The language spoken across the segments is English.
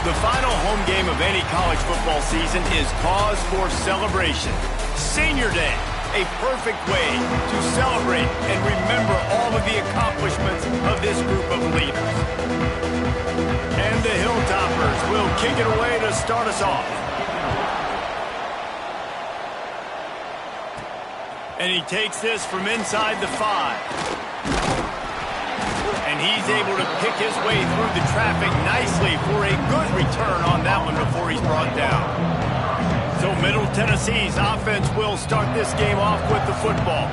The final home game of any college football season is cause for celebration. Senior Day, a perfect way to celebrate and remember all of the accomplishments of this group of leaders. And the Hilltoppers will kick it away to start us off. And he takes this from inside the 5. And he's able to pick his way through the traffic nicely for a good return on that one before he's brought down. So Middle Tennessee's offense will start this game off with the football.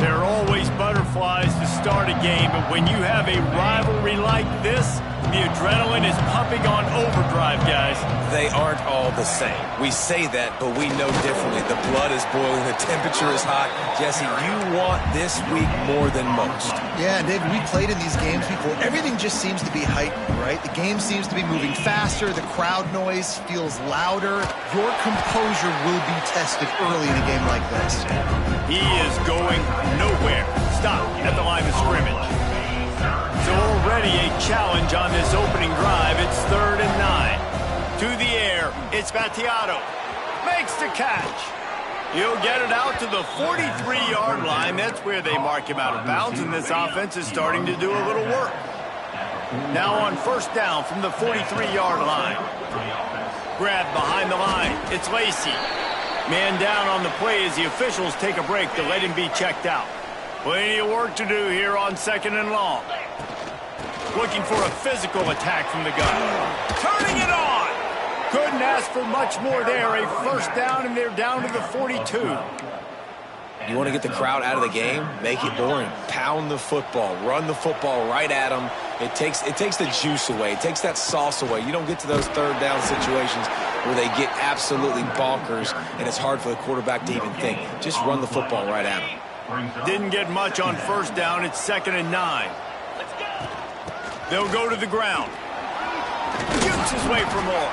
There are always butterflies to start a game, but when you have a rivalry like this, the adrenaline is pumping on overdrive, guys. They aren't all the same. We say that, but we know differently. The blood is boiling. The temperature is hot. Jesse, you want this week more than most. Yeah, David, we played in these games before. Everything just seems to be heightened, right? The game seems to be moving faster. The crowd noise feels louder. Your composure will be tested early in a game like this. He is going nowhere. Stop at the line of scrimmage. So already a challenge on this opening drive. It's 3rd and 9. To the air, it's Battiato. Makes the catch. He'll get it out to the 43-yard line. That's where they mark him out of bounds, and this offense is starting to do a little work. Now on 1st down from the 43-yard line. Grab behind the line. It's Lacey. Man down on the play as the officials take a break to let him be checked out. Plenty of work to do here on 2nd and long. Looking for a physical attack from the gun. Turning it on! Couldn't ask for much more there. A 1st down, and they're down to the 42. You want to get the crowd out of the game? Make it boring. Pound the football. Run the football right at them. It takes the juice away. It takes that sauce away. You don't get to those 3rd down situations where they get absolutely bonkers, and it's hard for the quarterback to even think. Just run the football right at them. Didn't get much on 1st down. It's 2nd and 9. They'll go to the ground. Shoots his way for more.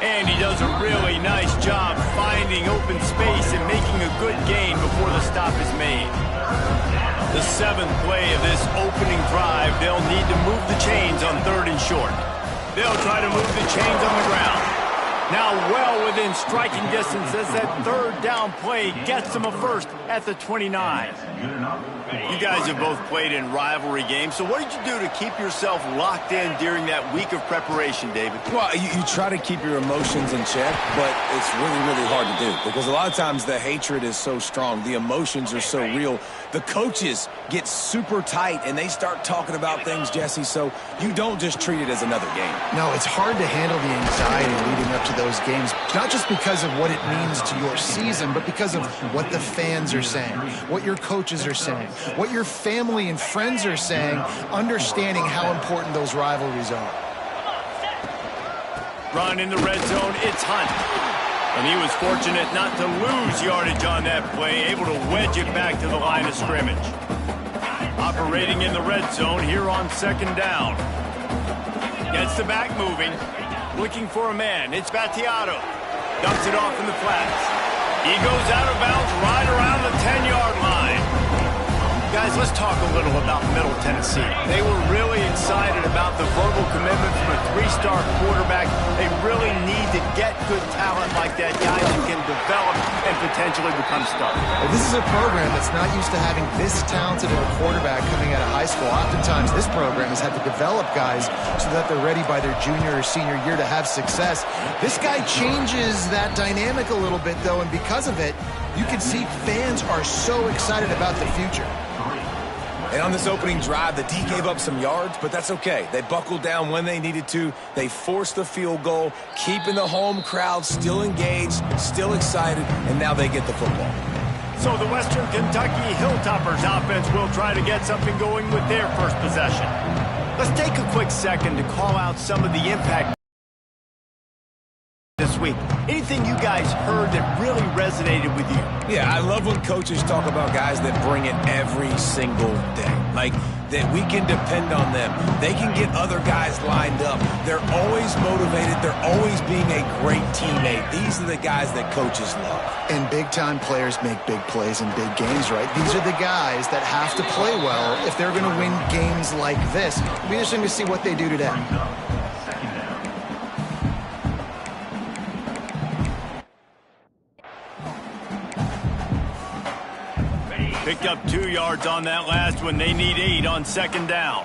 And he does a really nice job finding open space and making a good gain before the stop is made. The 7th play of this opening drive, they'll need to move the chains on 3rd and short. They'll try to move the chains on the ground. Now well within striking distance as that 3rd down play gets them a 1st at the 29. You guys have both played in rivalry games, so what did you do to keep yourself locked in during that week of preparation, David? Well, you try to keep your emotions in check, but it's really, really hard to do because a lot of times the hatred is so strong. The emotions are so real. The coaches get super tight, and they start talking about things, Jesse, so you don't just treat it as another game. No, it's hard to handle the anxiety leading up to those games, not just because of what it means to your season, but because of what the fans are saying, what your coaches are saying, what your family and friends are saying, understanding how important those rivalries are. Run in the red zone, it's Hunt. And he was fortunate not to lose yardage on that play, able to wedge it back to the line of scrimmage. Operating in the red zone here on 2nd down. Gets the back moving. Looking for a man. It's Battiato. Dumps it off in the flats. He goes out of bounds right around the 10-yard line. Guys, let's talk a little about Middle Tennessee. They were really excited about the verbal commitment from a 3-star quarterback. They really need to get good talent like that, guys who can develop and potentially become stars. Well, this is a program that's not used to having this talented of a quarterback coming out of high school. Oftentimes, this program has had to develop guys so that they're ready by their junior or senior year to have success. This guy changes that dynamic a little bit, though, and because of it, you can see fans are so excited about the future. And on this opening drive, the D gave up some yards, but that's okay. They buckled down when they needed to. They forced the field goal, keeping the home crowd still engaged, still excited, and now they get the football. So the Western Kentucky Hilltoppers offense will try to get something going with their first possession. Let's take a quick second to call out some of the impact this week. Anything you guys heard that really resonated with you? Yeah, I love when coaches talk about guys that bring it every single day. Like, that we can depend on them. They can get other guys lined up. They're always motivated. They're always being a great teammate. These are the guys that coaches love. And big-time players make big plays in big games, right? These are the guys that have to play well if they're going to win games like this. It'll be interesting to see what they do today. Picked up 2 yards on that last one. They need 8 on second down.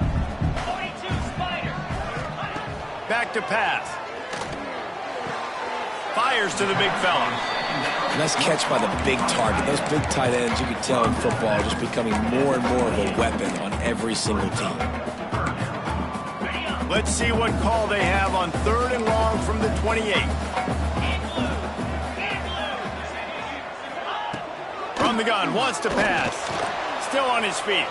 Back to pass. Fires to the big fella. Nice catch by the big target. Those big tight ends, you can tell in football, are just becoming more and more of a weapon on every single team. Let's see what call they have on 3rd and long from the 28. From the gun, wants to pass. Still on his feet.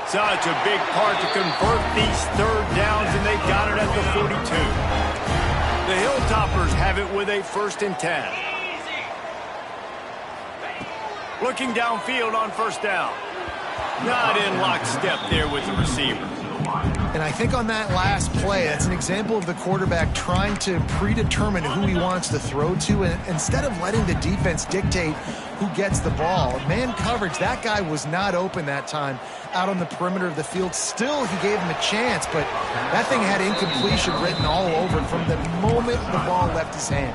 Such a big part to convert these 3rd downs, and they got it at the 42. The Hilltoppers have it with a 1st and 10. Looking downfield on 1st down. Not in lockstep there with the receiver. And I think on that last play, that's an example of the quarterback trying to predetermine who he wants to throw to, and instead of letting the defense dictate who gets the ball. Man coverage, that guy was not open that time out on the perimeter of the field. Still, he gave him a chance, but that thing had incompletion written all over it from the moment the ball left his hand.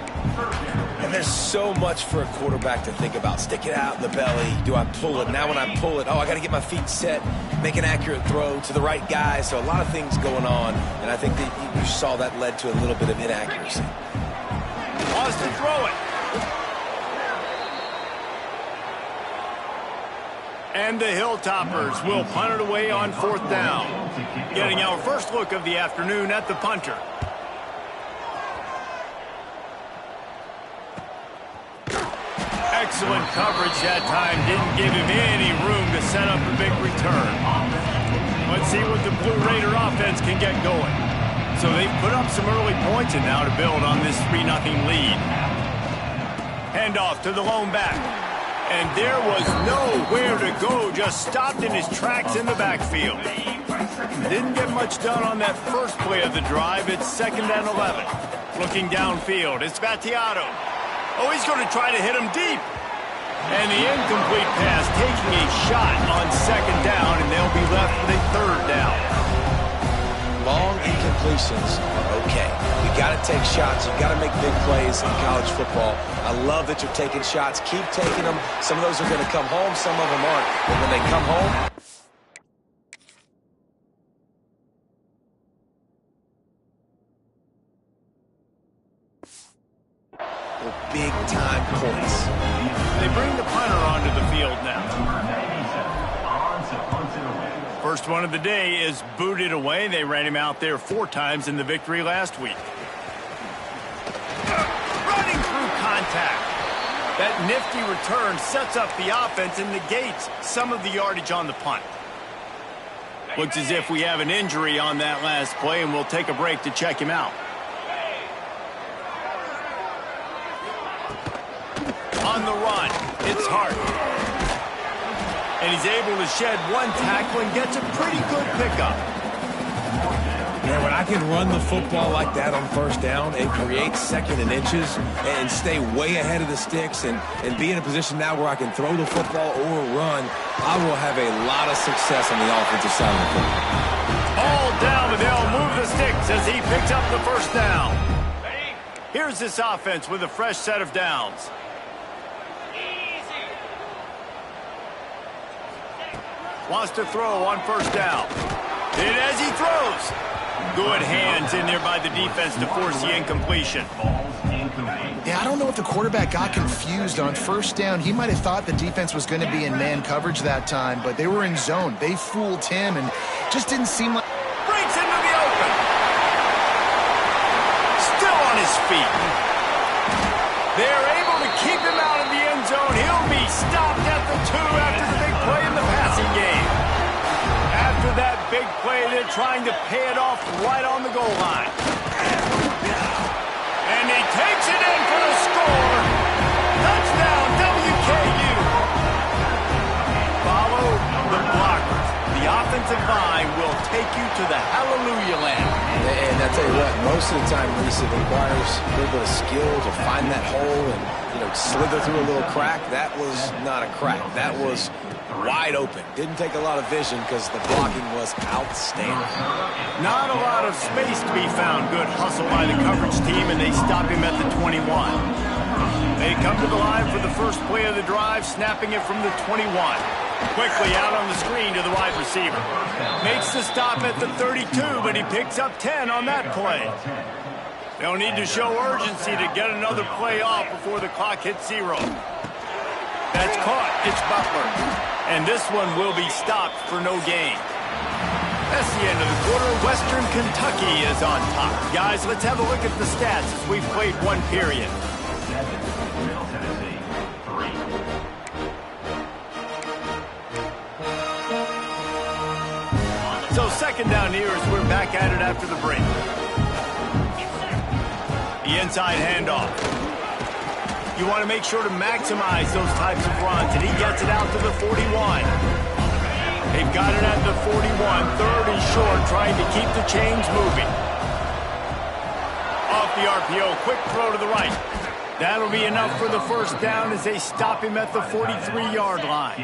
And there's so much for a quarterback to think about. Stick it out in the belly. Do I pull it? Now when I pull it, I got to get my feet set, make an accurate throw to the right guy. So a lot of things going on, and I think that you saw that led to a little bit of inaccuracy. Wants to throw it. And the Hilltoppers will punt it away on 4th down. Getting our first look of the afternoon at the punter. Excellent coverage that time. Didn't give him any room to set up a big return. Let's see what the Blue Raider offense can get going. So they've put up some early points and now to build on this 3-0 lead. Handoff to the lone back. And there was nowhere to go. Just stopped in his tracks in the backfield. Didn't get much done on that first play of the drive. It's 2nd and 11. Looking downfield. It's Battiato. Oh, he's going to try to hit him deep. And the incomplete pass taking a shot on 2nd down, and they'll be left with a 3rd down. Long incompletions are okay. You got to take shots. You got to make big plays in college football. I love that you're taking shots. Keep taking them. Some of those are going to come home. Some of them aren't. But when they come home, big-time points. They bring the punter onto the field now. First one of the day is booted away. They ran him out there 4 times in the victory last week. Running through contact. That nifty return sets up the offense and negates some of the yardage on the punt. Looks as if we have an injury on that last play, and we'll take a break to check him out. On the run, it's Hart. And he's able to shed 1 tackle and gets a pretty good pickup. Man, when I can run the football like that on 1st down, it creates 2nd and inches and stay way ahead of the sticks and be in a position now where I can throw the football or run, I will have a lot of success on the offensive side of the football. All down, and they'll move the sticks as he picks up the 1st down. Here's this offense with a fresh set of downs. Wants to throw on 1st down. And as he throws, good hands in there by the defense to force the incompletion. Yeah, I don't know if the quarterback got confused on 1st down. He might have thought the defense was going to be in man coverage that time, but they were in zone. They fooled him and just didn't seem like... Breaks into the open. Still on his feet. They're able to keep him out of the end zone. He'll be stopped at the 2 after the big play in the passing game. After that big play, they're trying to pay it off right on the goal line. And he takes it in for the score. Touchdown, WKU. Follow the blockers. The offensive line will take you to the hallelujah land. And I tell you what, most of the time, Reese, it requires a little bit of skill to find that hole and, slither through a little crack. That was not a crack. That was wide open. Didn't take a lot of vision because the blocking was outstanding. Not a lot of space to be found. Good hustle by the coverage team, and they stop him at the 21. They come to the line for the first play of the drive, snapping it from the 21. Quickly out on the screen to the wide receiver. Makes the stop at the 32, but he picks up 10 on that play. They'll need to show urgency to get another play off before the clock hits 0. That's caught. It's Butler. And this one will be stopped for no gain. That's the end of the quarter. Western Kentucky is on top. Guys, let's have a look at the stats as we've played one period. So second down here as we're back at it after the break. The inside handoff. You want to make sure to maximize those types of runs, and he gets it out to the 41. They've got it at the 41, third and short, trying to keep the chains moving. Off the RPO, quick throw to the right. That'll be enough for the first down as they stop him at the 43-yard line.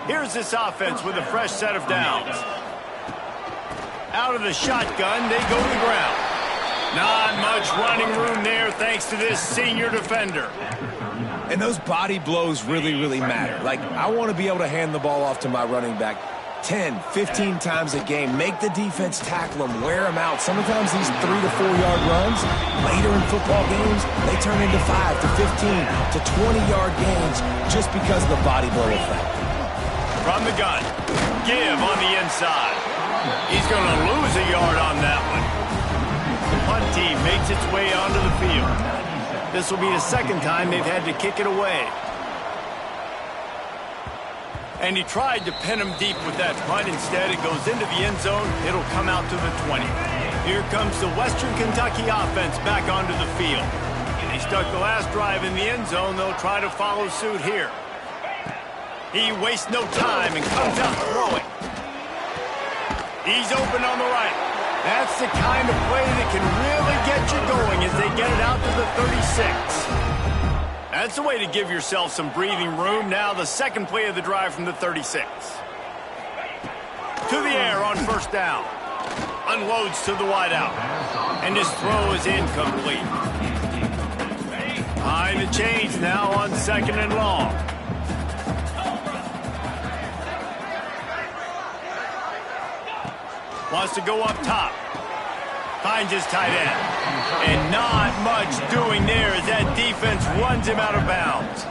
Here's this offense with a fresh set of downs. Out of the shotgun, they go to the ground. Not much running room there thanks to this senior defender. And those body blows really, really matter. Like, I want to be able to hand the ball off to my running back 10, 15 times a game. Make the defense tackle them, wear them out. Sometimes these 3 to 4 yard runs, later in football games, they turn into 5 to 15 to 20-yard gains just because of the body blow effect. From the gun, give on the inside. He's going to lose a yard on that one. The punt team makes its way onto the field. This will be the second time they've had to kick it away. And he tried to pin him deep with that punt. Instead, it goes into the end zone. It'll come out to the 20. Here comes the Western Kentucky offense back onto the field. They stuck the last drive in the end zone. They'll try to follow suit here. He wastes no time and comes out throwing. He's open on the right. That's the kind of play that can really get you going as they get it out to the 36. That's the way to give yourself some breathing room. Now the second play of the drive from the 36. To the air on first down. Unloads to the wideout. And his throw is incomplete. Behind the chains now on second and long. Wants to go up top. Finds his tight end. And not much doing there as that defense runs him out of bounds.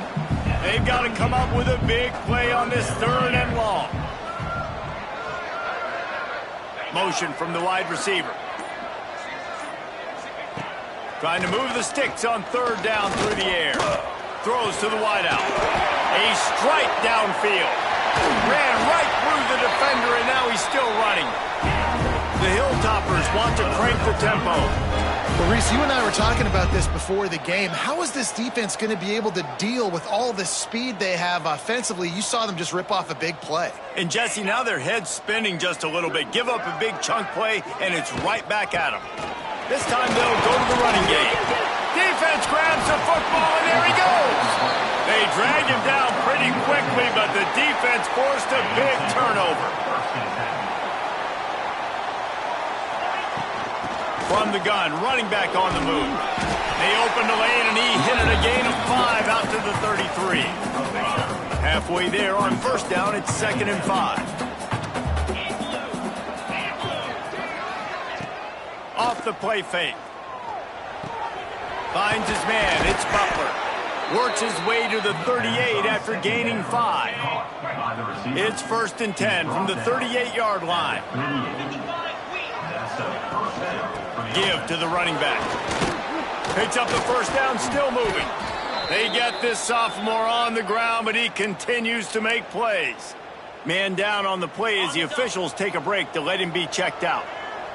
They've got to come up with a big play on this third and long. Motion from the wide receiver. Trying to move the sticks on third down through the air. Throws to the wideout. A strike downfield. Ran right through the defender, and now he's still running. The Hilltoppers want to crank the tempo. Well, Reese, you and I were talking about this before the game. How is this defense going to be able to deal with all the speed they have offensively? You saw them just rip off a big play. And, Jesse, now their head's spinning just a little bit. Give up a big chunk play, and it's right back at them. This time they'll go to the running game. Defense grabs the football, and there he goes. They drag him down pretty quickly, but the defense forced a big turnover. From the gun, running back on the move. They opened the lane, and he hit it a gain of 5 out to the 33. Halfway there on first down, it's 2nd and 5. Off the play fake. Finds his man, it's Butler. Works his way to the 38 after gaining 5. It's 1st and 10 from the 38-yard line. Give to the running back. Picks up the first down, still moving. They get this sophomore on the ground, but he continues to make plays. Man down on the play as the officials take a break to let him be checked out.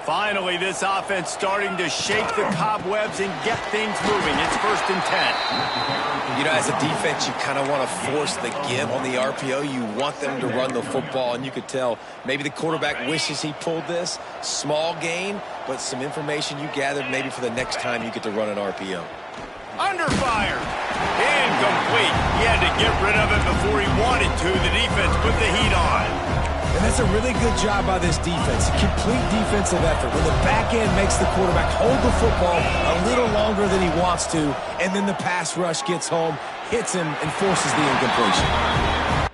Finally, this offense starting to shake the cobwebs and get things moving. It's 1st and 10. You know, as a defense, you kind of want to force the give on the RPO. You want them to run the football, and you could tell maybe the quarterback wishes he pulled this. Small gain, but some information you gathered maybe for the next time you get to run an RPO. Under fire. Incomplete. He had to get rid of it before he wanted to. The defense put the heat on. And And that's a really good job by this defense. Complete defensive effort. When the back end makes the quarterback hold the football a little longer than he wants to, and then the pass rush gets home, hits him, and forces the incompletion.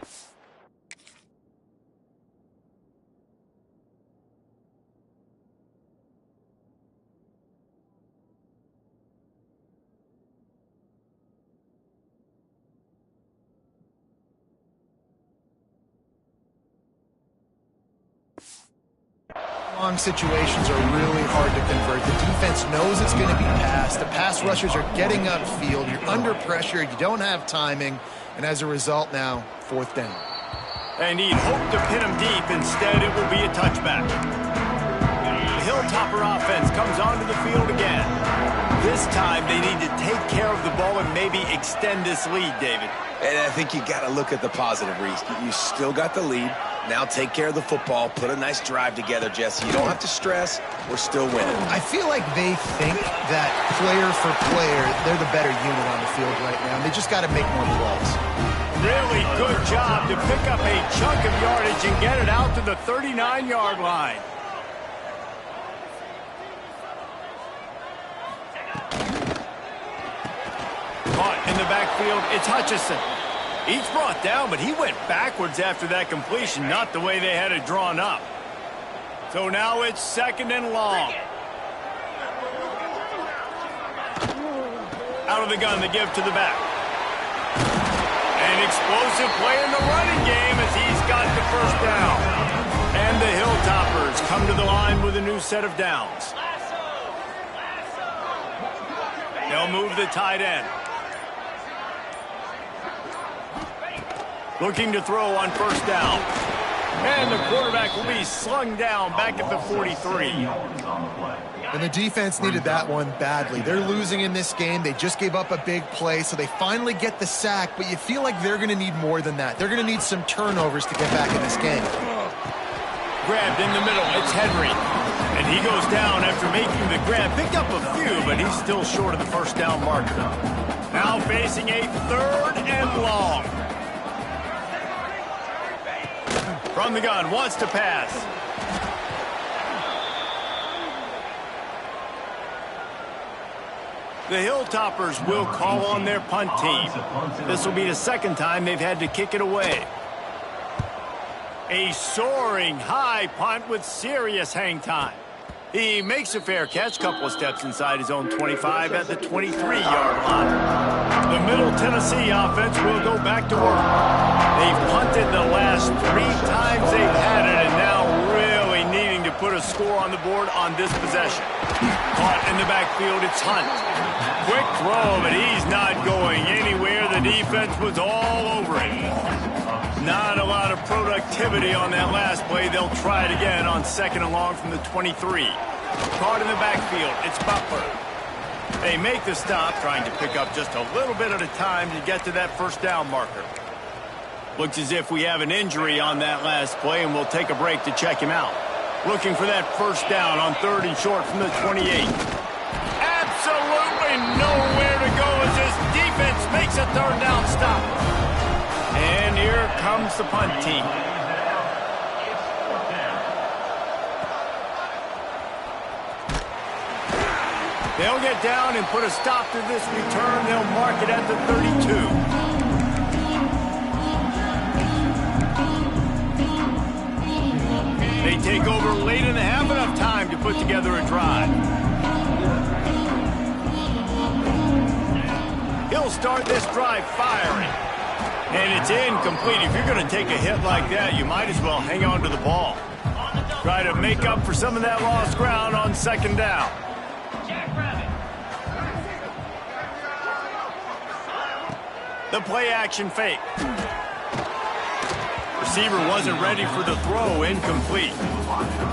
Long situations are really hard to convert. The defense knows it's going to be passed. The pass rushers are getting upfield. You're under pressure. You don't have timing. And as a result now, 4th down. And he'd hoped to pin him deep. Instead, it will be a touchback. The Hilltopper offense comes onto the field again. This time, they need to take care of the ball and maybe extend this lead, David. And I think you got to look at the positive, Reese. You still got the lead. Now take care of the football. Put a nice drive together, Jesse. You don't have to stress. We're still winning. I feel like they think that player for player, they're the better unit on the field right now. They just got to make more plays. Really good job to pick up a chunk of yardage and get it out to the 39-yard line. Caught in the backfield, it's Hutchinson. He's brought down, but he went backwards after that completion, not the way they had it drawn up. So now it's 2nd and long. Out of the gun, they give to the back. An explosive play in the running game as he's got the 1st down. And the Hilltoppers come to the line with a new set of downs. They'll move the tight end. Looking to throw on 1st down. And the quarterback will be slung down back at the 43. And the defense needed that one badly. They're losing in this game. They just gave up a big play, so they finally get the sack, but you feel like they're going to need more than that. They're going to need some turnovers to get back in this game. Grabbed in the middle. It's Henry. And he goes down after making the grab. Picked up a few, but he's still short of the 1st down marker. Now facing a 3rd and long. From the gun, wants to pass. The Hilltoppers will call on their punt team. This will be the 2nd time they've had to kick it away. A soaring high punt with serious hang time. He makes a fair catch, couple of steps inside his own 25 at the 23-yard line. The Middle Tennessee offense will go back to work. They've punted the last 3 times they've had it, and now really needing to put a score on the board on this possession. Caught in the backfield, it's Hunt. Quick throw, but he's not going anywhere. The defense was all over him. Not a lot of productivity on that last play. They'll try it again on 2nd and long from the 23. Caught in the backfield, it's Butler. They make the stop, trying to pick up just a little bit at a time to get to that 1st down marker. Looks as if we have an injury on that last play, and we'll take a break to check him out. Looking for that 1st down on 3rd and short from the 28. Absolutely nowhere to go as this defense makes a 3rd down stop. And here comes the punt team. They'll get down and put a stop to this return. They'll mark it at the 32. They take over late and have enough time to put together a drive. He'll start this drive firing. And it's incomplete. If you're going to take a hit like that, you might as well hang on to the ball. Try to make up for some of that lost ground on 2nd down. The play action fake. Receiver wasn't ready for the throw, incomplete.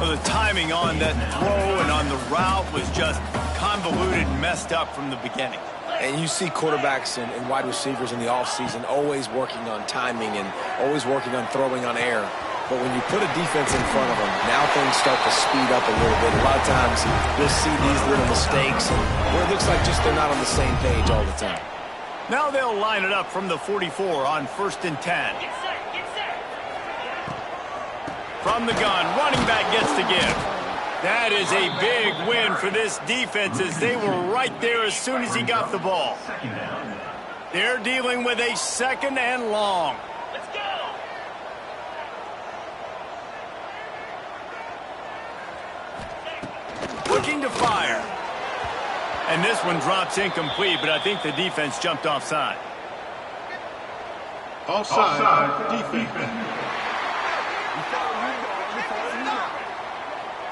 Well, the timing on that throw and on the route was just convoluted, messed up from the beginning. And you see quarterbacks and wide receivers in the offseason always working on timing and always working on throwing on air. But when you put a defense in front of them, now things start to speed up a little bit. A lot of times you'll see these little mistakes and where it looks like just they're not on the same page all the time. Now they'll line it up from the 44 on 1st and 10. From the gun, running back gets the give. That is a big win for this defense as they were right there as soon as he got the ball. They're dealing with a 2nd and long. Let's go. Looking to fire. And this one drops incomplete, but I think the defense jumped offside. Offside defense.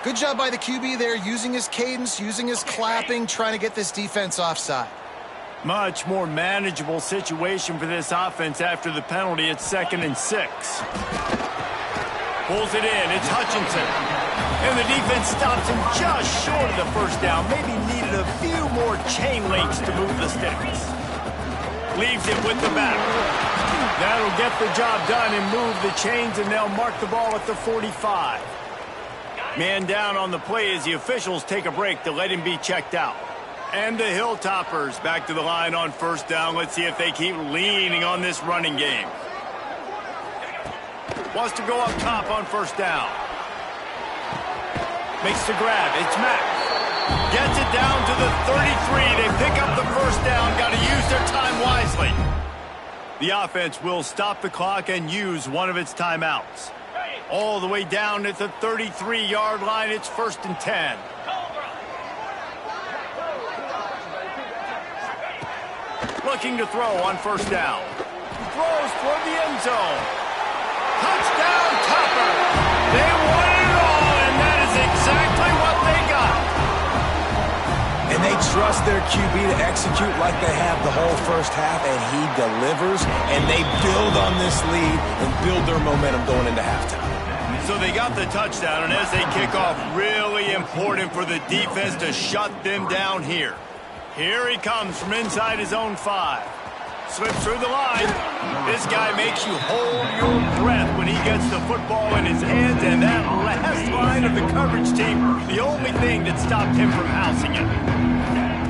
Good job by the QB there, using his cadence, using his clapping, trying to get this defense offside. Much more manageable situation for this offense after the penalty at 2nd and 6. Pulls it in. It's Hutchinson. And the defense stops him just short of the first down. Maybe needed a few more chain links to move the sticks. Leaves it with the back. That'll get the job done and move the chains, and they'll mark the ball at the 45. Man down on the play as the officials take a break to let him be checked out. And the Hilltoppers back to the line on 1st down. Let's see if they keep leaning on this running game. Wants to go up top on 1st down. Makes the grab. It's Mack. Gets it down to the 33. They pick up the 1st down. Got to use their time wisely. The offense will stop the clock and use one of its timeouts. All the way down at the 33-yard line. It's 1st and 10. Looking to throw on 1st down. Throws toward the end zone. Touchdown, Topper. They won it all, and that is exactly what they got. And they trust their QB to execute like they have the whole first half, and he delivers, and they build on this lead and build their momentum going into halftime. So they got the touchdown, and as they kick off, really important for the defense to shut them down here. Here he comes from inside his own 5. Slips through the line. This guy makes you hold your breath when he gets the football in his hands, and that last line of the coverage team, the only thing that stopped him from housing it.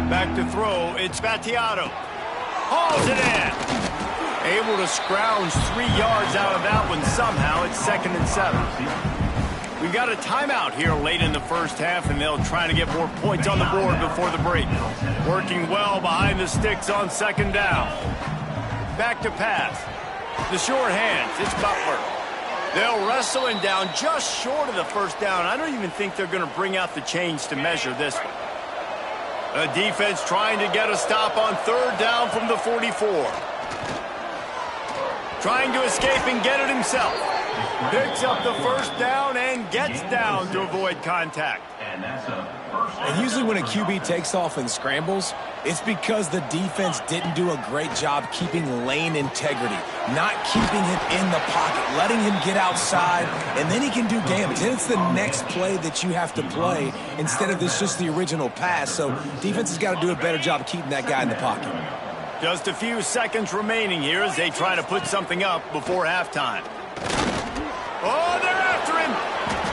Back to throw, it's Battiato. Hauls it in. Able to scrounge 3 yards out of that one somehow. It's 2nd and 7. We've got a timeout here late in the first half, and they'll try to get more points on the board before the break. Working well behind the sticks on 2nd down. Back to pass. The short hands. It's Butler. They'll wrestle him down just short of the 1st down. I don't even think they're going to bring out the chains to measure this one. A defense trying to get a stop on 3rd down from the 44. Trying to escape and get it himself. Picks up the 1st down and gets down to avoid contact. And usually when a QB takes off and scrambles, it's because the defense didn't do a great job keeping lane integrity, not keeping him in the pocket, letting him get outside, and then he can do damage. And it's the next play that you have to play instead of this just the original pass. So defense has got to do a better job of keeping that guy in the pocket. Just a few seconds remaining here as they try to put something up before halftime. Oh, they're after him!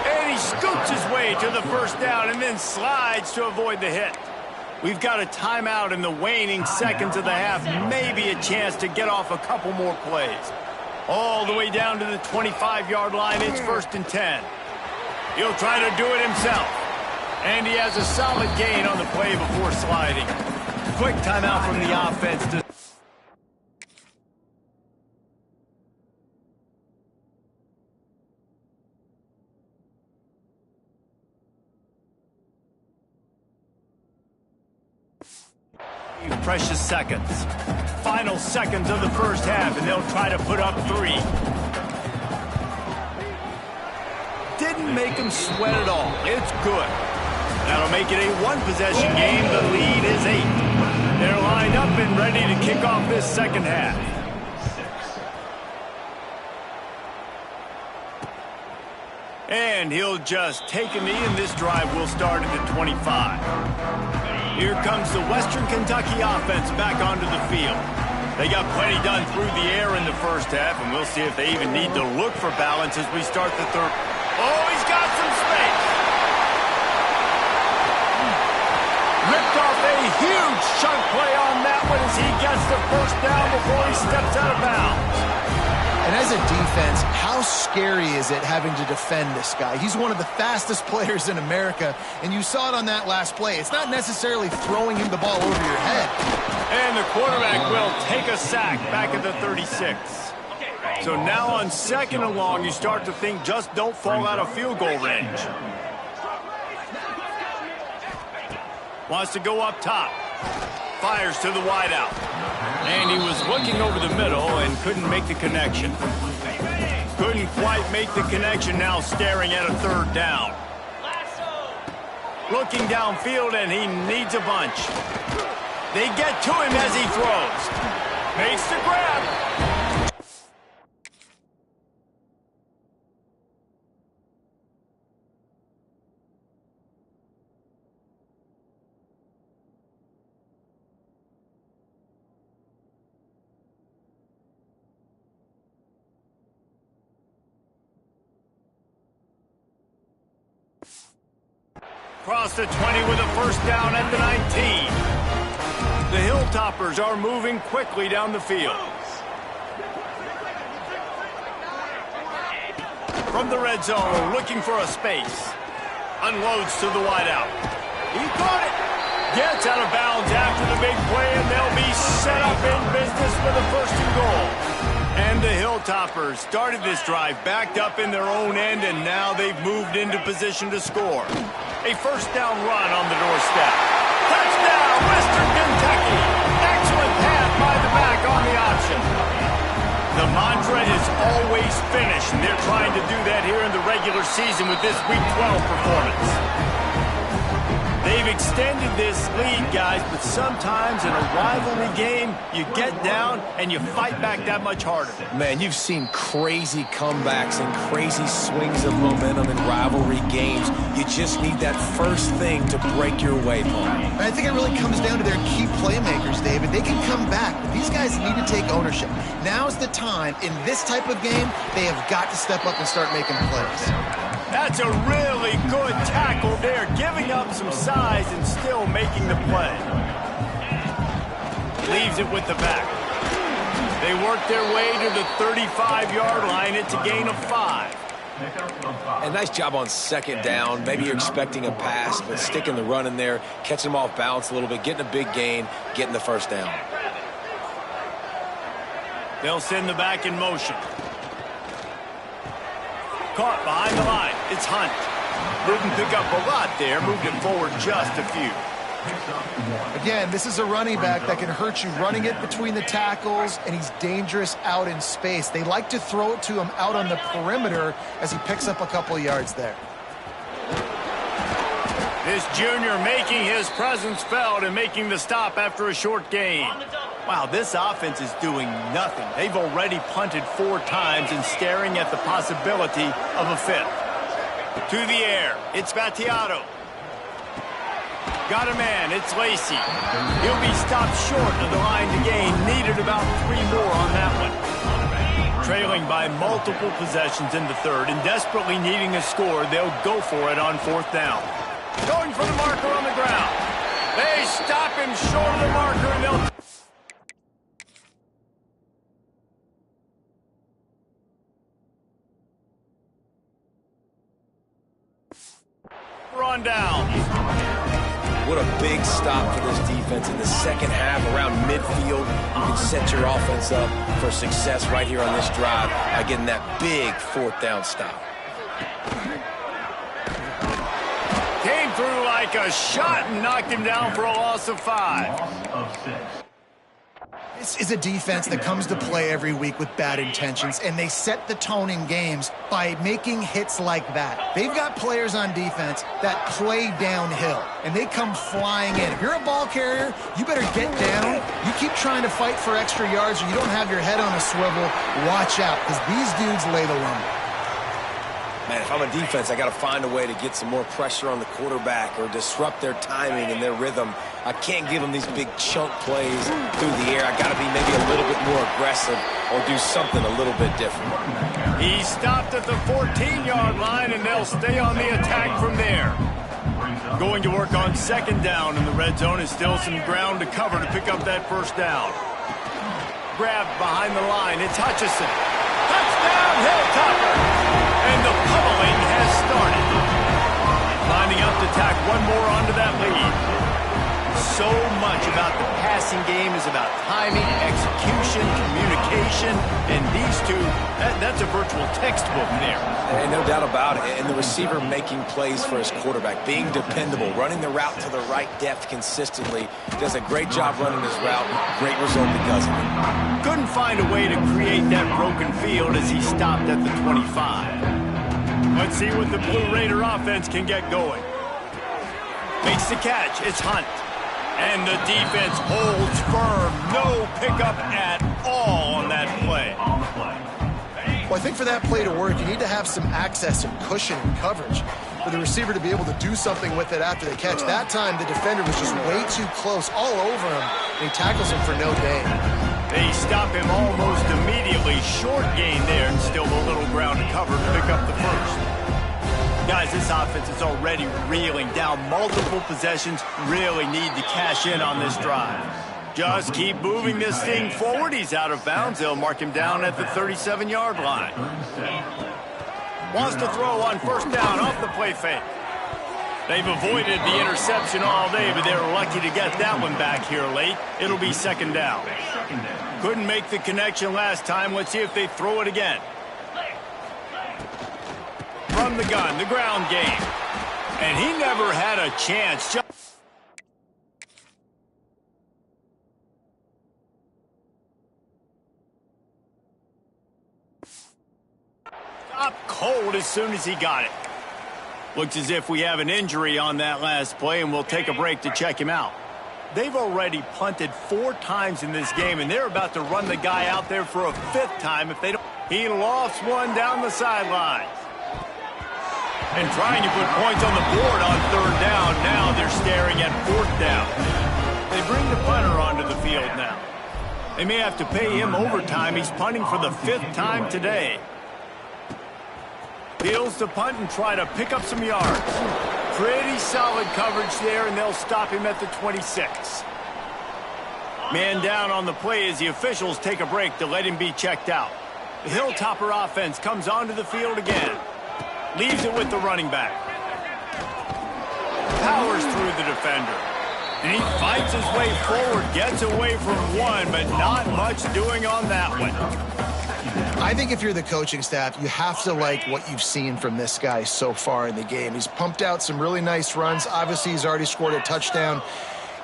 And he scoots his way to the 1st down and then slides to avoid the hit. We've got a timeout in the waning seconds of the half. Maybe a chance to get off a couple more plays. All the way down to the 25-yard line. It's 1st and 10. He'll try to do it himself. And he has a solid gain on the play before sliding. Quick timeout from the offense to... Precious seconds. Final seconds of the first half, and they'll try to put up 3. Didn't make them sweat at all. It's good. That'll make it a 1-possession game. The lead is 8. They're lined up and ready to kick off this second half. And he'll just take a knee, and this drive will start at the 25. Here comes the Western Kentucky offense back onto the field. They got plenty done through the air in the first half, and we'll see if they even need to look for balance as we start the third. Oh, he's got some space. Ripped off a huge chunk play on that one as he gets the 1st down before he steps out of bounds. And as a defense, how scary is it having to defend this guy? He's one of the fastest players in America, and you saw it on that last play. It's not necessarily throwing him the ball over your head. And the quarterback will take a sack back at the 36. So now on 2nd and long, you start to think just don't fall out of field goal range. Wants to go up top. Fires to the wideout. And he was looking over the middle and couldn't make the connection. Couldn't quite make the connection, now staring at a 3rd down. Looking downfield, and he needs a bunch. They get to him as he throws. Makes the grab. Across the 20 with a 1st down at the 19. The Hilltoppers are moving quickly down the field. From the red zone, looking for a space. Unloads to the wideout. He caught it. Gets out of bounds after the big play, and they'll be set up in business for the 1st and goal. And the Hilltoppers started this drive backed up in their own end, and now they've moved into position to score. A 1st down run on the doorstep. Touchdown, Western Kentucky. Excellent pass by the back on the option. The mantra is always finish, and they're trying to do that here in the regular season with this Week 12 performance. They've extended this lead, guys, but sometimes in a rivalry game, you get down and you fight back that much harder. Man, you've seen crazy comebacks and crazy swings of momentum in rivalry games. You just need that first thing to break your way, Paul. I think it really comes down to their key playmakers, David. They can come back, but these guys need to take ownership. Now's the time. In this type of game, they have got to step up and start making plays. That's a really good tackle there, giving up some size and still making the play. Leaves it with the back. They work their way to the 35-yard line. It's a gain of 5. A nice job on 2nd down. Maybe you're expecting a pass, but sticking the run in there, catching them off balance a little bit, getting a big gain, getting the 1st down. They'll send the back in motion. Caught behind the line. It's Hunt. Didn't pick up a lot there. Moved it forward just a few. Again, this is a running back that can hurt you running it between the tackles, and he's dangerous out in space. They like to throw it to him out on the perimeter as he picks up a couple of yards there. This junior making his presence felt and making the stop after a short gain. Wow, this offense is doing nothing. They've already punted 4 times and staring at the possibility of a 5th. To the air, it's Battiato. Got a man, it's Lacey. He'll be stopped short of the line to gain. Needed about 3 more on that one. Trailing by multiple possessions in the 3rd and desperately needing a score, they'll go for it on 4th down. Going for the marker on the ground. They stop him short of the marker, and they'll... Run down. What a big stop for this defense in the 2nd half around midfield. You can set your offense up for success right here on this drive by getting that big 4th down stop. Came through like a shot and knocked him down for a loss of 5. This is a defense that comes to play every week with bad intentions, and they set the tone in games by making hits like that. They've got players on defense that play downhill, and they come flying in. If you're a ball carrier, you better get down. You keep trying to fight for extra yards, or you don't have your head on a swivel. Watch out, because these dudes lay the lumber. Man, if I'm a defense, I got to find a way to get some more pressure on the quarterback or disrupt their timing and their rhythm. I can't give them these big chunk plays through the air. I got to be maybe a little bit more aggressive or do something a little bit different. He stopped at the 14-yard line, and they'll stay on the attack from there. Going to work on 2nd down in the red zone is still some ground to cover to pick up that 1st down. Grabbed behind the line. It's Hutchison. Downhill topper. And the pummeling has started. Lining up to tack one more onto that lead. So much about the passing game is about timing, execution, communication, and these two, that's a virtual textbook there. And no doubt about it. And the receiver making plays for his quarterback, being dependable, running the route to the right depth consistently. Does a great job running his route. Great result because of it. Couldn't find a way to create that broken field as he stopped at the 25. Let's see what the Blue Raider offense can get going. Makes the catch. It's Hunt. And the defense holds firm. No pickup at all on that play. Well, I think for that play to work, you need to have some access and cushion and coverage for the receiver to be able to do something with it after the catch. That time, the defender was just way too close, all over him, and he tackles him for no gain. They stop him almost immediately. Short gain there, and still a little ground to cover to pick up the first. Guys, this offense is already reeling down. Multiple possessions, really need to cash in on this drive. Just keep moving this thing forward. He's out of bounds. They'll mark him down at the 37-yard line. Wants to throw on first down off the play fake. They've avoided the interception all day, but they're lucky to get that one back here late. It'll be second down. Couldn't make the connection last time. Let's see if they throw it again. From the gun, the ground game. And he never had a chance. Stopped cold as soon as he got it. Looks as if we have an injury on that last play, and we'll take a break to check him out. They've already punted 4 times in this game, and they're about to run the guy out there for a 5th time if they don't. He lofts one down the sideline. And trying to put points on the board on 3rd down. Now they're staring at 4th down. They bring the punter onto the field now. They may have to pay him overtime. He's punting for the 5th time today. Fields to punt and try to pick up some yards. Pretty solid coverage there, and they'll stop him at the 26. Man down on the play as the officials take a break to let him be checked out. The Hilltopper offense comes onto the field again. Leaves it with the running back. Powers through the defender. And he fights his way forward, gets away from one, but not much doing on that one. I think if you're the coaching staff, you have to like what you've seen from this guy so far in the game. He's pumped out some really nice runs. Obviously, he's already scored a touchdown.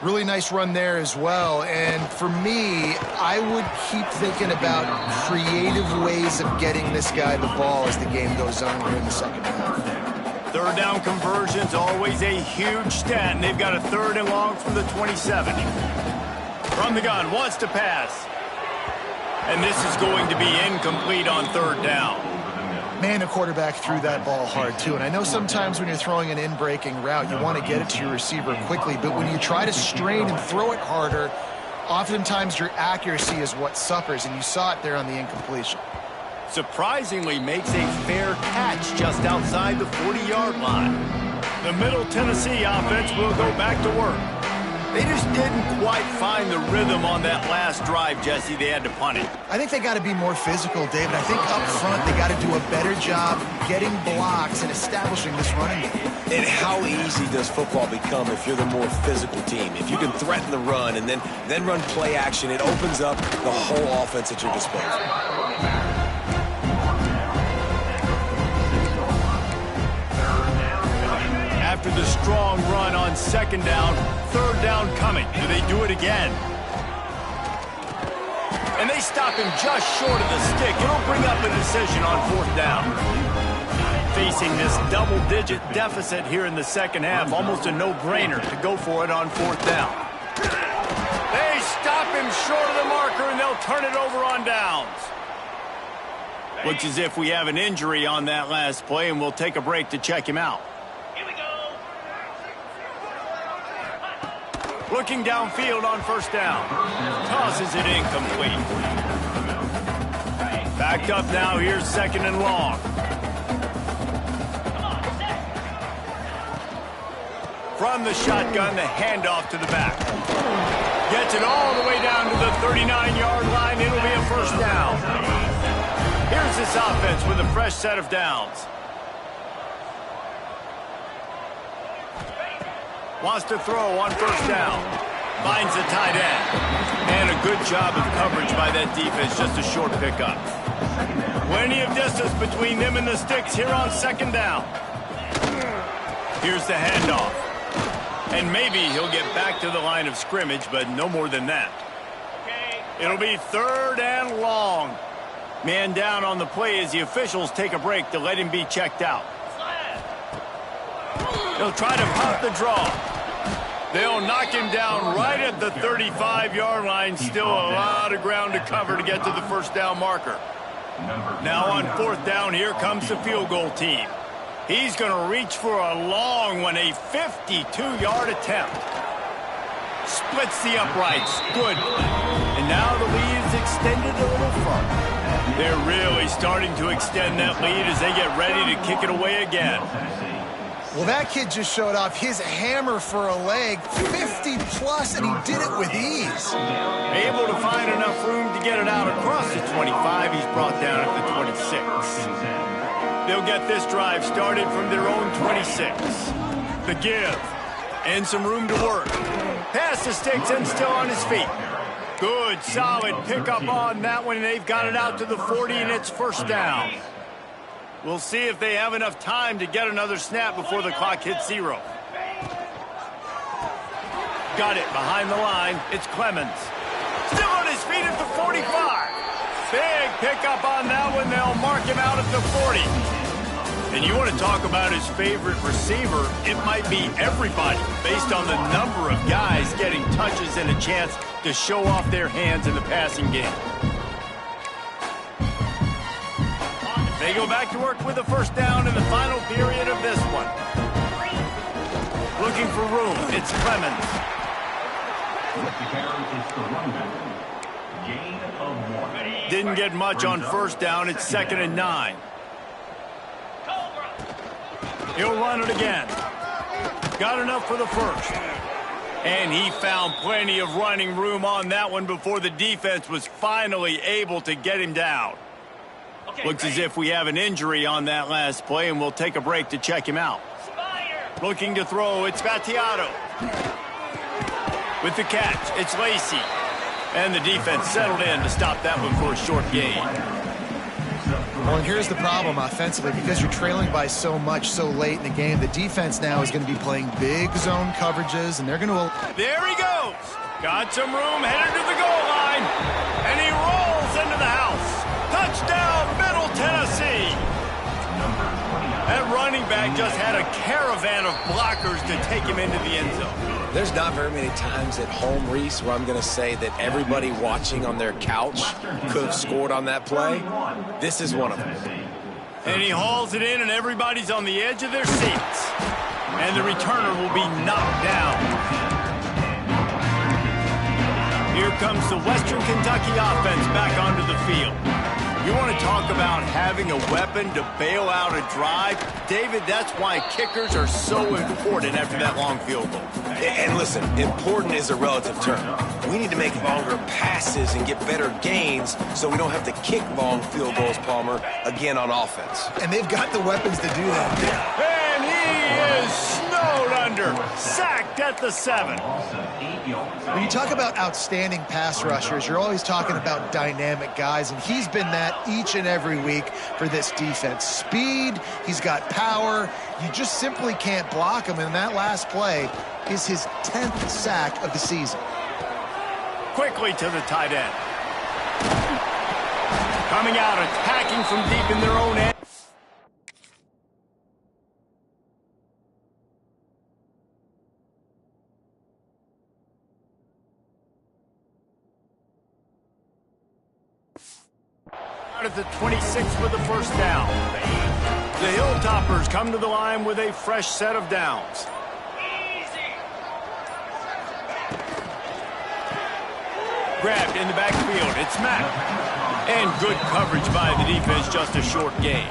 Really nice run there as well. And for me, I would keep thinking about creative ways of getting this guy the ball as the game goes on here in the second half. 3rd down conversion's always a huge stat, and they've got a 3rd and long from the 27. From the gun, wants to pass. And this is going to be incomplete on 3rd down. Man, the quarterback threw that ball hard, too. And I know sometimes when you're throwing an in-breaking route, you want to get it to your receiver quickly. But when you try to strain and throw it harder, oftentimes your accuracy is what suffers. And you saw it there on the incompletion. Surprisingly makes a fair catch just outside the 40-yard line. The Middle Tennessee offense will go back to work. They just didn't quite find the rhythm on that last drive, Jesse. They had to punt it. I think they got to be more physical, David. I think up front they got to do a better job getting blocks and establishing this running game. And how easy does football become if you're the more physical team? If you can threaten the run and then run play action, it opens up the whole offense at your disposal. After the strong run on 2nd down, 3rd down coming. Do they do it again? And they stop him just short of the stick. It'll bring up a decision on 4th down. Facing this double-digit deficit here in the second half, almost a no-brainer to go for it on 4th down. They stop him short of the marker, and they'll turn it over on downs. Looks as if we have an injury on that last play, and we'll take a break to check him out. Looking downfield on 1st down. Tosses it incomplete. Backed up now. Here's 2nd and long. From the shotgun, the handoff to the back. Gets it all the way down to the 39-yard line. It'll be a 1st down. Here's this offense with a fresh set of downs. Wants to throw on first down. Finds the tight end. And a good job of coverage by that defense, just a short pickup. Plenty of distance between them and the sticks here on second down. Here's the handoff. And maybe he'll get back to the line of scrimmage, but no more than that. It'll be third and long. Man down on the play as the officials take a break to let him be checked out. They'll try to pop the draw. They'll knock him down right at the 35-yard line. Still a lot of ground to cover to get to the first down marker. Now on fourth down, here comes the field goal team. He's going to reach for a long one, a 52-yard attempt. Splits the uprights. Good. And now the lead is extended a little further. They're really starting to extend that lead as they get ready to kick it away again. Well, that kid just showed off his hammer for a leg, 50-plus, and he did it with ease. Able to find enough room to get it out across the 25. He's brought down at the 26. They'll get this drive started from their own 26. The give. And some room to work. Past the sticks and still on his feet. Good, solid pickup on that one. They've got it out to the 40, and it's first down. We'll see if they have enough time to get another snap before the clock hits 0. Got it behind the line. It's Clemens. Still on his feet at the 45. Big pickup on that one. They'll mark him out at the 40. And you want to talk about his favorite receiver, it might be everybody based on the number of guys getting touches and a chance to show off their hands in the passing game. They go back to work with a first down in the final period of this one. Looking for room, it's Clemens. Didn't get much on first down, it's 2nd and 9. He'll run it again. Got enough for the first. And he found plenty of running room on that one before the defense was finally able to get him down. Looks as if we have an injury on that last play, and we'll take a break to check him out. Looking to throw, it's Battiato. With the catch, it's Lacey. And the defense settled in to stop that one for a short gain. Well, and here's the problem offensively. Because you're trailing by so much so late in the game, the defense now is going to be playing big zone coverages, and they're going to... There he goes. Got some room, headed to the goal line. And he rolls into the house. Touchdown, Middle Tennessee. That running back just had a caravan of blockers to take him into the end zone. There's not very many times at home, Reese, where I'm going to say that everybody watching on their couch could have scored on that play. This is one of them. And he hauls it in, and everybody's on the edge of their seats. And the returner will be knocked down. Here comes the Western Kentucky offense back onto the field. You want to talk about having a weapon to bail out a drive? David, that's why kickers are so important after that long field goal. And listen, important is a relative term. We need to make longer passes and get better gains so we don't have to kick long field goals, Palmer, again on offense. And they've got the weapons to do that. And he is snowed under. Sacked at the 7. When you talk about outstanding pass rushers, you're always talking about dynamic guys, and he's been that each and every week for this defense. Speed, he's got power. You just simply can't block him, and that last play is his 10th sack of the season. Quickly to the tight end. Coming out, attacking from deep in their own end. At the 26 for the first down. The Hilltoppers come to the line with a fresh set of downs. Grabbed in the backfield. It's Mack. And good coverage by the defense, just a short gain.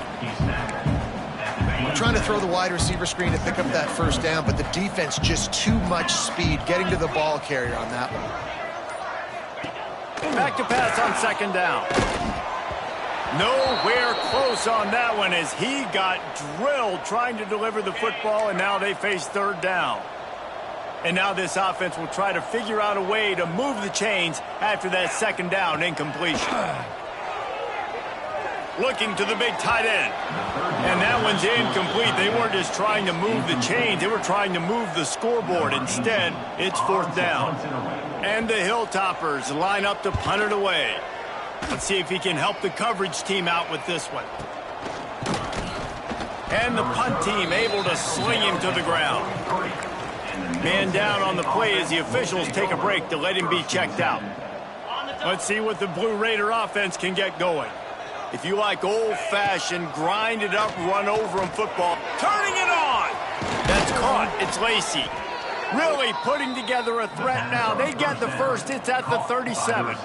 Trying to throw the wide receiver screen to pick up that first down, but the defense just too much speed getting to the ball carrier on that one. Back to pass on second down. Nowhere close on that one as he got drilled trying to deliver the football, and now they face third down. And now this offense will try to figure out a way to move the chains after that second down incompletion. Looking to the big tight end. And that one's incomplete. They weren't just trying to move the chains. They were trying to move the scoreboard. Instead, it's fourth down. And the Hilltoppers line up to punt it away. Let's see if he can help the coverage team out with this one. And the punt team able to sling him to the ground. Man down on the play as the officials take a break to let him be checked out. Let's see what the Blue Raider offense can get going. If you like old-fashioned, grind-it-up, run-over-'em football, turning it on. That's caught. It's Lacey. Really putting together a threat now. They get the first. It's at the 37.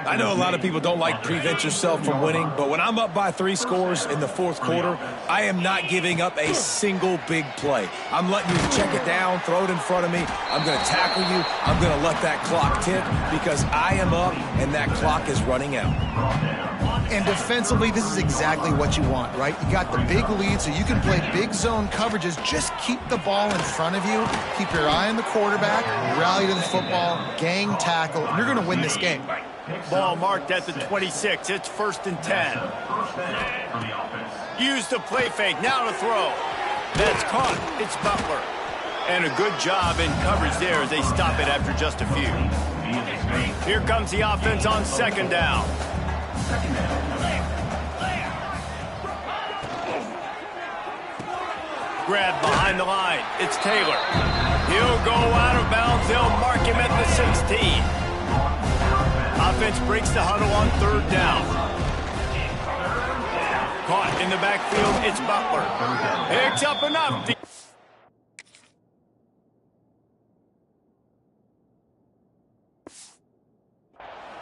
I know a lot of people don't like prevent yourself from winning, but when I'm up by 3 scores in the fourth quarter, I am not giving up a single big play. I'm letting you check it down, throw it in front of me. I'm going to tackle you. I'm going to let that clock tick because I am up and that clock is running out. And defensively, this is exactly what you want, right? You got the big lead, so you can play big zone coverages. Just keep the ball in front of you. Keep your eye on the quarterback, rally to the football, gang tackle, and you're going to win this game. Ball marked at the 26. It's 1st and 10. Use the play fake. Now to throw. That's caught. It's Butler. And a good job in coverage there as they stop it after just a few. Here comes the offense on second down. Grab behind the line. It's Taylor. He'll go out of bounds. They'll mark him at the 16. Offense breaks the huddle on third down. Caught in the backfield. It's Butler. Picks up enough.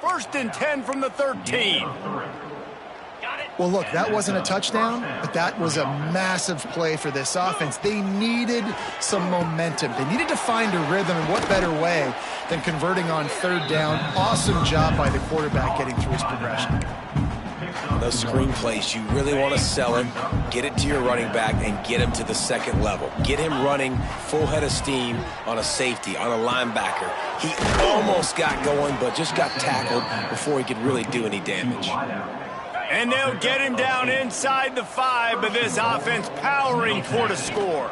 1st and 10 from the 13. Well, look, that wasn't a touchdown, but that was a massive play for this offense. They needed some momentum. They needed to find a rhythm, and what better way than converting on third down. Awesome job by the quarterback getting through his progression. Those screen plays, you really want to sell it, get it to your running back, and get him to the second level. Get him running full head of steam on a safety, on a linebacker. He almost got going, but just got tackled before he could really do any damage. And they'll get him down inside the 5, but this offense powering for the score.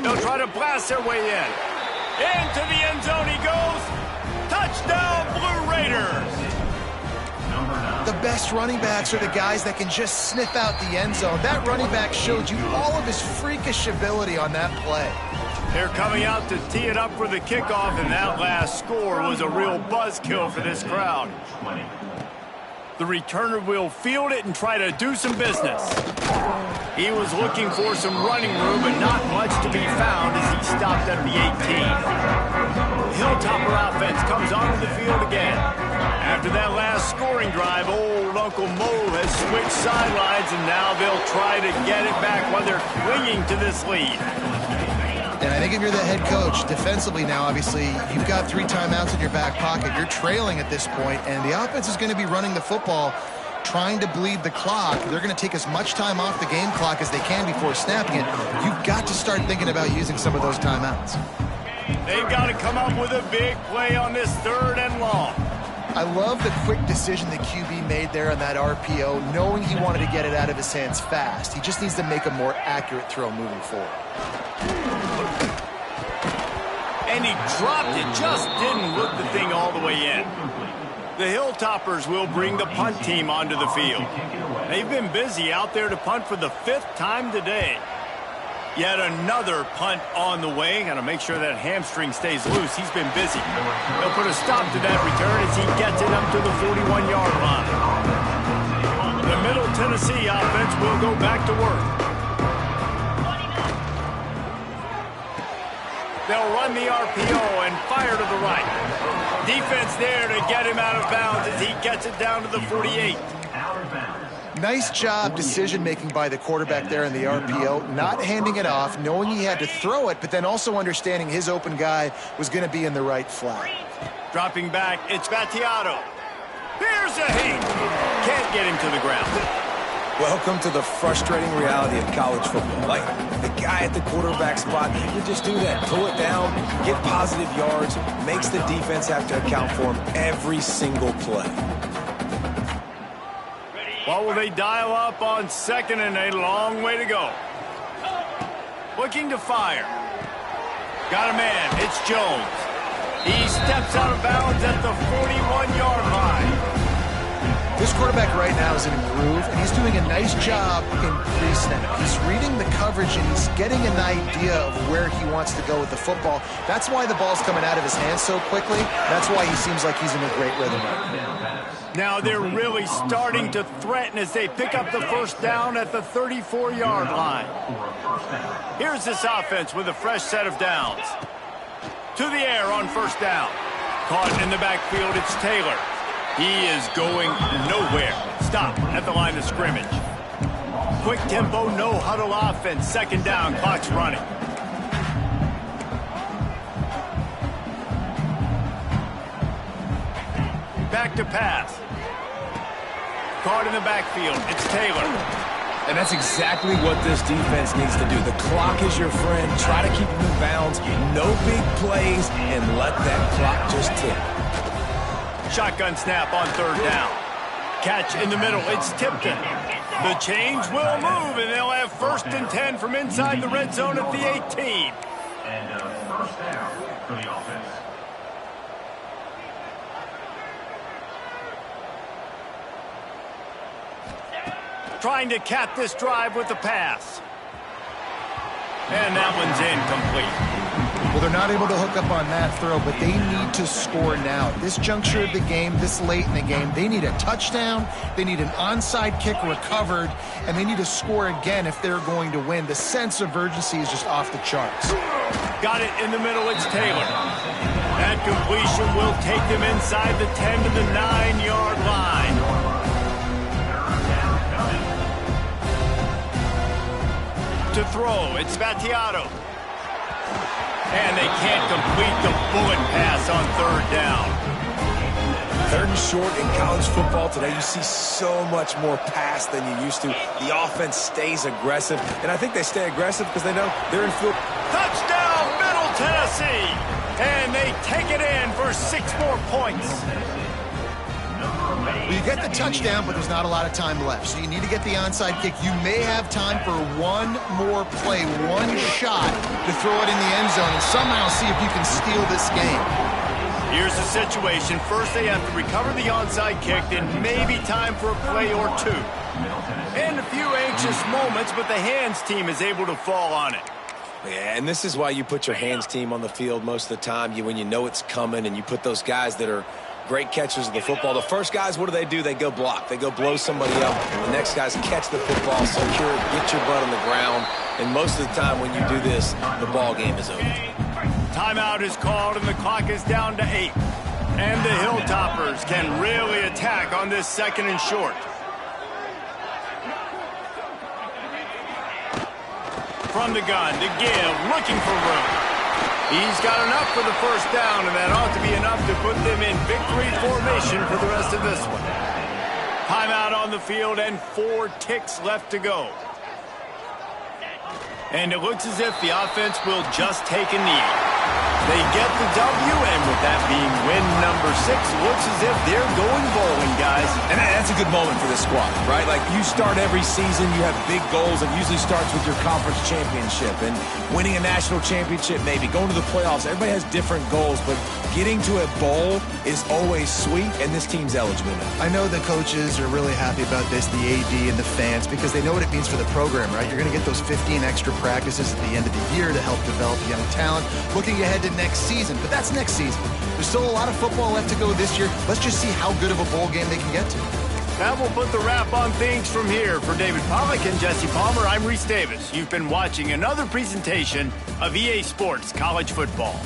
They'll try to blast their way in. Into the end zone he goes. Touchdown, Blue Raiders. The best running backs are the guys that can just sniff out the end zone. That running back showed you all of his freakish ability on that play. They're coming out to tee it up for the kickoff, and that last score was a real buzzkill for this crowd. The returner will field it and try to do some business. He was looking for some running room, but not much to be found as he stopped at the 18. The Hilltopper offense comes onto the field again. After that last scoring drive, old Uncle Mo has switched sidelines, and now they'll try to get it back while they're clinging to this lead. And I think if you're the head coach, defensively now, obviously, you've got 3 timeouts in your back pocket. You're trailing at this point, and the offense is going to be running the football, trying to bleed the clock. They're going to take as much time off the game clock as they can before snapping it. You've got to start thinking about using some of those timeouts. They've got to come up with a big play on this 3rd and long. I love the quick decision the QB made there on that RPO, knowing he wanted to get it out of his hands fast. He just needs to make a more accurate throw moving forward. And he dropped it, just didn't look the thing all the way in. The Hilltoppers will bring the punt team onto the field. They've been busy out there to punt for the 5th time today. Yet another punt on the way. Got to make sure that hamstring stays loose. He's been busy. They'll put a stop to that return as he gets it up to the 41-yard line. The Middle Tennessee offense will go back to work. They'll run the RPO and fire to the right. Defense there to get him out of bounds as he gets it down to the 48. Nice job decision-making by the quarterback there in the RPO, not handing it off, knowing he had to throw it, but then also understanding his open guy was going to be in the right flat. Dropping back, it's Battiato. Here's a hit. can't get him to the ground. Welcome to the frustrating reality of college football. Like, the guy at the quarterback spot, he can just do that. Pull it down, get positive yards, makes the defense have to account for him every single play. What will they dial up on 2nd and a long way to go? Looking to fire. Got a man. It's Jones. He steps out of bounds at the 41-yard line. This quarterback right now is in a groove, and he's doing a nice job in pre-snap. He's reading the coverage, and he's getting an idea of where he wants to go with the football. That's why the ball's coming out of his hands so quickly. That's why he seems like he's in a great rhythm right now. Now they're really starting to threaten as they pick up the first down at the 34-yard line. Here's this offense with a fresh set of downs. To the air on first down. Caught in the backfield, it's Taylor. He is going nowhere. Stop at the line of scrimmage. Quick tempo, no huddle offense. 2nd down, clock's running. Back to pass. Caught in the backfield, it's Taylor. And that's exactly what this defense needs to do. The clock is your friend. Try to keep him in bounds. No big plays, and let that clock just tick. Shotgun snap on 3rd down. Catch in the middle. It's Tipton. The change will move, and they'll have 1st and 10 from inside the red zone at the 18. And first down for the offense. Trying to cap this drive with the pass. And that one's incomplete. Well, they're not able to hook up on that throw, but they need to score now. At this juncture of the game, this late in the game, they need a touchdown, they need an onside kick recovered, and they need to score again if they're going to win. The sense of urgency is just off the charts. Got it in the middle, it's Taylor. That completion will take them inside the 10 to the 9-yard line. To throw, it's Battiato. And they can't complete the bullet pass on 3rd down. 3rd and short in college football today, you see so much more pass than you used to. The offense stays aggressive, and I think they stay aggressive because they know they're in field. Touchdown, Middle Tennessee! And they take it in for 6 more points. Well, you get the touchdown, but there's not a lot of time left. So you need to get the onside kick. You may have time for one more play, one shot to throw it in the end zone and somehow see if you can steal this game. Here's the situation. First, they have to recover the onside kick, then maybe time for a play or 2. And a few anxious moments, but the hands team is able to fall on it. Yeah, and this is why you put your hands team on the field most of the time. When you know it's coming, and you put those guys that are great catchers of the football. The first guys, what do? They go block. They go blow somebody up. The next guys catch the football, secure it, get your butt on the ground. And most of the time when you do this, the ball game is over. Timeout is called, and the clock is down to 8. And the Hilltoppers can really attack on this 2nd and short. From the gun to give, looking for room. He's got enough for the first down, and that ought to be enough to put them in victory formation for the rest of this one. Timeout on the field and 4 ticks left to go. And it looks as if the offense will just take a knee. They get the W, and with that being win number 6, looks as if they're going bowling, guys. And that's a good moment for this squad, right? Like, you start every season, you have big goals. It usually starts with your conference championship and winning a national championship, maybe going to the playoffs. Everybody has different goals, but getting to a bowl is always sweet, and this team's eligible now. I know the coaches are really happy about this, the AD and the fans, because they know what it means for the program, right? You're going to get those 15 extra practices at the end of the year to help develop young talent. Looking ahead to next season, but that's next season. There's still a lot of football left to go this year. Let's just see how good of a bowl game they can get to. That will put the wrap on things from here. For David Pollack and Jesse Palmer, I'm Reese Davis. You've been watching another presentation of EA Sports College Football.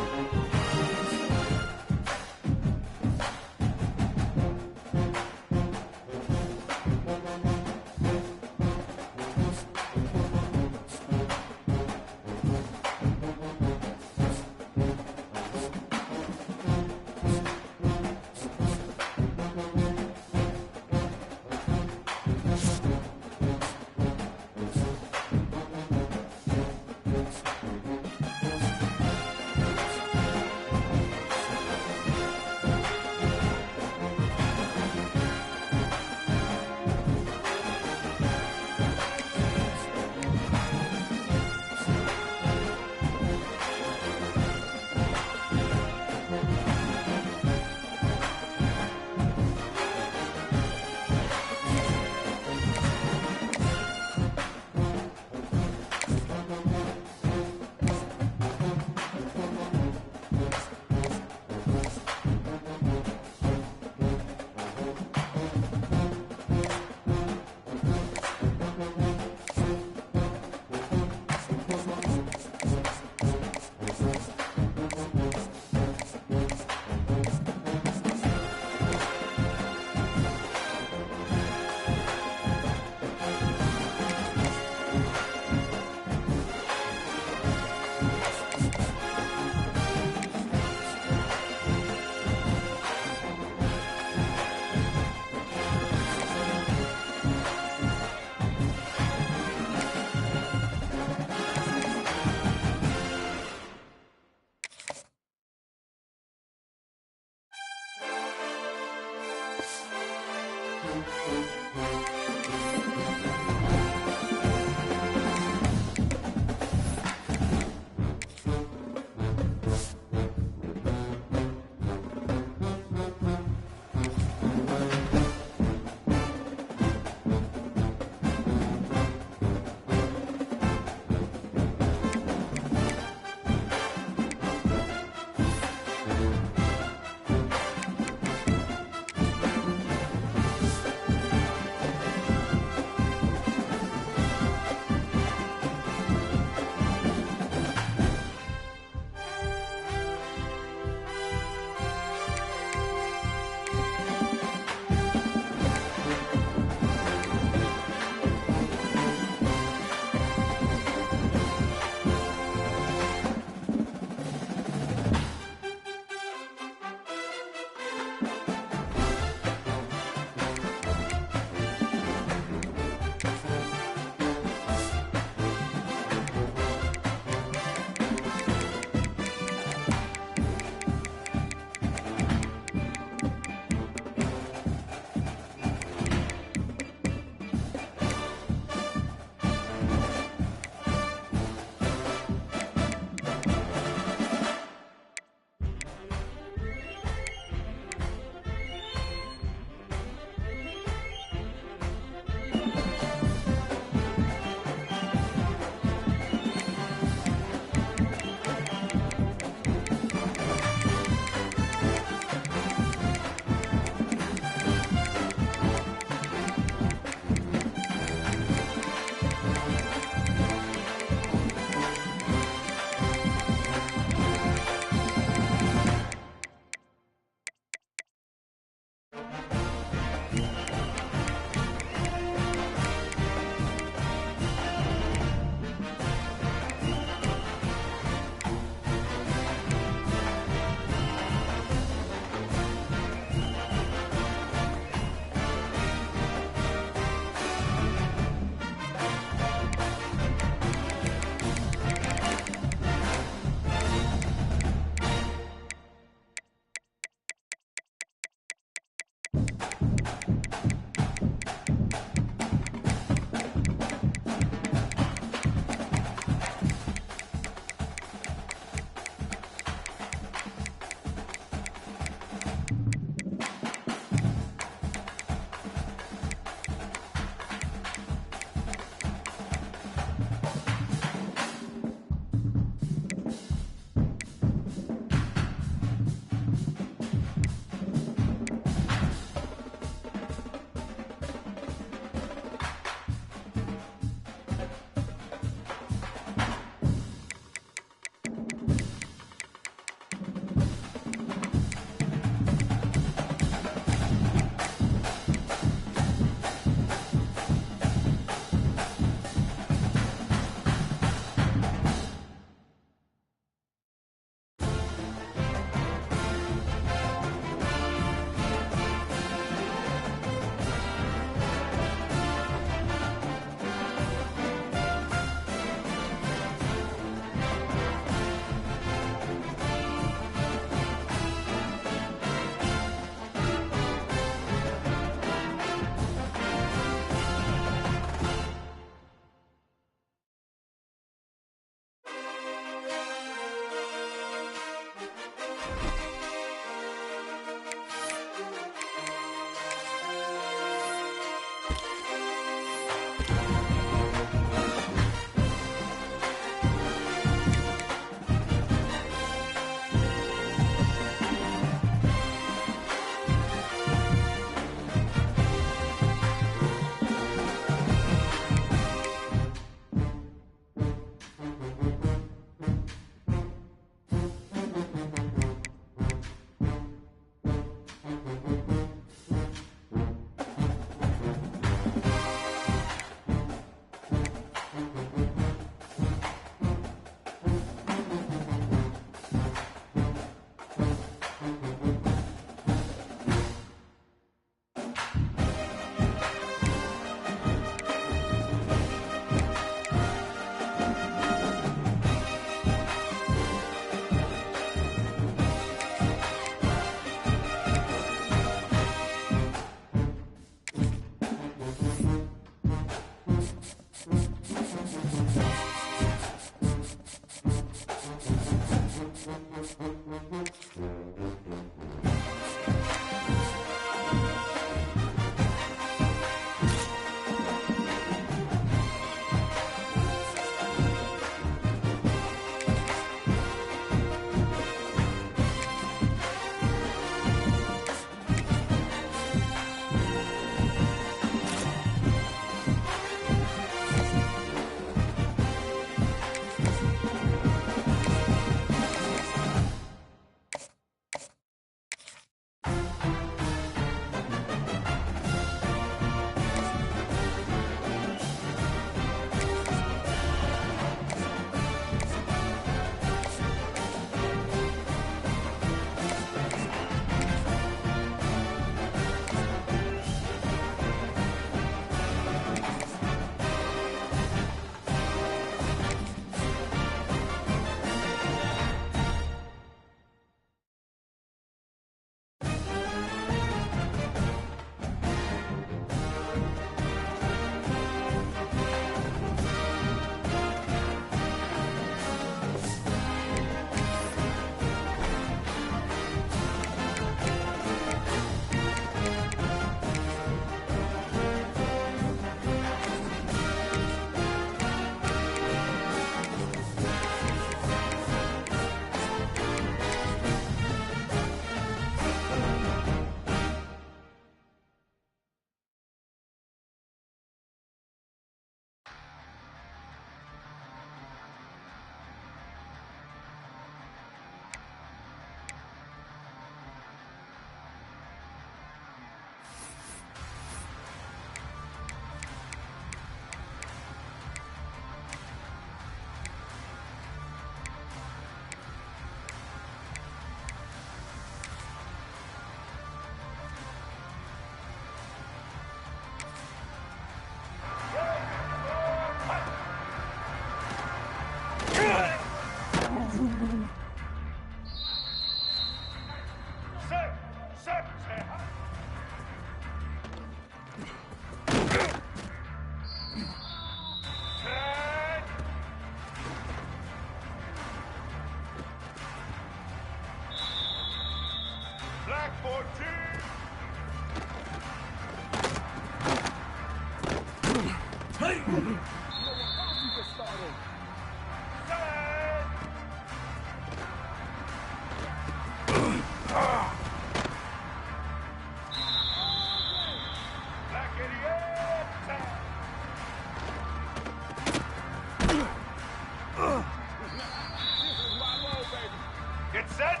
Get set.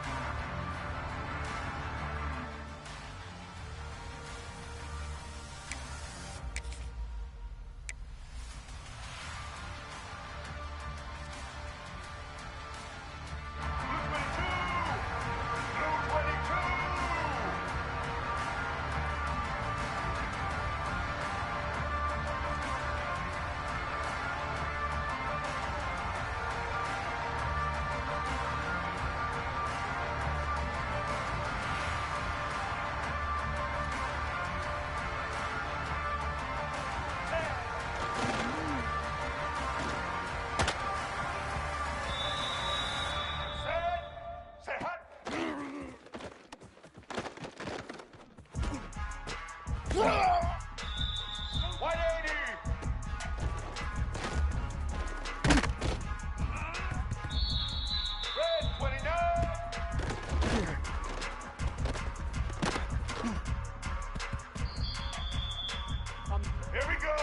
Here we go.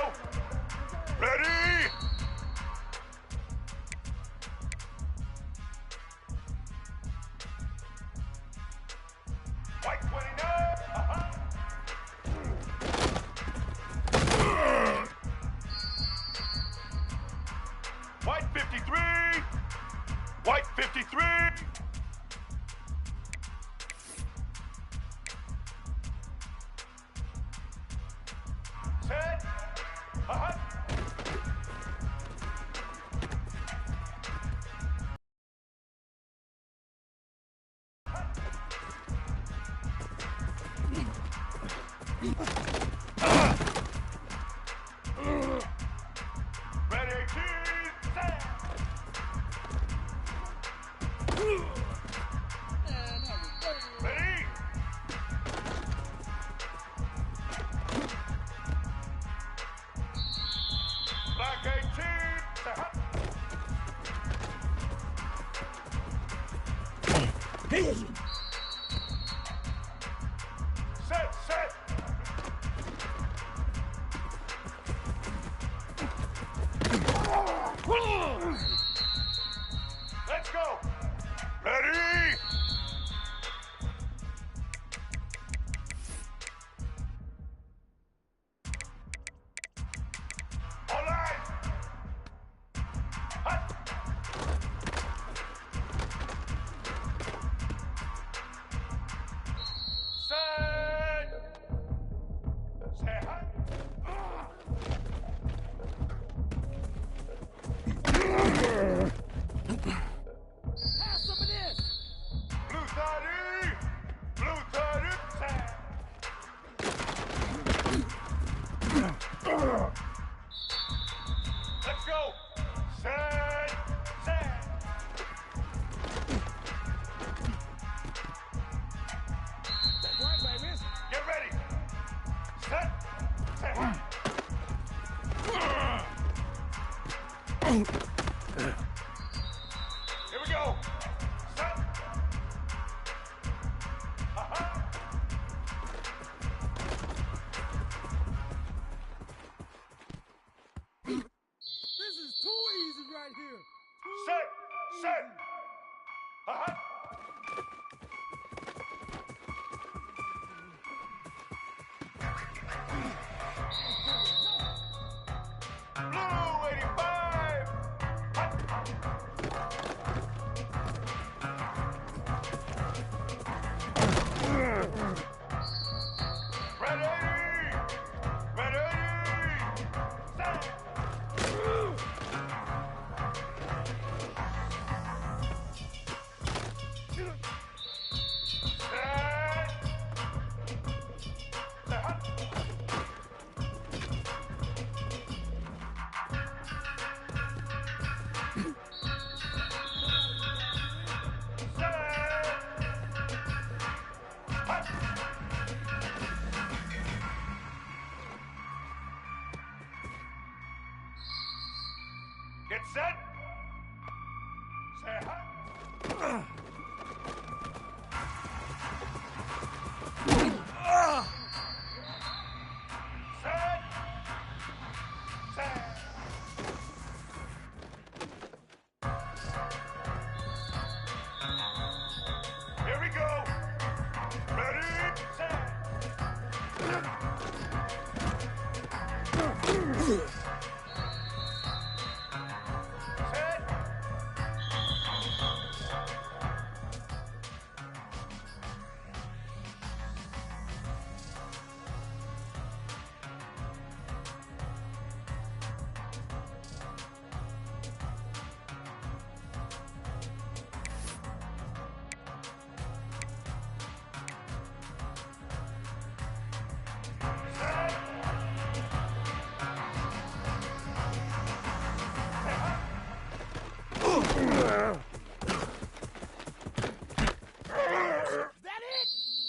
Ready? White 29. White 53. White 53. Set. Ready, team, set. Ready? Black 18, set. Set, set. Let's go. Ready? All right. Hut. Set. Set. Hut. Blue 30! Blue 30! Set! Let's go! Set! Set! That's right, baby! Get ready! Set! Set! Here we go! Set! This is too easy right here. Set! Set! Blue 85! Red 80! Red 80! Set! Get set. Say hi. Set. Set. Here we go. Ready, set. Set.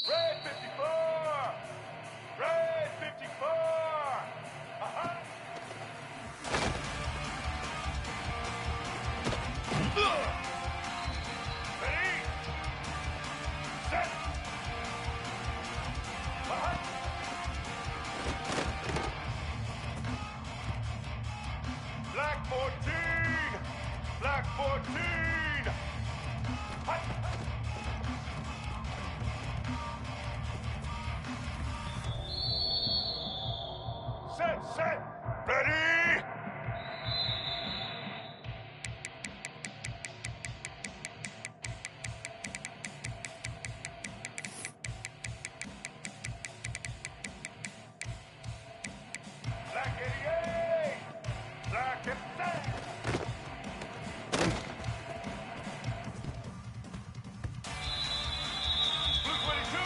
Red 54! Red 54! Uh-huh. Ready? Set! Uh-huh. Black 14! Black 14! Hut. Set, set, ready? Black 88, black 57. Blue 22,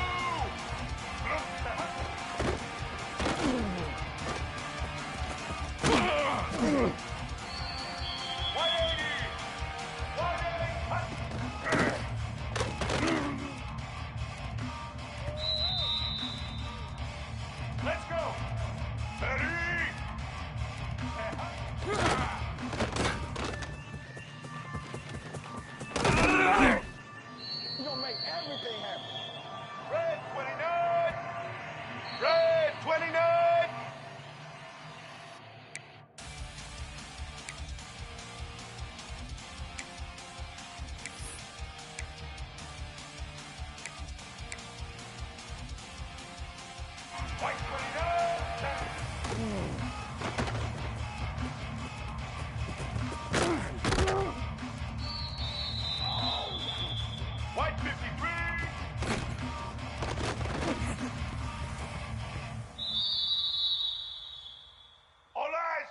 blue. 180! 180! Let's go! Ready? You gonna make everything happen. Red 29! Red 29! White 29! White 53! All eyes!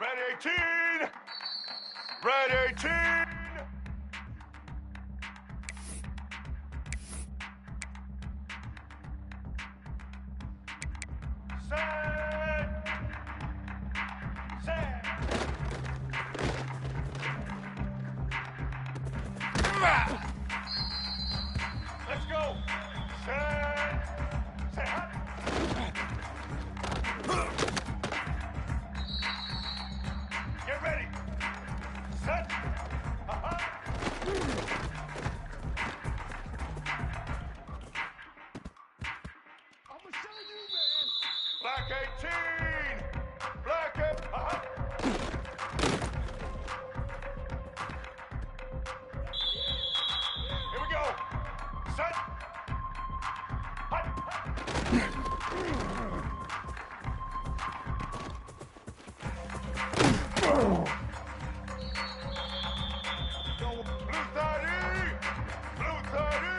Red 18! Red 18! Set! Set! Let's go! Set! Set! Get ready! Set! I'ma show you, man. Black 18! Black 8! Here we go! Set! Hut! Blue 30! Blue 30!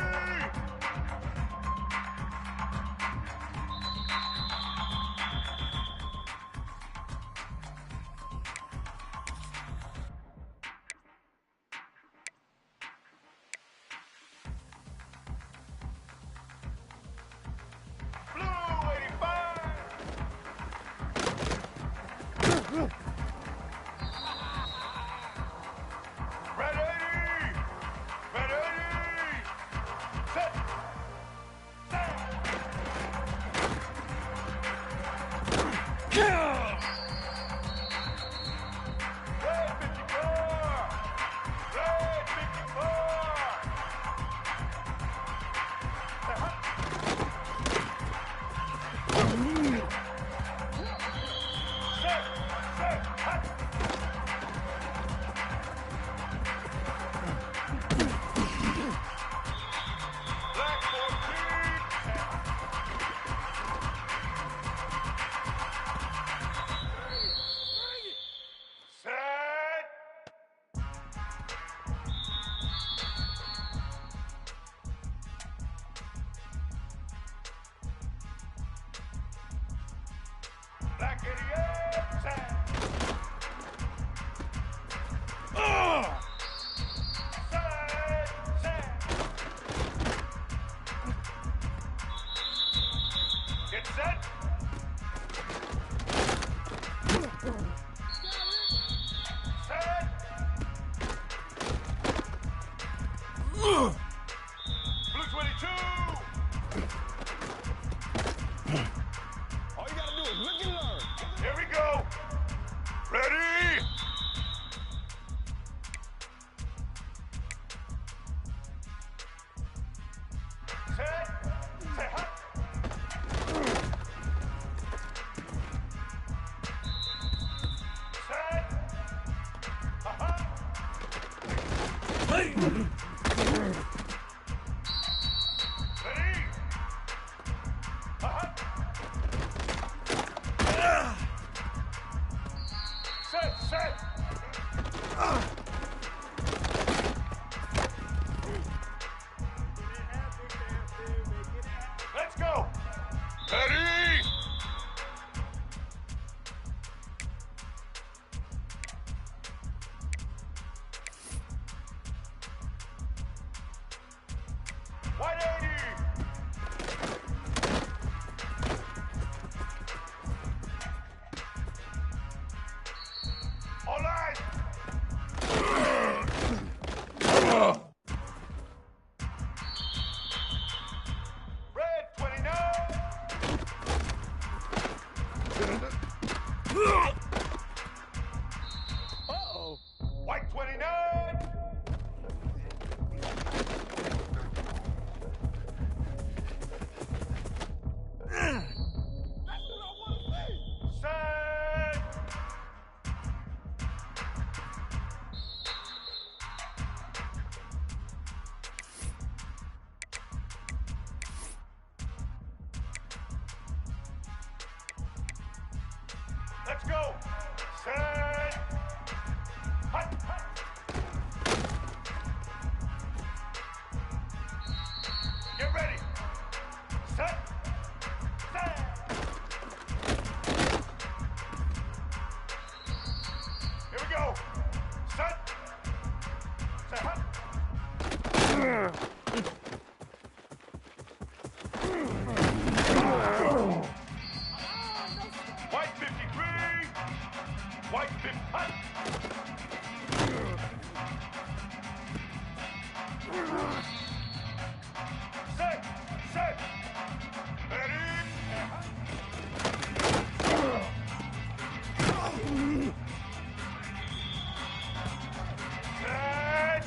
Set. Set. Blue 22. All you gotta do is look and learn. Here we go. Ready? Set. Set. Hut. Set. Uh-huh. Ready? Uh-huh. Set, set. Let's go. Ready? One eighty. All right. Red 29. Uh-oh. White 29. That's what I want to see. Set. Let's go. Set. Hut, hut. Get ready. Set. Set. Here we go. Set. Set. Hut. White 53. White 50. Hut. Set. Set. Ready. Set.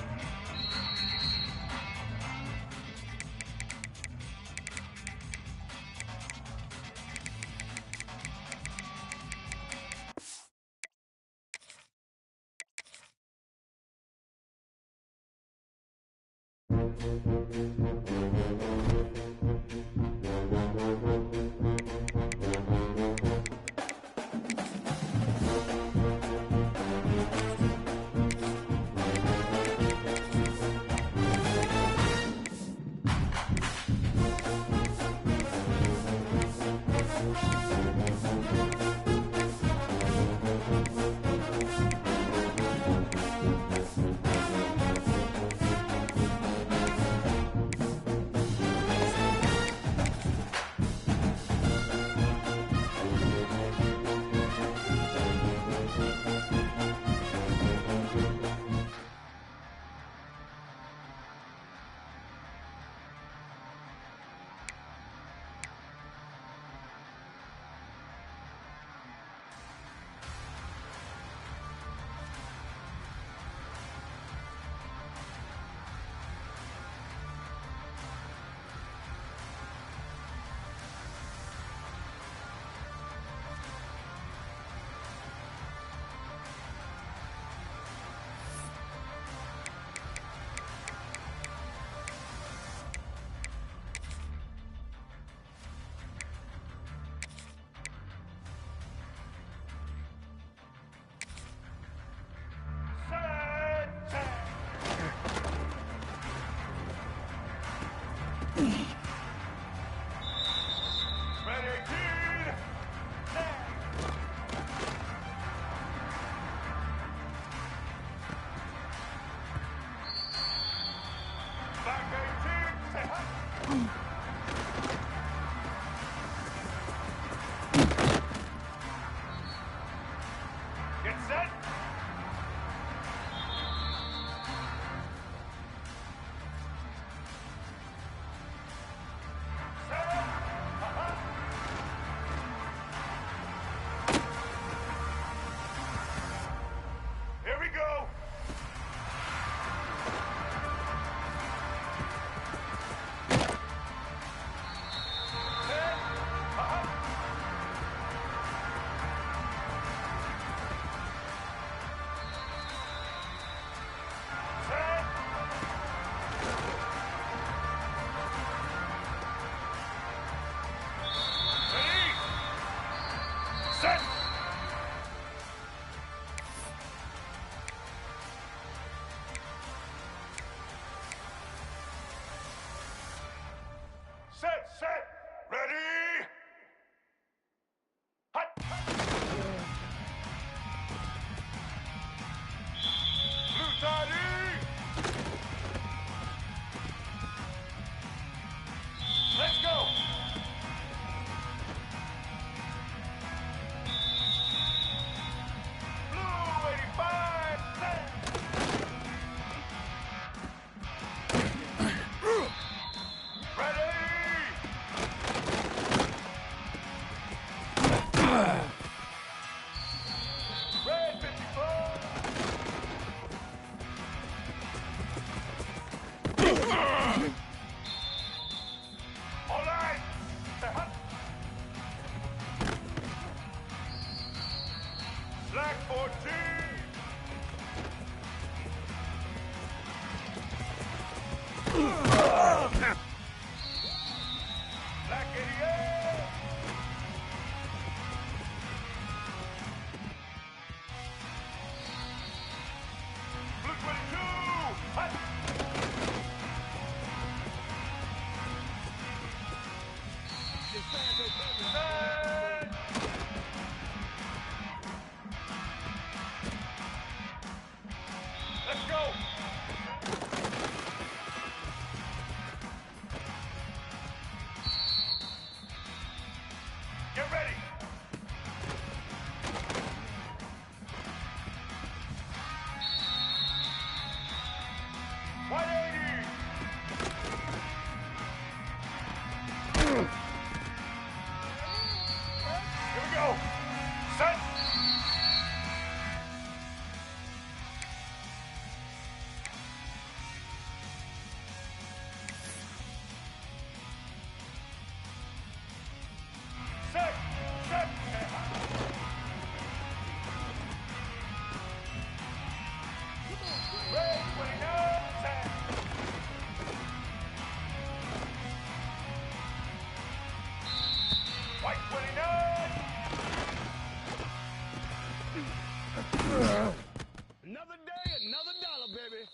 Another day, another dollar, baby.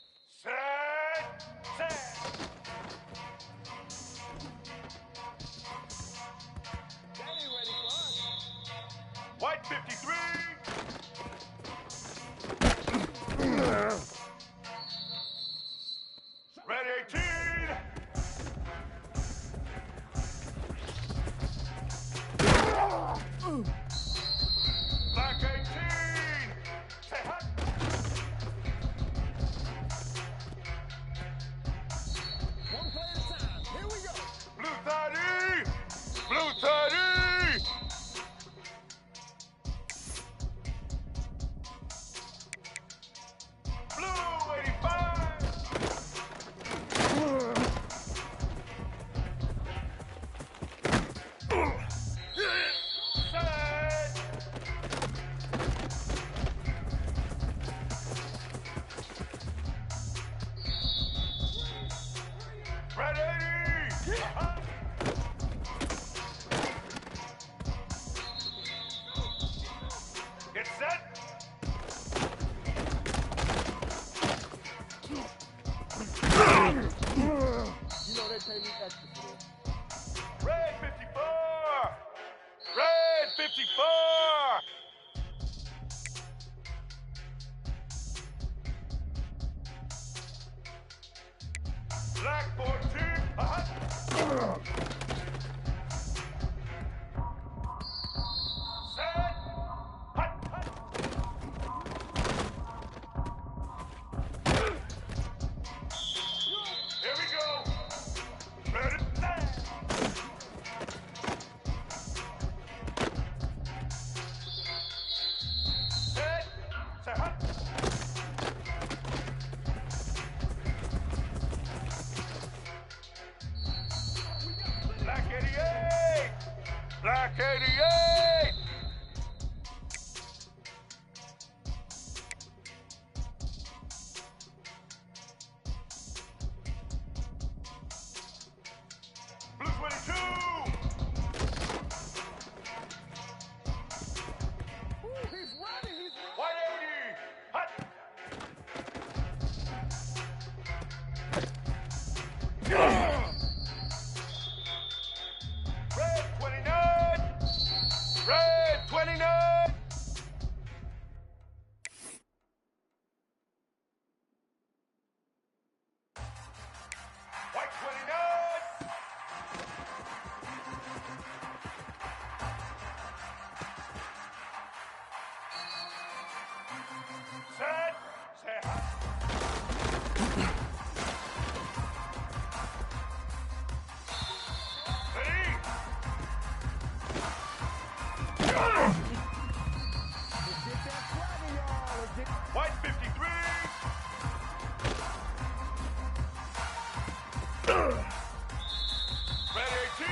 Set. That ain't ready for us. White 53. Red 18. Black 18. Say hot. One play at a time. Here we go. Blue 30. Blue 30. Blue 85. Set. Red 80. Get set. You know they pay me extra for this. Red 54. Red 54. Black 14. Set. Hot. Here we go. Ready? Set. Set. Set. Hot. Black 88. Black 88. Blue 22. Ooh, he's running. White 80. Hot. Red 29. Red 29. White 29. Set. Set. Ready? Get that swagger, y'all. Let's get White 53. Red 18.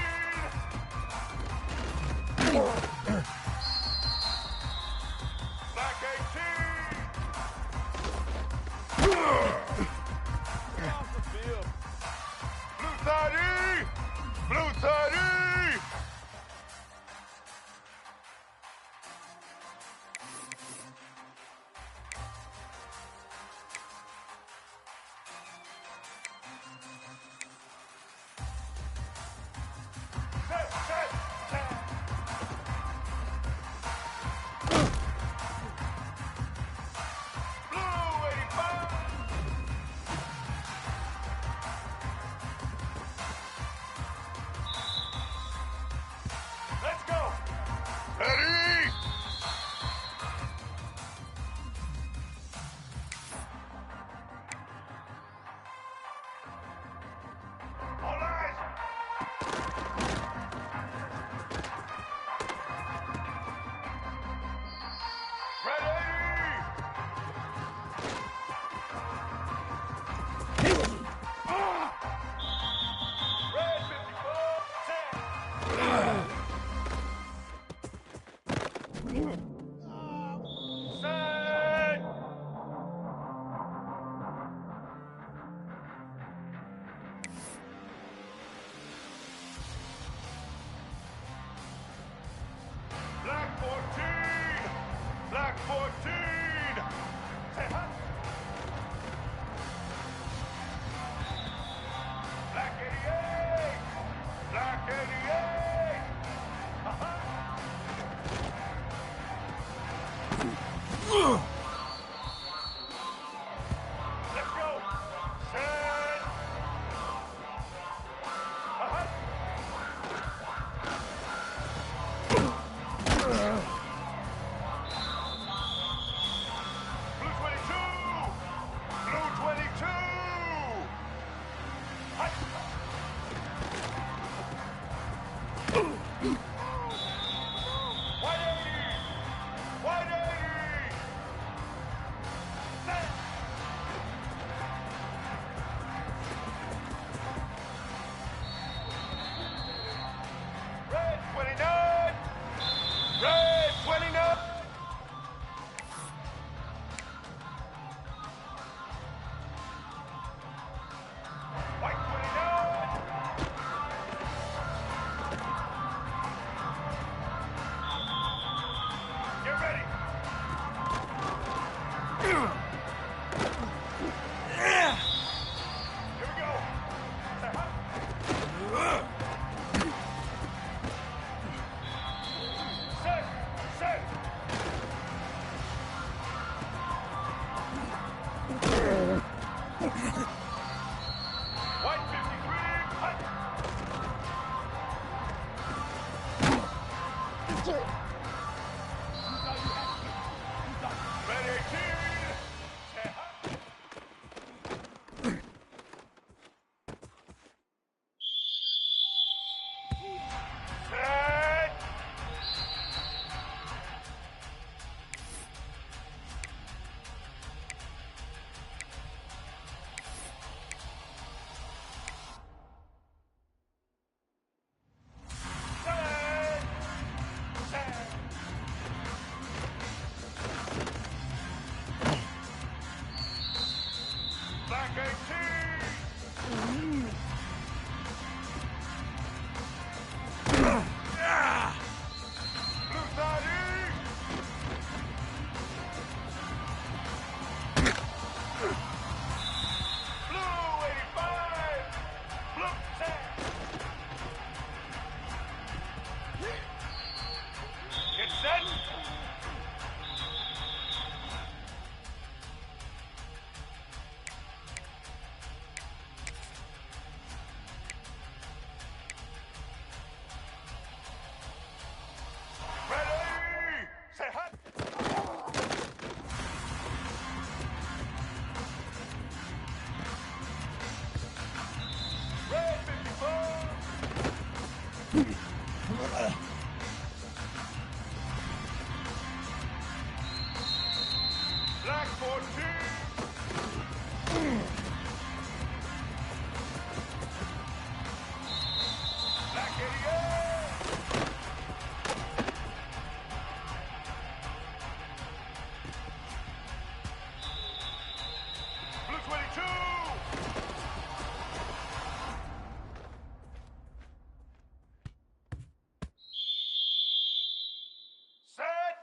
Black 18. off the field. Blue 30. Blue 30. Set. Let's go. Set. Uh-huh. Blue 22. Blue 22. Hut. 180. 180. Set. Red 29. Red 29. White 29. Get ready. Here we go. Set. Set. White 53. Hut. Red 18. Set. Hut. Set. Set. Set. Black 18. Blue 30. Blue 85. Blue 10. Get set. Ready. Say hut. Red 54. Black 14. Black 88. Blue 22. Set.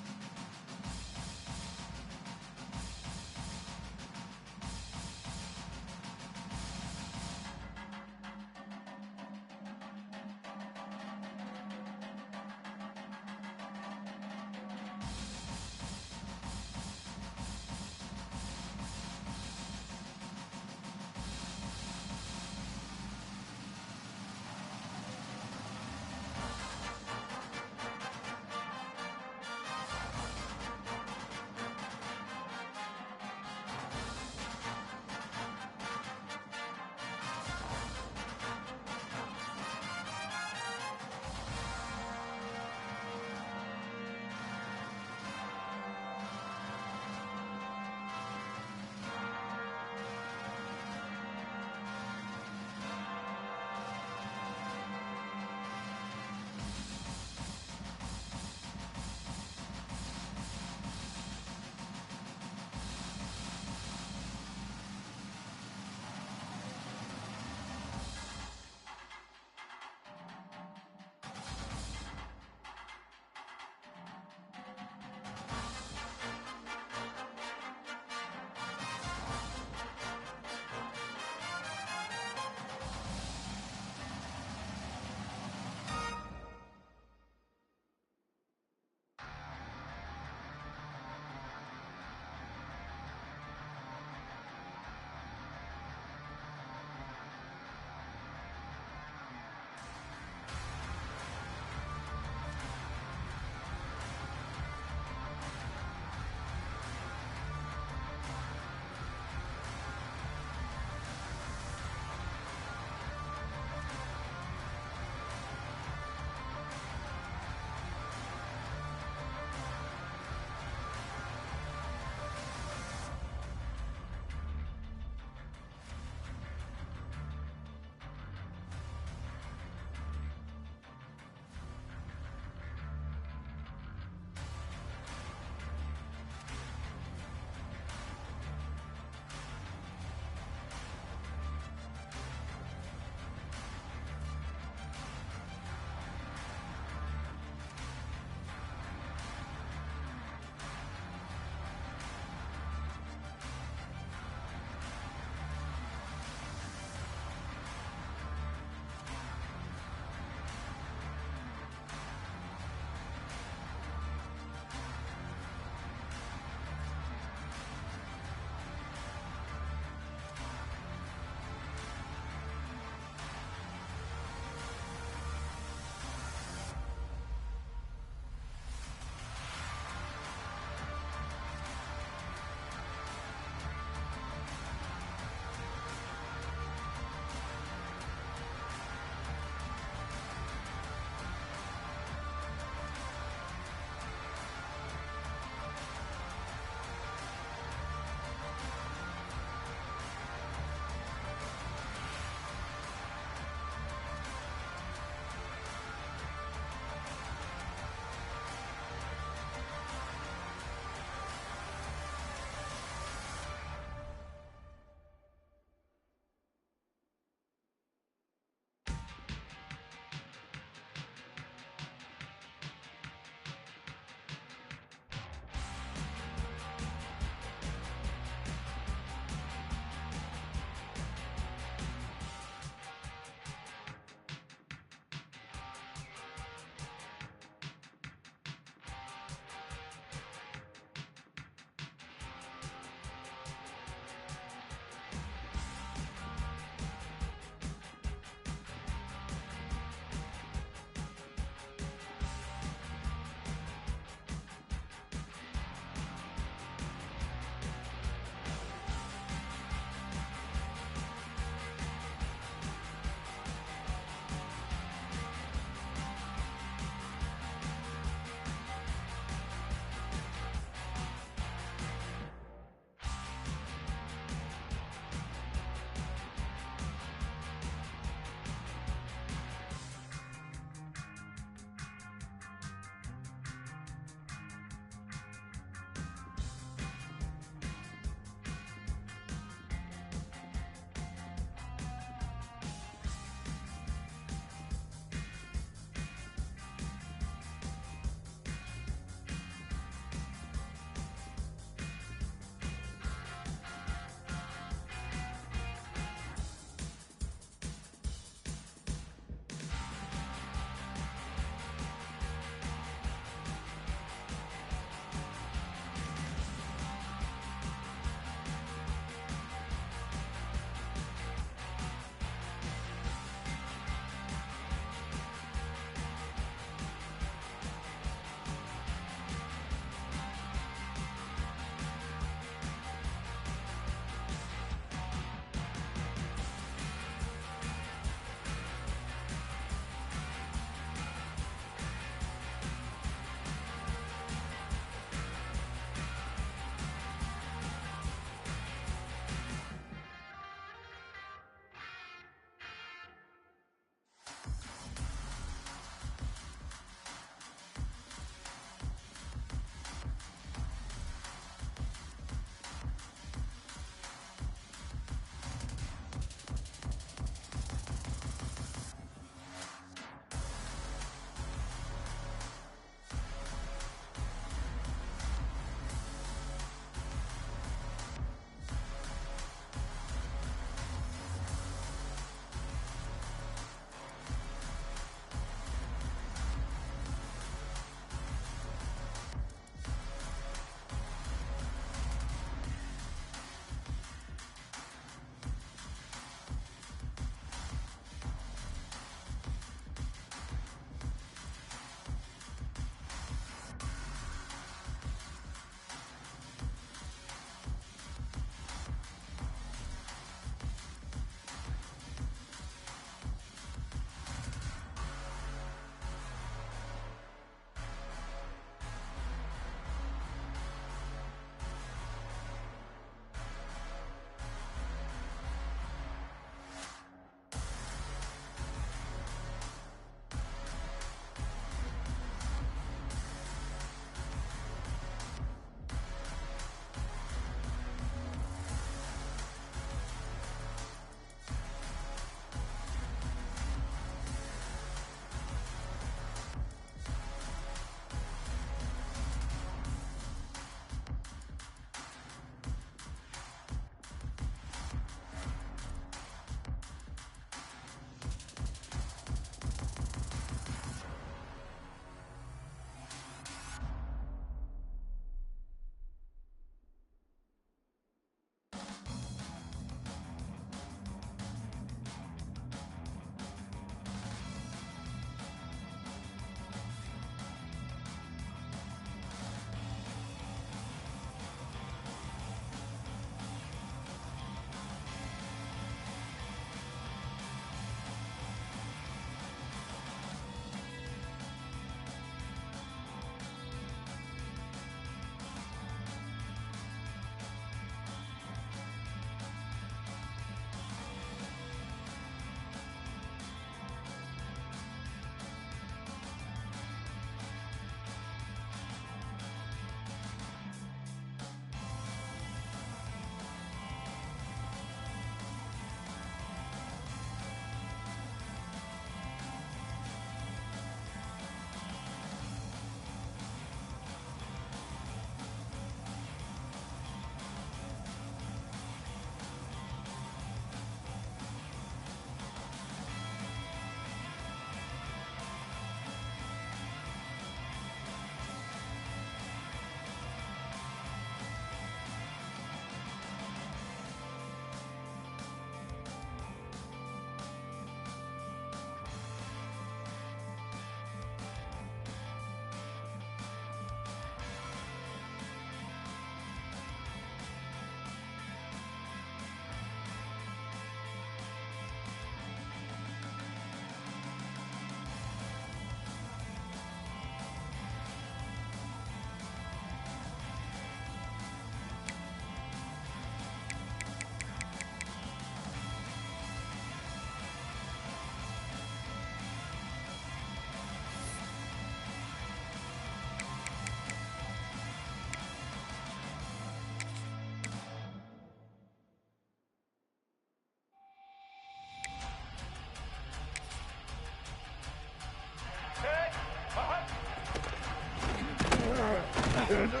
Red 29.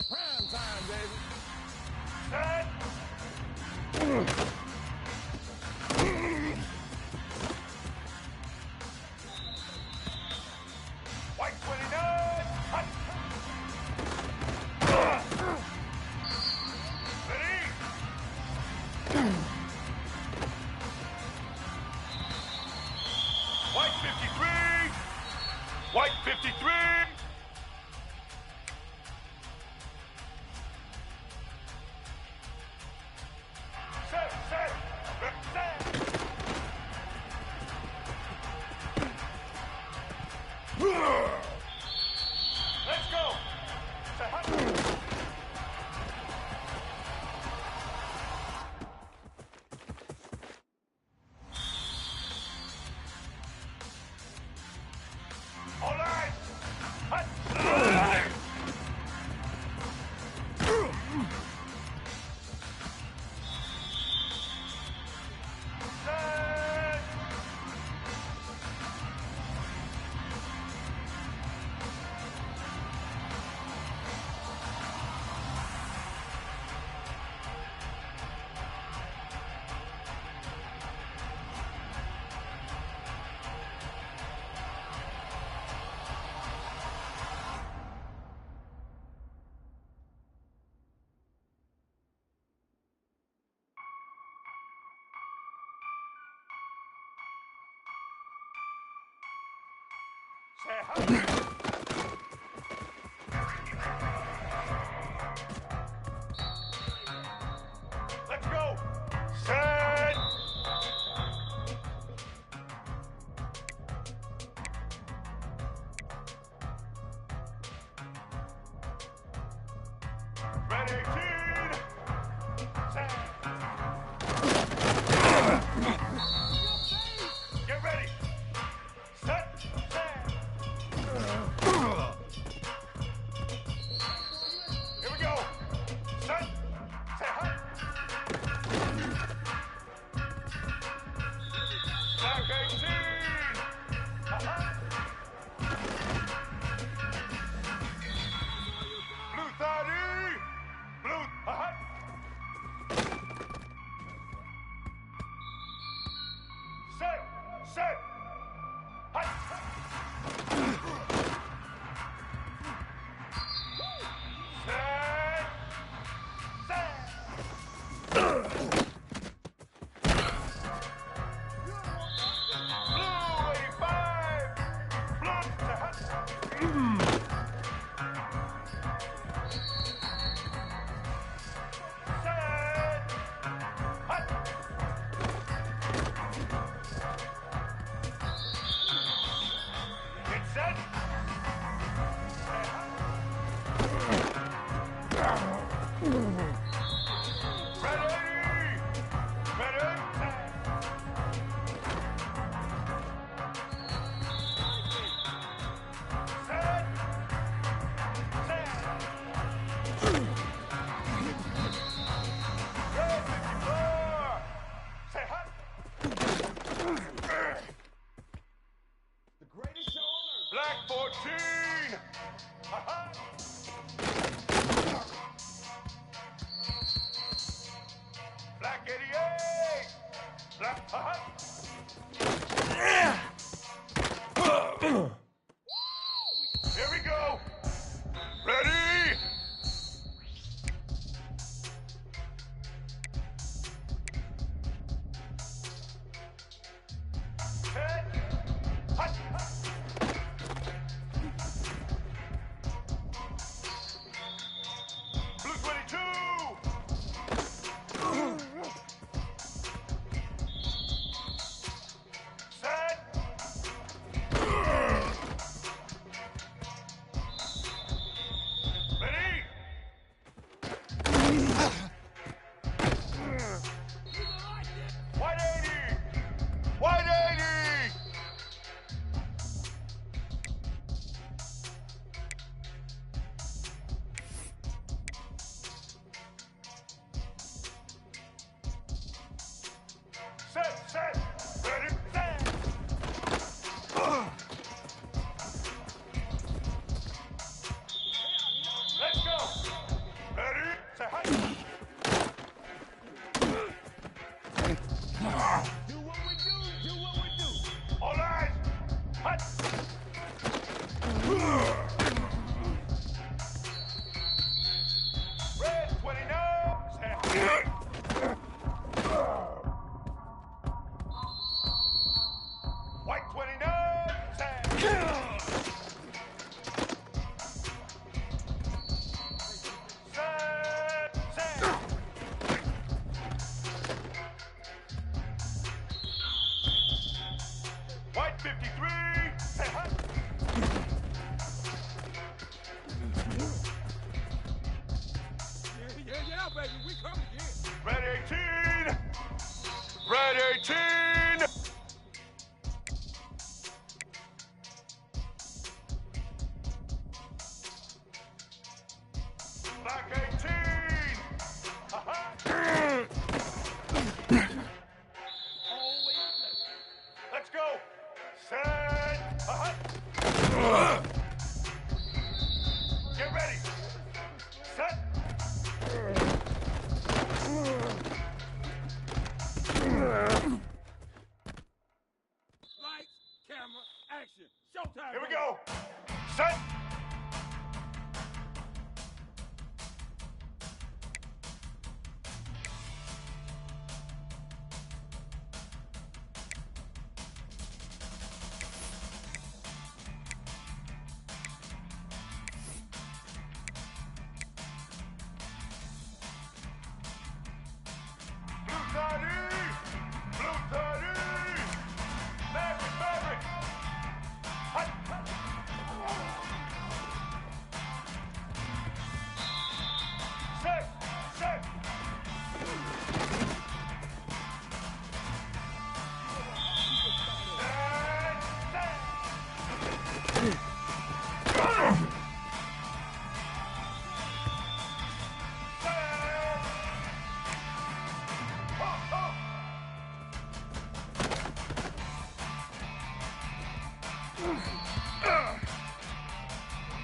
Prime time, baby. Set. White 29. Hot. Ready? White 53. White 53. Set. Set. Set. Let's go. Set. Hot. All right. Hot. Set. Say hi. Let's go. Set. Ready, kid. Set. Get ready. Set. Set. Here we go. Set. Set. Hot. Black 18. Uh-huh. Blue 30. Blue. Uh-huh. Set. Set. Hot. Set. Set. Blue 85. Blue. Set. Hot. Get set. Ready! Ready! Set! Set! Red 54! Say hot! The greatest show on earth. Black 14! Ha-ha! Black 88! Black, ha-ha! Here we go! Ready! Set! Hot! Blue 22! Set! Ready? White 80! White 80! Set, set, ready, set! White 53. Say hut. Yeah, baby, we come again. Red 18. Red 18. Black 18. Let's go. Set. Get ready. Set. Lights, camera, action. Showtime. Here we baby. go. Set. Blue side east. Blue side east. Maverick, Maverick. Hut, hut. Set, set.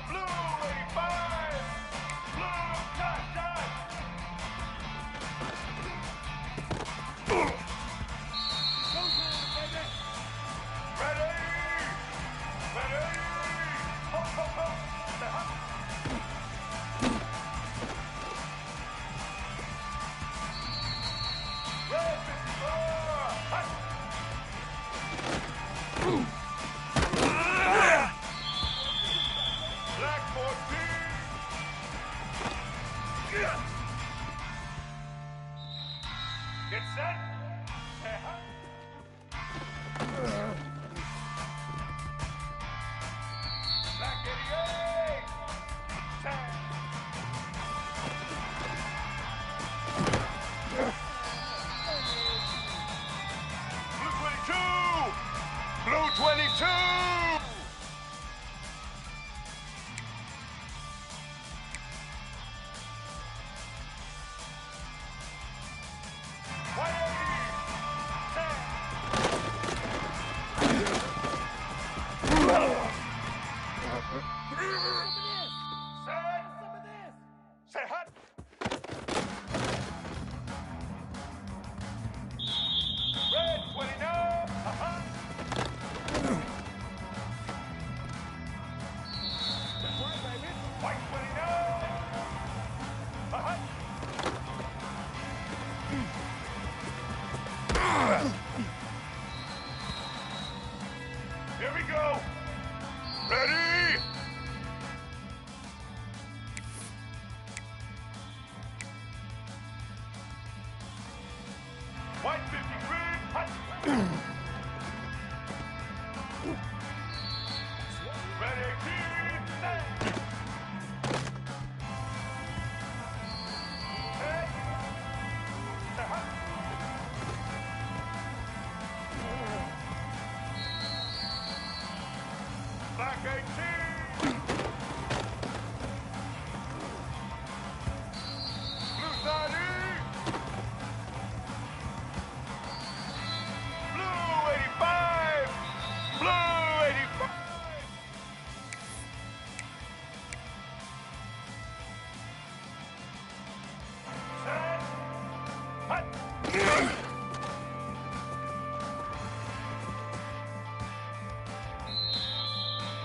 Blue 85. Blue touchdown. Ready. Ready. Ho, ho, ho. Say hut. Red 54. Hut. Black 14. Get set. Say hut. Black 88. Set. Blue 22. Blue 22. White 80. Set. Say hut. Red 29. White 29. Here we go. Ready? White 53. Hut. Red 18. Set. Set. Set. Hut. Black 18. Blue side east. Blue 85. Blue 85. Set. Hut.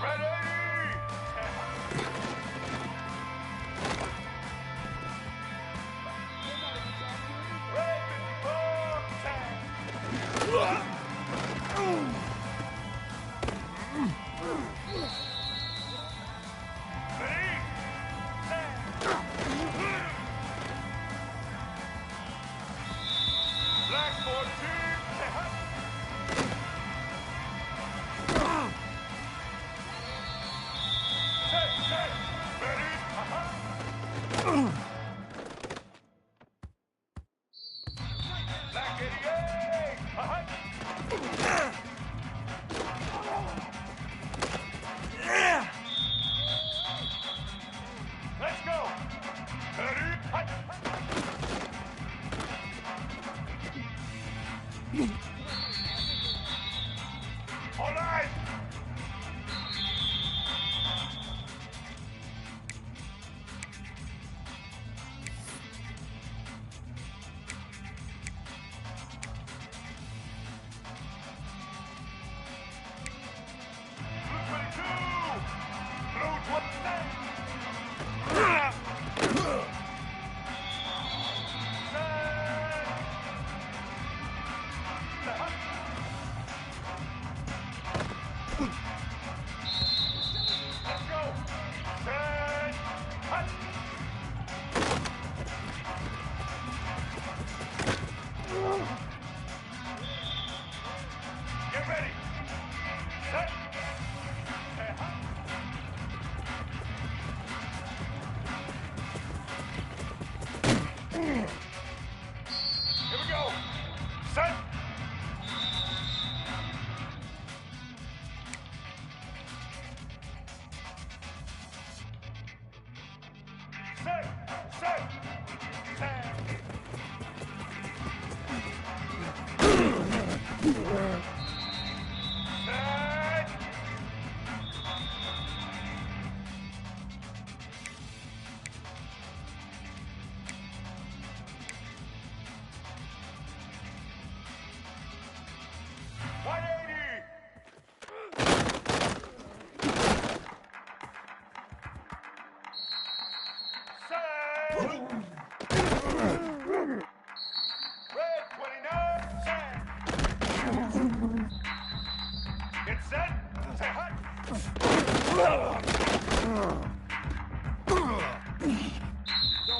Ready?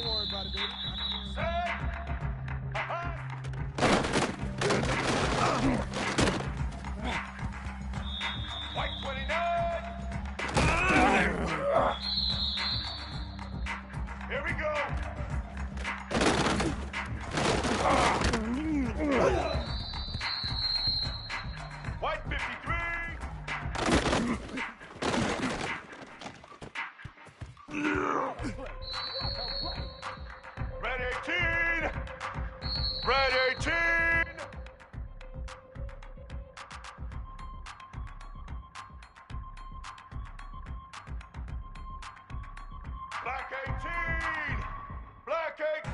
worry about it, baby. Set. White 29. Here we go. White 53. Red 18. Red 18. Black 18. Black 8.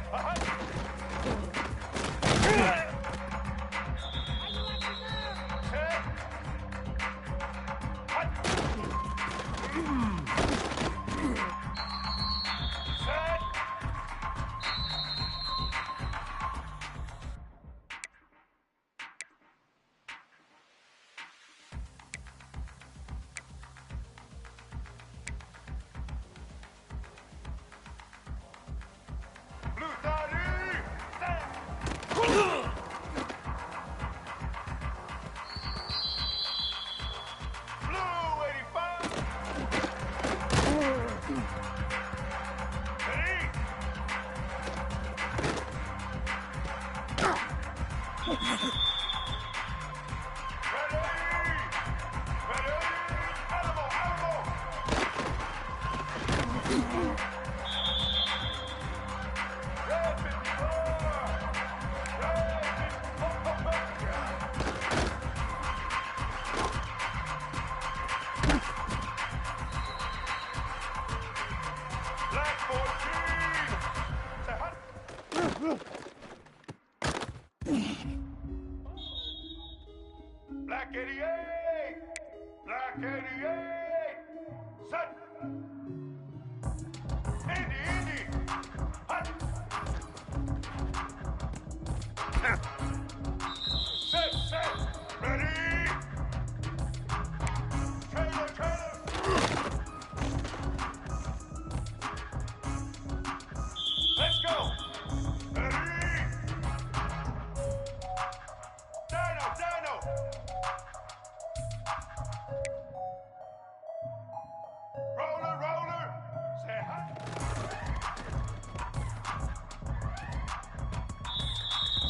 Blue 30. Set. Blue 85. Ready? Ready? Animal. Red 54. Red 54. Black 14. Black 88. Black 88. Set. Indy. Hot. Set. Ready? Trailer. Let's go. Ready? Dino. Roller. Say hi.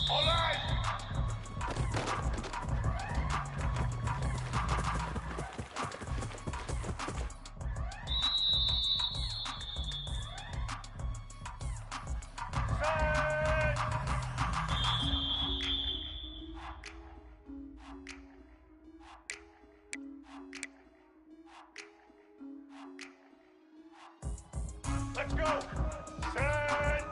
All right. Set. Let's go. Set.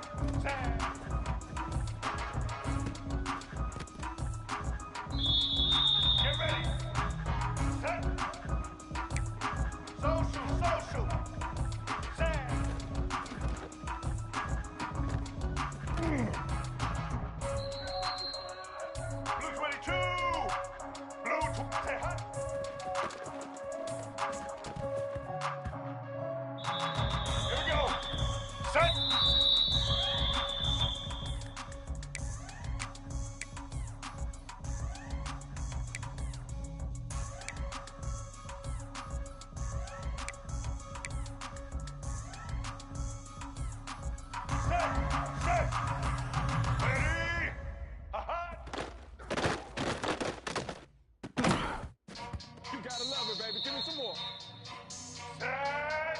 Get ready. Set. Social. Set. Blue 22. Say hi. Here we go. Set. Set. Ready? You gotta love it, baby. Give me some more. Set.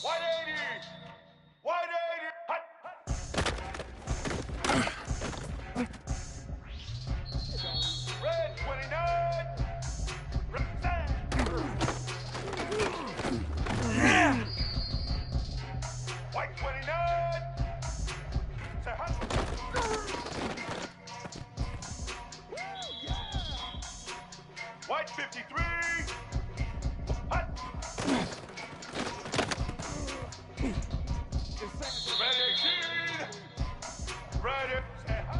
White 80. Hot. Red 29. Set. White 29. Say hot. White 53. Hot. Red 18. Red. Say hot.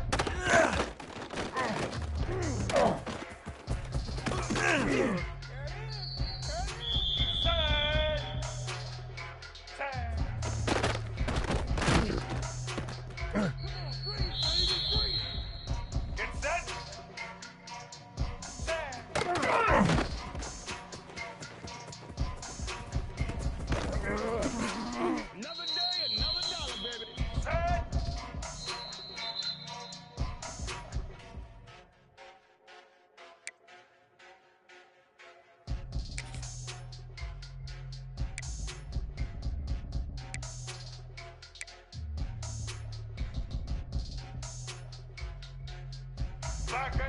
Black 18.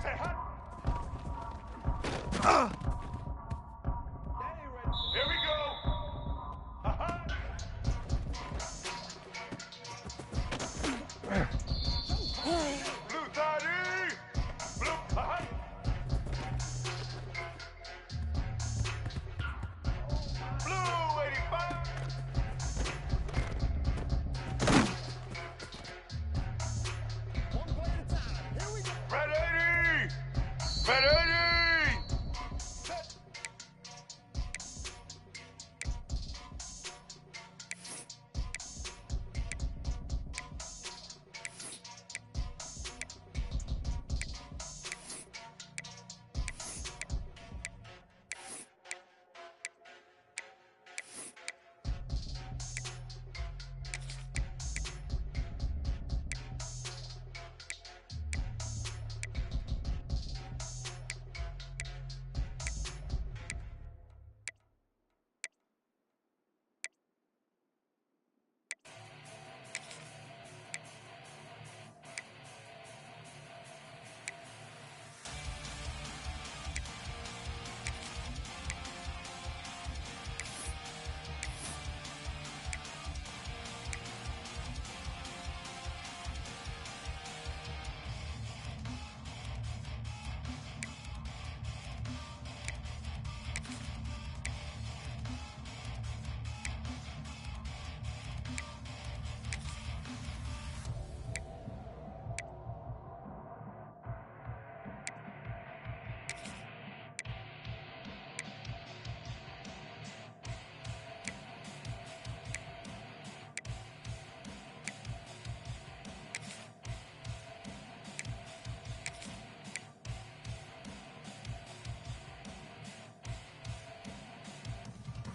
Say hot. Here we go. Ha-ha. Blue 30. Blue, ha-ha. Blue 85. Red 80. Red 80.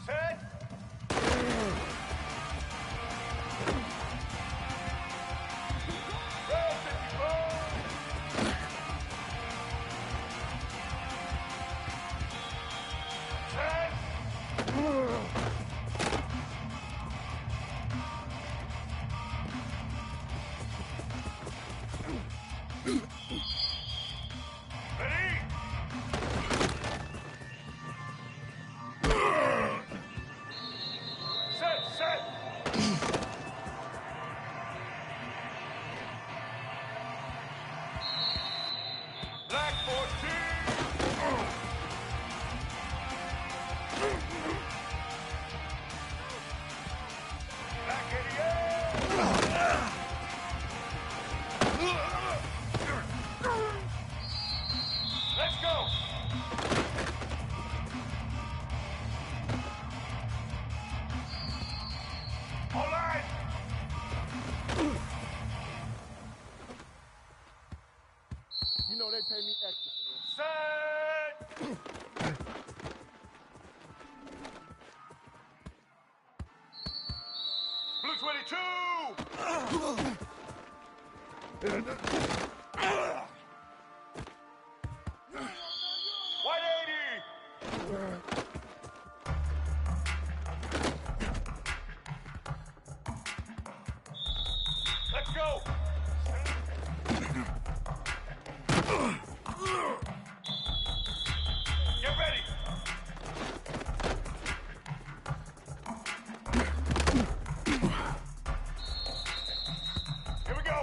Set. Red 54. Set. Ready? Set. Black 14. Black 88. Let's go. All right. You know they pay me extra for this. Set. Blue 22. White 80. Let's go. Get ready. Here we go.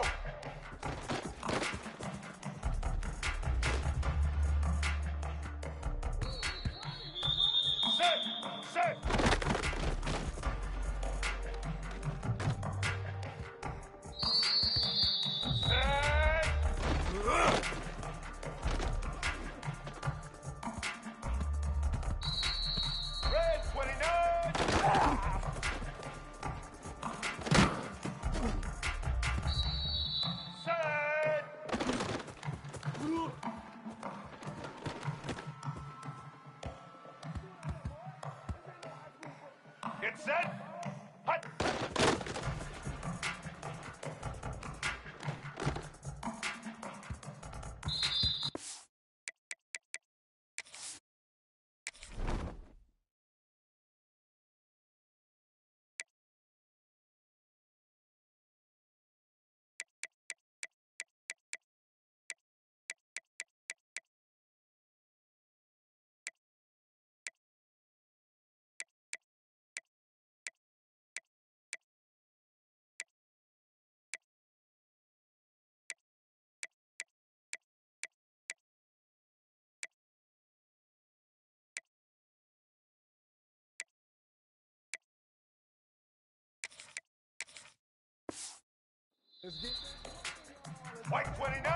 White 29.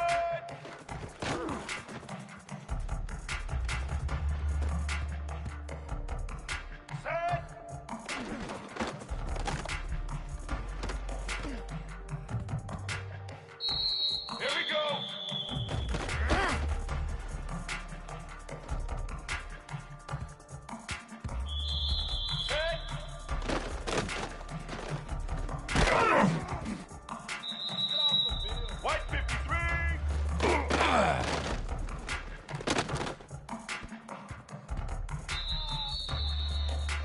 Set. Here we go. Set. White 53. Set.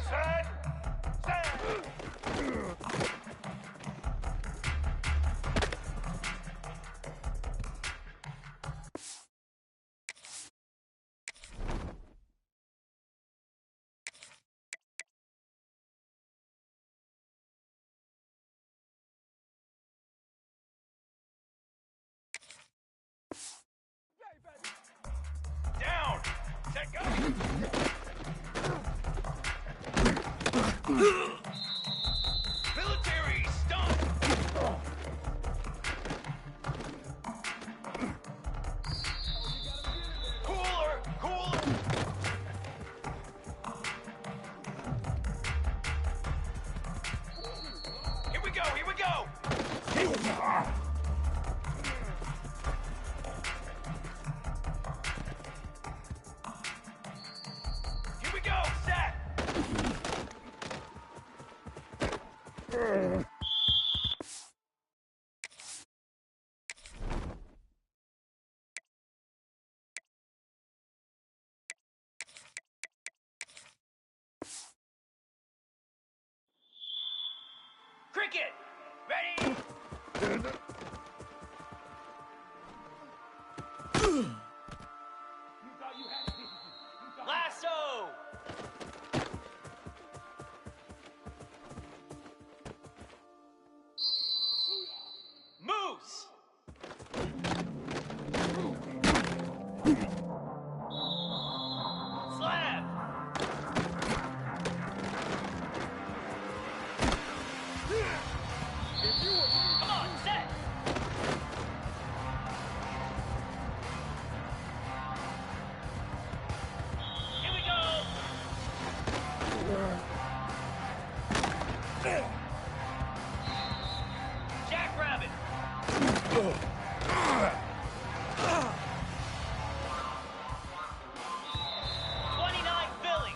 Set. Down. Set, go. Military stun. Cooler, cooler. Here we go, here we go. Here we go, set. Cricket, ready? Lasso. Moose. Slab. Come on, set. Here we go. Jackrabbit. 29 Philly.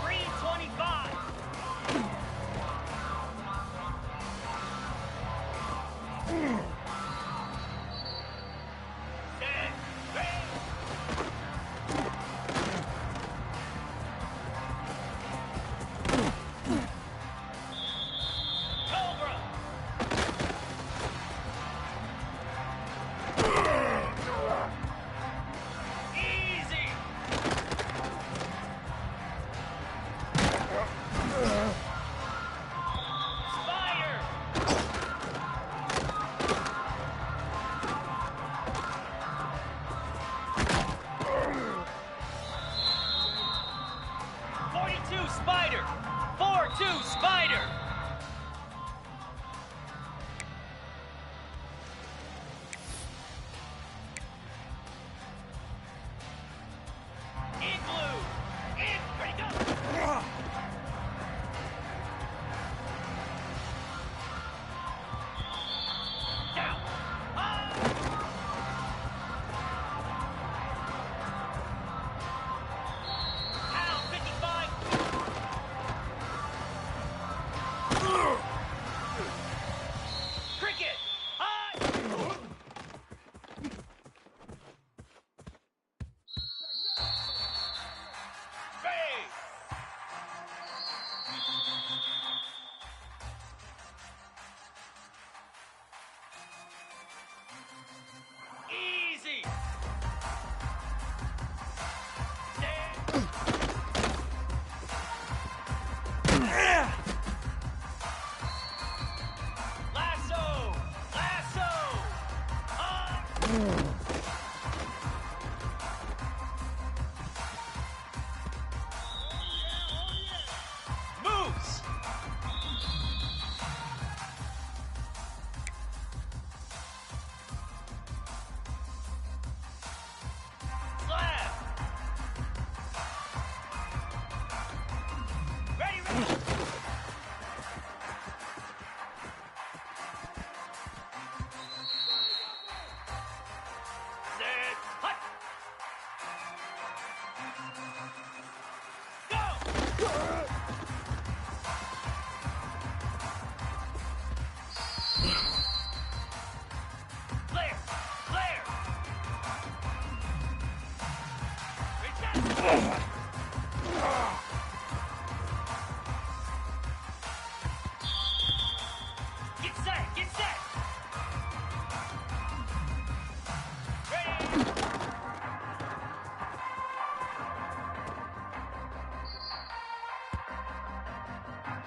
Green 25. Set, ready. Cobra. Easy. Spider. .42 Spider. 4-2 Spider. Igloo. Ready, go. Down. Pound 55.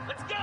Let's go!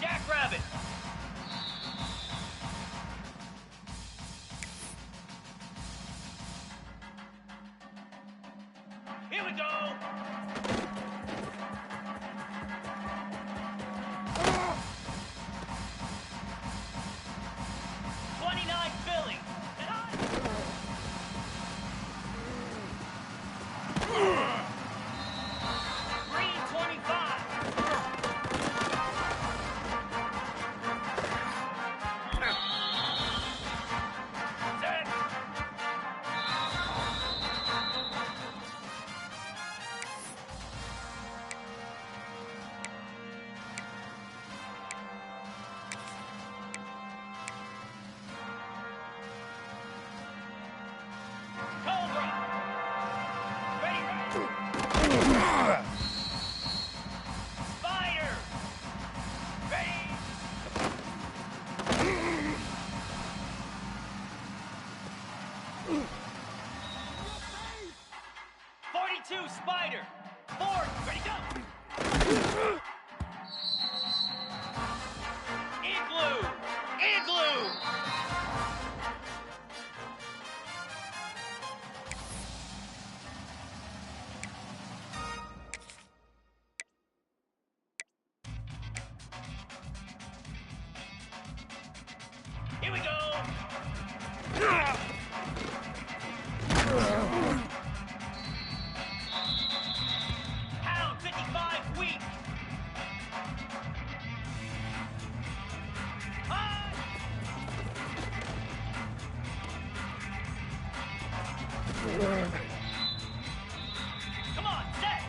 Jackrabbit! Here we go! Philly! And I... 325! Here we go. Pound 55 weak. High. Come on, set.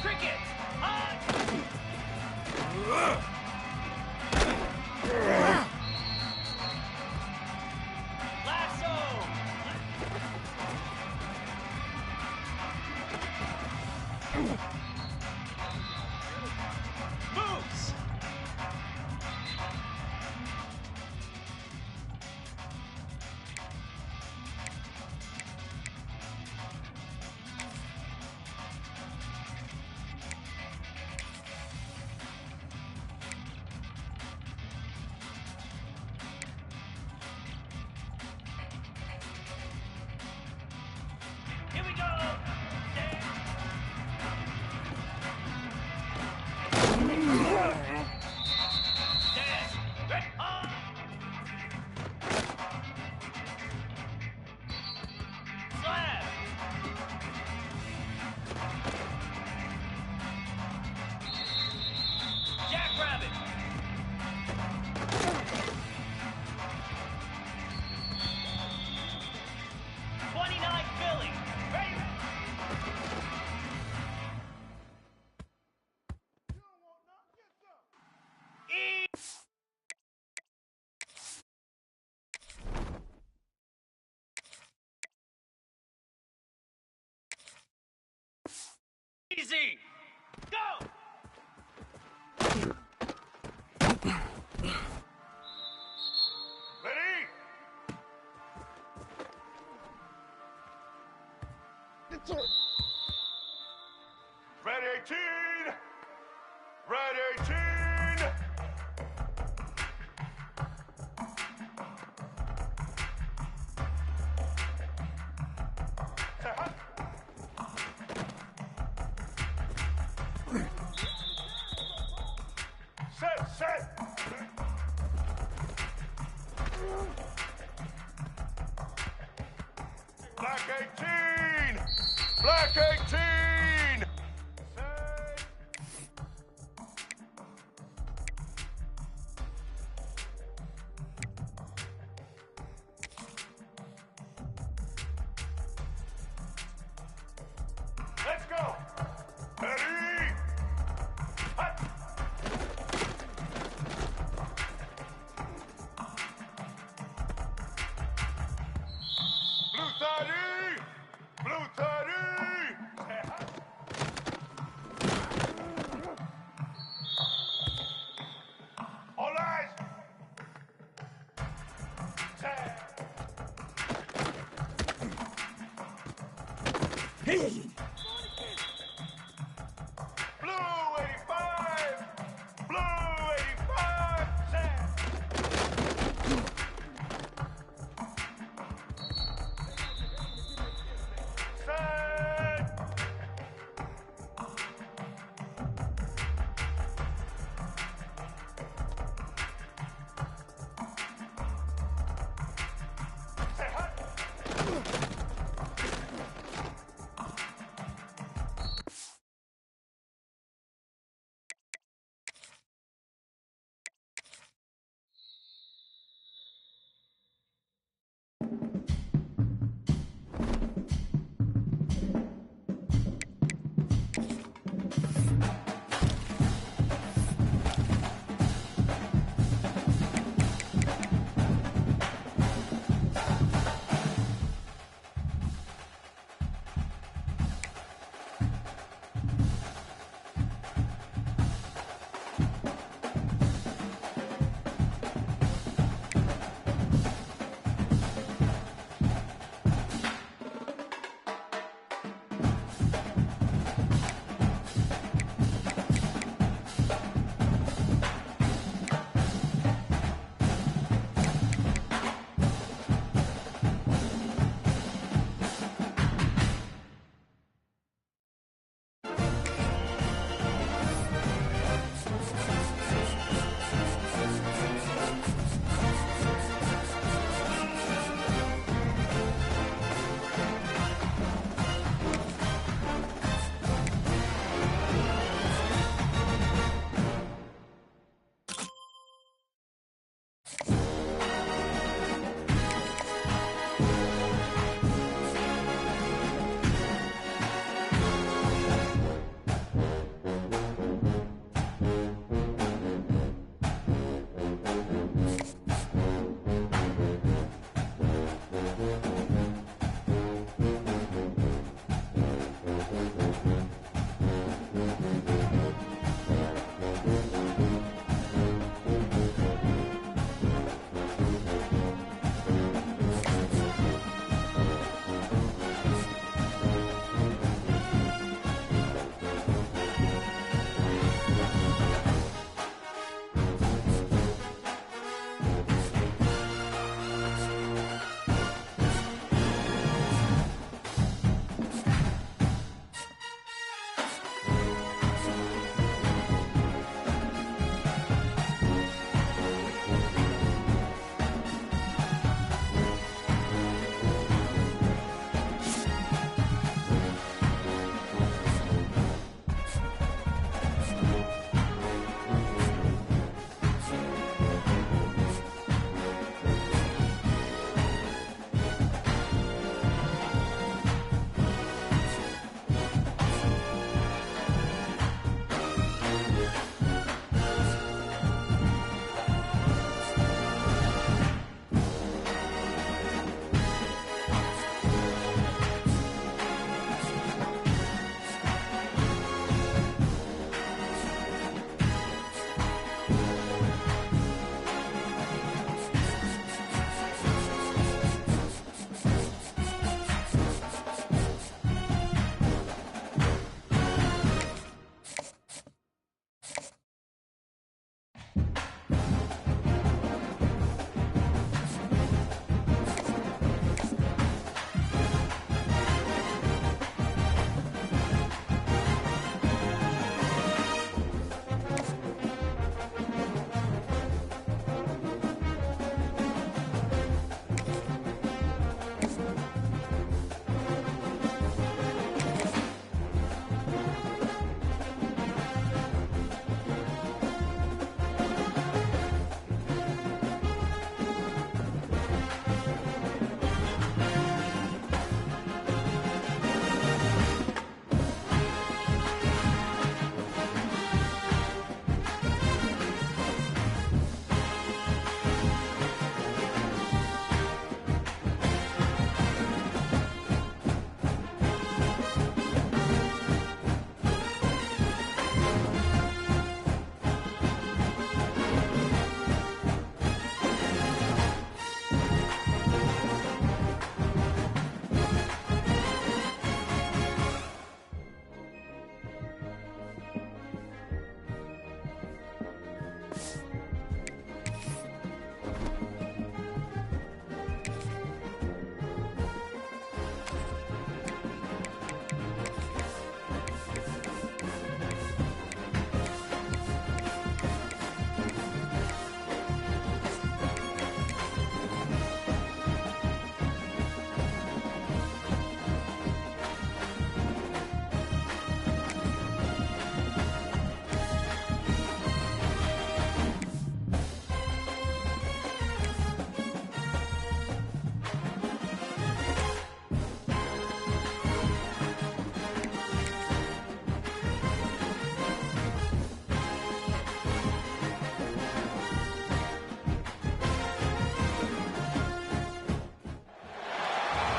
Cricket. High. Lasso. Moves. Here we go. Dash. Red on. Slab. Jackrabbit. '29 Philly. Ready? E. Easy. Go. Ready? Red 18. Red 18. Set. Black 18. Black 18. Set. Let's go. Ready? Hut. Blue 30! Blue 30!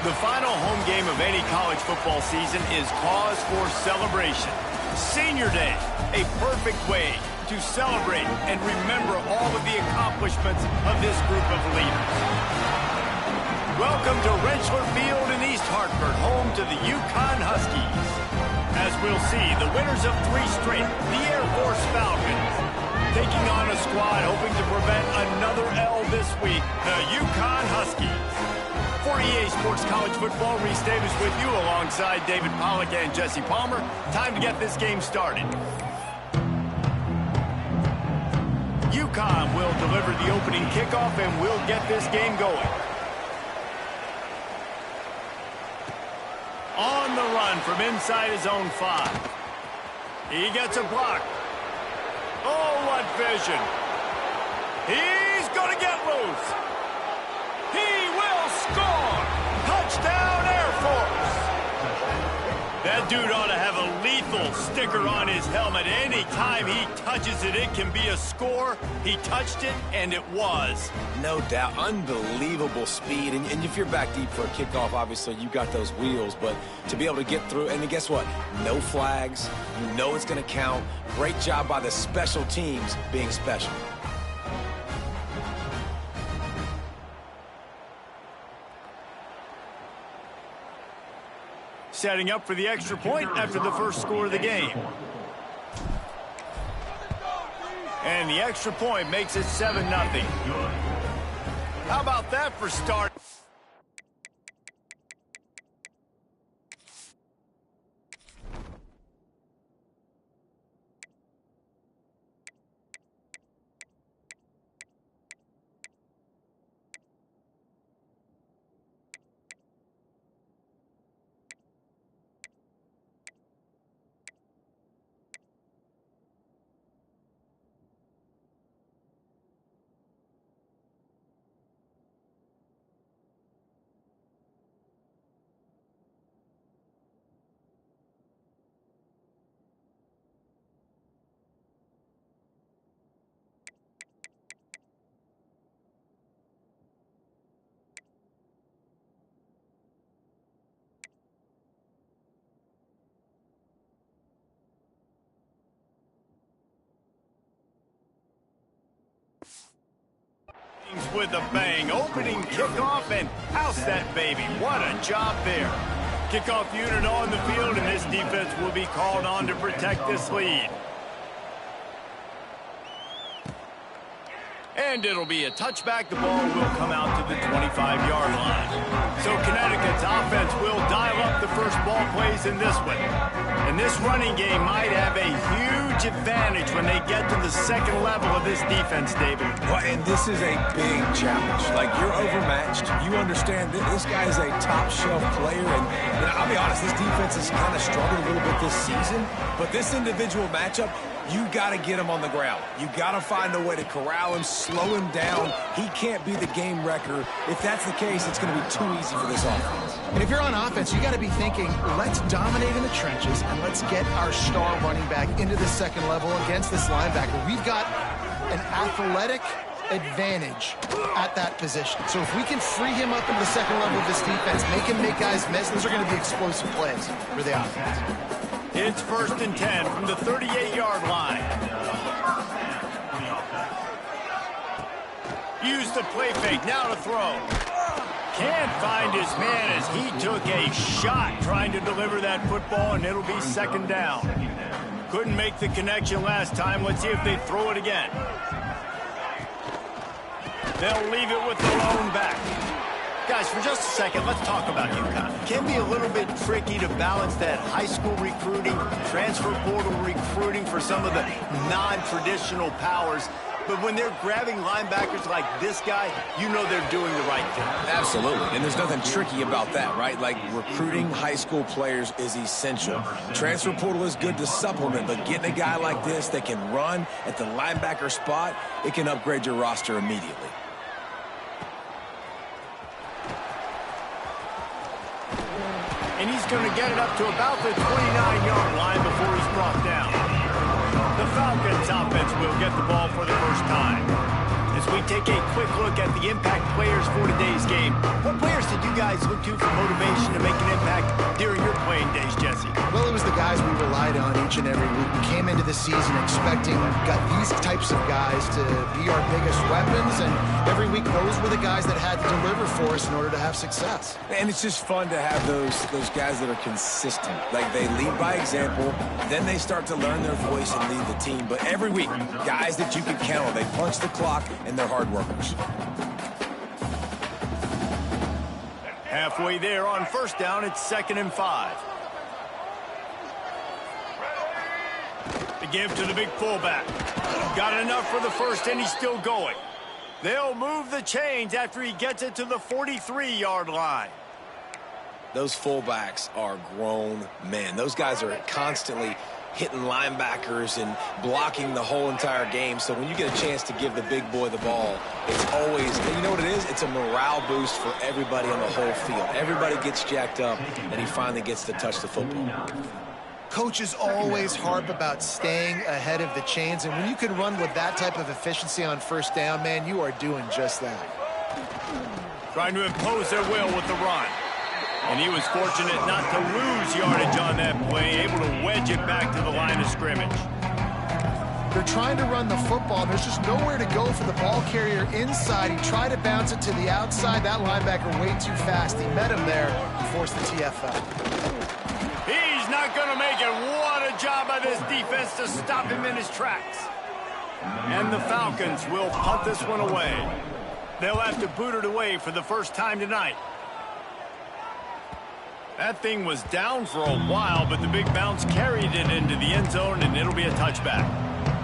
The final home game of any college football season is cause for celebration. Senior Day, a perfect way to celebrate and remember all of the accomplishments of this group of leaders. Welcome to Rentschler Field in East Hartford, home to the UConn Huskies. As we'll see, the winners of 3 straight, the Air Force Falcons, taking on a squad hoping to prevent another L this week, the UConn Huskies. For EA Sports College Football, Reese Davis with you alongside David Pollack and Jesse Palmer. Time to get this game started. UConn will deliver the opening kickoff and we'll get this game going. On the run from inside his own 5. He gets a block. Oh, what vision. He's going to get loose. He will score! Touchdown, Air Force! That dude ought to have a lethal sticker on his helmet. Any time he touches it, it can be a score. He touched it, and it was. No doubt. Unbelievable speed. And if you're back deep for a kickoff, obviously you got those wheels. But to be able to get through, and then guess what? No flags. You know it's going to count. Great job by the special teams being special. Setting up for the extra point after the first score of the game. And the extra point makes it 7-0. How about that for start? With a bang, opening kickoff and house that baby. What a job there. Kickoff unit on the field, and this defense will be called on to protect this lead. And it'll be a touchback. The ball will come out to the 25-yard line. So Connecticut's offense will dial up the first ball plays in this one. And this running game might have a huge advantage when they get to the second level of this defense, David. Well, and this is a big challenge. Like, you're overmatched. You understand that this guy is a top-shelf player. And I'll be honest, this defense has kind of struggled a little bit this season. But this individual matchup, you got to get him on the ground. You got to find a way to corral him, slow him down. He can't be the game wrecker. If that's the case, it's going to be too easy for this offense. And if you're on offense, you got to be thinking, let's dominate in the trenches and let's get our star running back into the second level against this linebacker. We've got an athletic advantage at that position. So if we can free him up into the second level of this defense, make him make guys miss, those are going to be explosive plays for the offense. It's 1st and 10 from the 38-yard line. Use the play fake, now to throw. Can't find his man as he took a shot trying to deliver that football, and it'll be 2nd down. Couldn't make the connection last time. Let's see if they throw it again. They'll leave it with the lone back. Guys, for just a second, let's talk about UConn. It can be a little bit tricky to balance that high school recruiting, transfer portal recruiting for some of the non-traditional powers. But when they're grabbing linebackers like this guy, you know they're doing the right thing. Absolutely, and there's nothing tricky about that, right? Like, recruiting high school players is essential. Transfer portal is good to supplement, but getting a guy like this that can run at the linebacker spot, it can upgrade your roster immediately. And he's going to get it up to about the 29-yard line before he's brought down. The Falcons offense will get the ball for the first time. as we take a quick look at the impact players for today's game. What players did you guys look to for motivation to make an impact during your playing days, Jesse? Well, it was the guys we relied on each and every week. We came into the season expecting got these types of guys to be our biggest weapons, and every week those were the guys that had to deliver for us in order to have success. And it's just fun to have those guys that are consistent. Like, they lead by example, then they start to learn their voice and lead the team. But every week, guys that you can count on, they punch the clock, and they're hard workers. Halfway there on first down, it's 2nd and 5. The give to the big fullback. Got enough for the first, and he's still going. They'll move the chains after he gets it to the 43-yard line. Those fullbacks are grown men. Those guys are constantly hitting linebackers and blocking the whole entire game. So when you get a chance to give the big boy the ball, it's always, and you know what it is? It's a morale boost for everybody on the whole field. Everybody gets jacked up, and he finally gets to touch the football. Coaches always harp about staying ahead of the chains, and when you can run with that type of efficiency on first down, man, you are doing just that. Trying to impose their will with the run. And he was fortunate not to lose yardage on that play, able to wedge it back to the line of scrimmage. They're trying to run the football, and there's just nowhere to go for the ball carrier inside. He tried to bounce it to the outside. That linebacker way too fast. He met him there and forced the TFL. He's not going to make it. What a job by this defense to stop him in his tracks. And the Falcons will punt this one away. They'll have to boot it away for the first time tonight. That thing was down for a while, but the big bounce carried it into the end zone, and it'll be a touchback.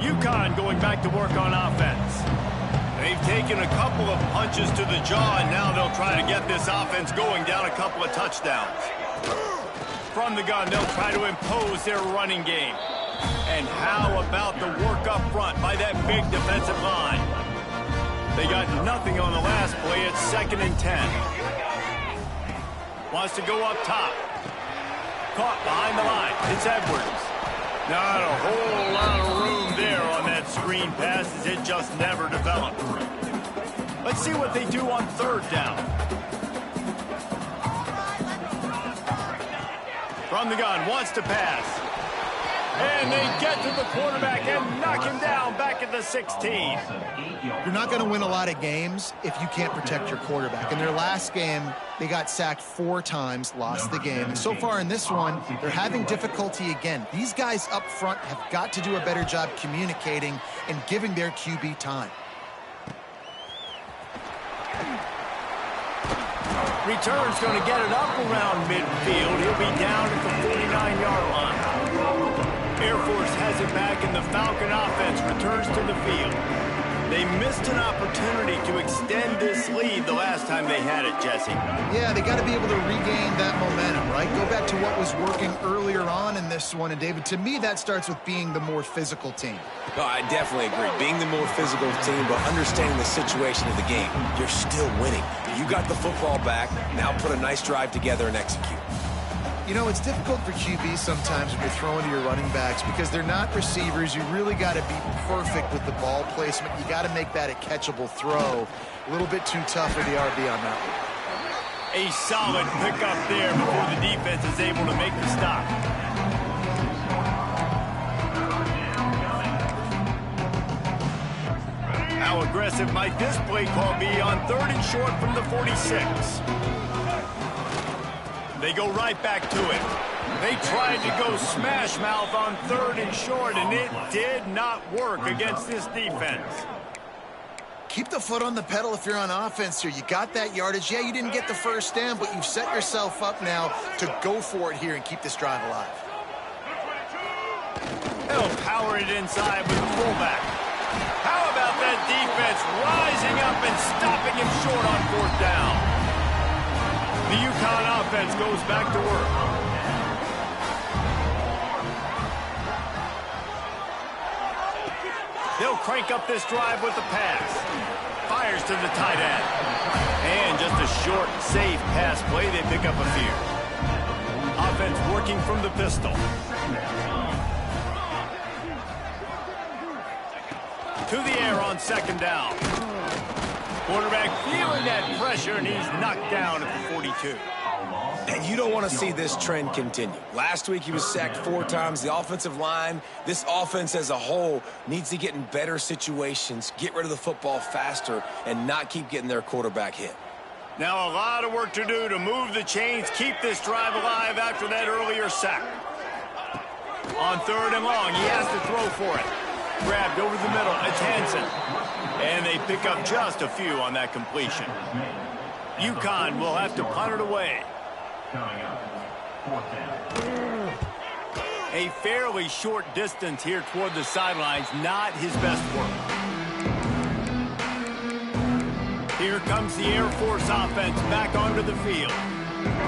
UConn going back to work on offense. They've taken a couple of punches to the jaw, and now they'll try to get this offense going down a couple of touchdowns. From the gun, they'll try to impose their running game. And how about the work up front by that big defensive line? They got nothing on the last play. It's 2nd and 10. Wants to go up top. Caught behind the line. It's Edwards. Not a whole lot of room there on that screen pass, as it just never developed. Let's see what they do on 3rd down. From the gun, wants to pass. And they get to the quarterback and knock him down back at the 16. You're not going to win a lot of games if you can't protect your quarterback. In their last game, they got sacked 4 times, lost the game. And so far in this one, they're having difficulty again. These guys up front have got to do a better job communicating and giving their QB time. Return's going to get it up around midfield. He'll be down at the 49-yard line. Air Force has it back, and the Falcon offense returns to the field. They missed an opportunity to extend this lead the last time they had it, Jesse. Yeah, they got to be able to regain that momentum, right? Go back to what was working earlier on in this one. And, David, to me, that starts with being the more physical team. No, I definitely agree. Being the more physical team, but understanding the situation of the game. You're still winning. You got the football back. Now put a nice drive together and execute. You know, it's difficult for QBs sometimes when you're throwing to your running backs because they're not receivers. You really got to be perfect with the ball placement. You got to make that a catchable throw. A little bit too tough for the RB on that one. A solid pickup there before the defense is able to make the stop. How aggressive might this play call be on 3rd and short from the 46? They go right back to it. They tried to go smash mouth on 3rd and short, and it did not work against this defense. Keep the foot on the pedal if you're on offense here. You got that yardage. Yeah, you didn't get the first down, but you've set yourself up now to go for it here and keep this drive alive. They'll power it inside with the fullback. How about that defense rising up and stopping him short on 4th down? The UConn offense goes back to work. They'll crank up this drive with the pass. Fires to the tight end. And just a short, safe pass play. They pick up a few. Offense working from the pistol. To the air on 2nd down. Quarterback feeling that pressure, and he's knocked down at the 42. And you don't want to see this trend continue. Last week he was sacked 4 times. The offensive line, this offense as a whole, needs to get in better situations, get rid of the football faster, and not keep getting their quarterback hit. Now a lot of work to do to move the chains, keep this drive alive after that earlier sack. On 3rd and long, he has to throw for it. Grabbed over the middle, it's Hansen. And they pick up just a few on that completion. UConn will have to punt it away. A fairly short distance here toward the sidelines, not his best work. Here comes the Air Force offense back onto the field.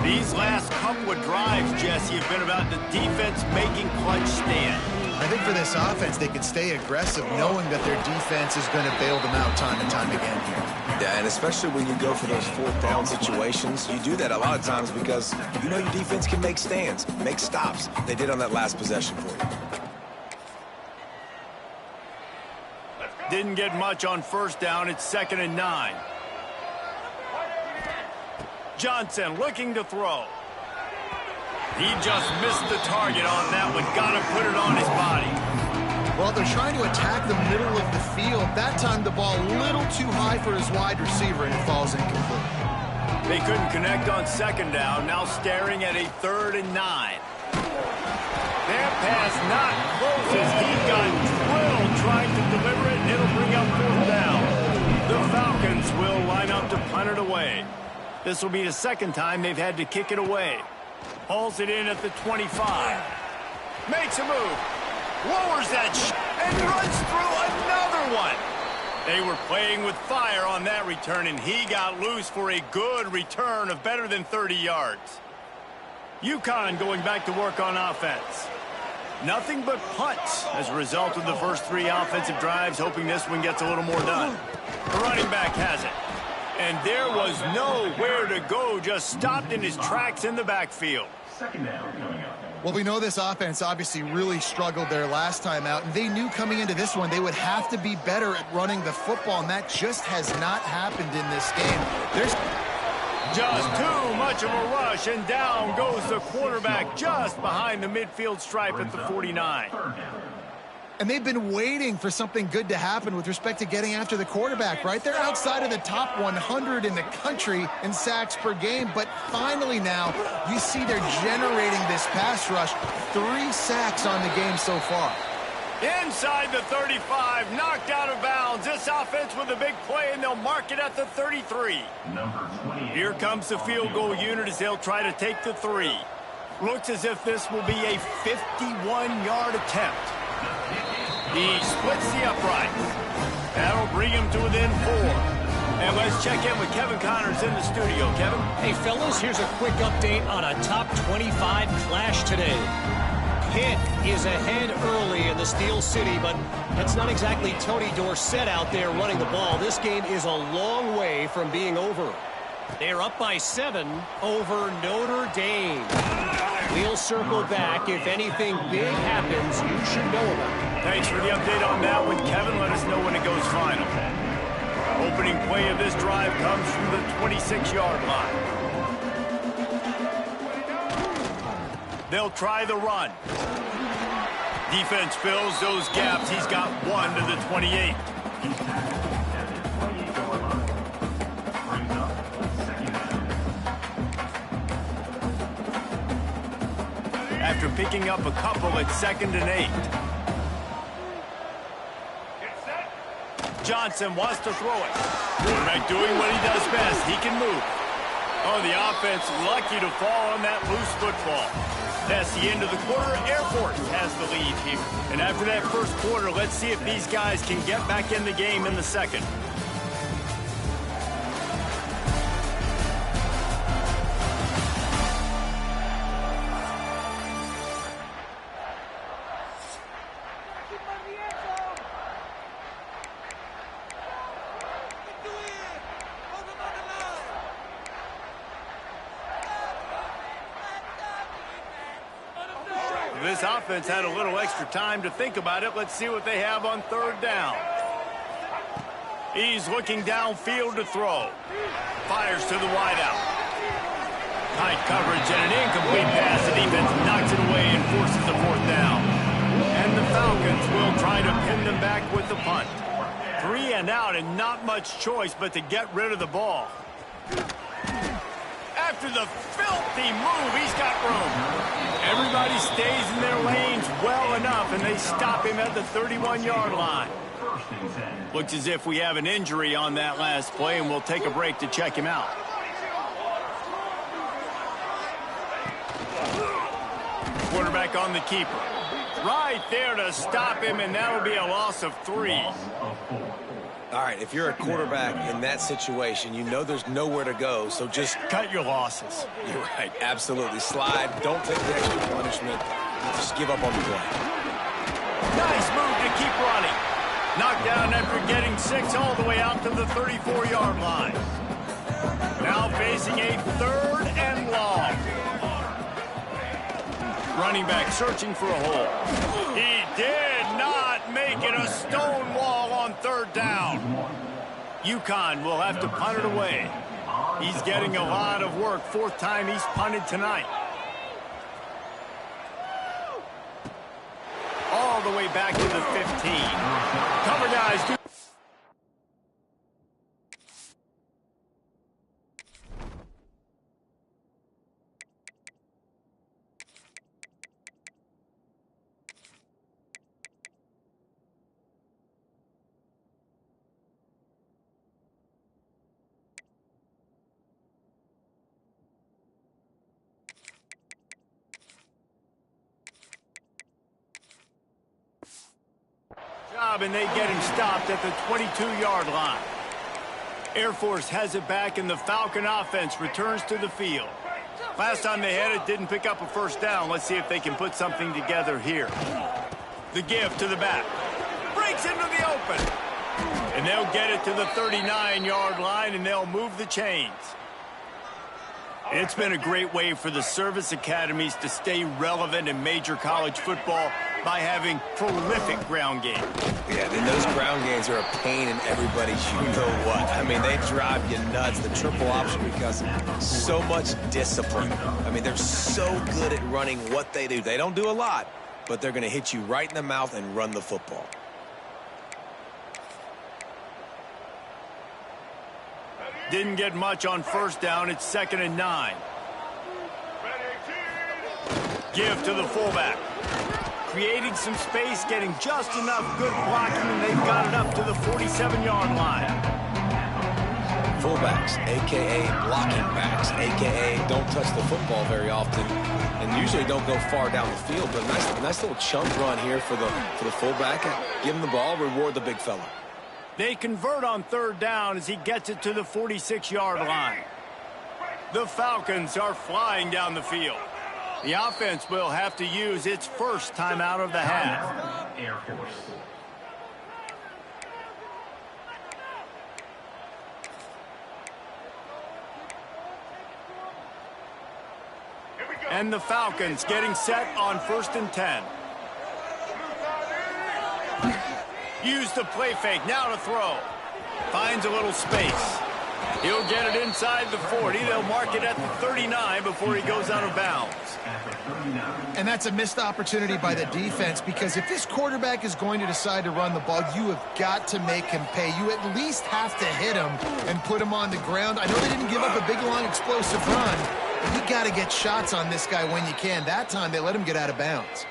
These last couple of drives, Jesse, have been about the defense making clutch stand. I think for this offense, they can stay aggressive knowing that their defense is going to bail them out time and time again here. Yeah, and especially when you go for those 4th down situations, you do that a lot of times because you know your defense can make stands, make stops. They did on that last possession for you. Didn't get much on 1st down. It's 2nd and 9. Johnson looking to throw. He just missed the target on that one. Got to put it on his body. Well, they're trying to attack the middle of the field. That time the ball a little too high for his wide receiver, and it falls incomplete. They couldn't connect on 2nd down. Now staring at a 3rd and 9. Their pass not close as he got drilled trying to deliver it, and it'll bring up 4th down. The Falcons will line up to punt it away. This will be the 2nd time they've had to kick it away. Hauls it in at the 25. Makes a move. Lowers that and runs through another one. They were playing with fire on that return, and he got loose for a good return of better than 30 yards. UConn going back to work on offense. Nothing but punts as a result of the first 3 offensive drives, hoping this one gets a little more done. The running back has it. And there was nowhere to go, just stopped in his tracks in the backfield. Well, we know this offense obviously really struggled their last time out, and they knew coming into this one they would have to be better at running the football, and that just has not happened in this game. There's just too much of a rush, and down goes the quarterback just behind the midfield stripe at the 49. And they've been waiting for something good to happen with respect to getting after the quarterback, right? They're outside of the top 100 in the country in sacks per game, but finally now you see they're generating this pass rush. 3 sacks on the game so far. Inside the 35, knocked out of bounds. This offense with a big play, and they'll mark it at the 33. Here comes the field goal unit as they'll try to take the 3. Looks as if this will be a 51-yard attempt. He splits the uprights. That'll bring him to within 4. And let's check in with Kevin Connors in the studio. Kevin? Hey, fellas, here's a quick update on a top 25 clash today. Pitt is ahead early in the Steel City, but that's not exactly Tony Dorsett out there running the ball. This game is a long way from being over. They're up by 7 over Notre Dame. We'll circle back. If anything big happens, you should know about it. Thanks for the update on that one, Kevin. Let us know when it goes final. Opening play of this drive comes from the 26-yard line. They'll try the run. Defense fills those gaps. He's got 1 to the 28. After picking up a couple at 2nd and 8. Johnson wants to throw it. Quarterback doing what he does best. He can move. Oh, the offense lucky to fall on that loose football. That's the end of the quarter. Air Force has the lead here. And after that first quarter, let's see if these guys can get back in the game in the second. This offense had a little extra time to think about it. Let's see what they have on 3rd down. He's looking downfield to throw. Fires to the wideout. Tight coverage and an incomplete pass. The defense knocks it away and forces the fourth down. And the Falcons will try to pin them back with the punt. 3 and out and not much choice but to get rid of the ball. After the filthy move, he's got room. Everybody stays in their lanes well enough, and they stop him at the 31-yard line. Looks as if we have an injury on that last play, and we'll take a break to check him out. Quarterback on the keeper. Right there to stop him, and that'll be a loss of 3. All right, if you're a quarterback in that situation, you know there's nowhere to go, so just cut your losses. You're right, absolutely. Slide, don't take the extra punishment. Just give up on the play. Nice move to keep running. Knocked down after getting 6 all the way out to the 34-yard line. Now facing a 3rd and long. Running back searching for a hole. He did not make it a stone wall on 3rd down. UConn will have to punt it away. He's getting a lot of work. 4th time he's punted tonight. All the way back to the 15. Cover guys do. And they get him stopped at the 22-yard line. Air Force has it back, and the Falcon offense returns to the field. Last time they had it, didn't pick up a first down. Let's see if they can put something together here. The give to the back. Breaks into the open. And they'll get it to the 39-yard line, and they'll move the chains. It's been a great way for the service academies to stay relevant in major college football by having prolific ground games. Yeah, and those ground games are a pain in everybody's you-know-what. I mean, they drive you nuts, the triple option, because so much discipline. I mean, they're so good at running what they do. They don't do a lot, but they're going to hit you right in the mouth and run the football. Didn't get much on first down. It's 2nd and 9. Give to the fullback. Creating some space, getting just enough good blocking, and they've got it up to the 47-yard line. Fullbacks, a.k.a. blocking backs, a.k.a. don't touch the football very often and usually don't go far down the field. But a nice little chunk run here for the fullback. Give him the ball, reward the big fella. They convert on 3rd down as he gets it to the 46-yard line. The Falcons are flying down the field. The offense will have to use its first timeout of the half. Air Force. And the Falcons getting set on 1st and 10. Use the play fake, now to throw. Finds a little space. He'll get it inside the 40. They'll mark it at the 39 before he goes out of bounds. And that's a missed opportunity by the defense, because if this quarterback is going to decide to run the ball, you have got to make him pay. You at least have to hit him and put him on the ground. I know they didn't give up a big, long, explosive run, but you got to get shots on this guy when you can. That time, they let him get out of bounds.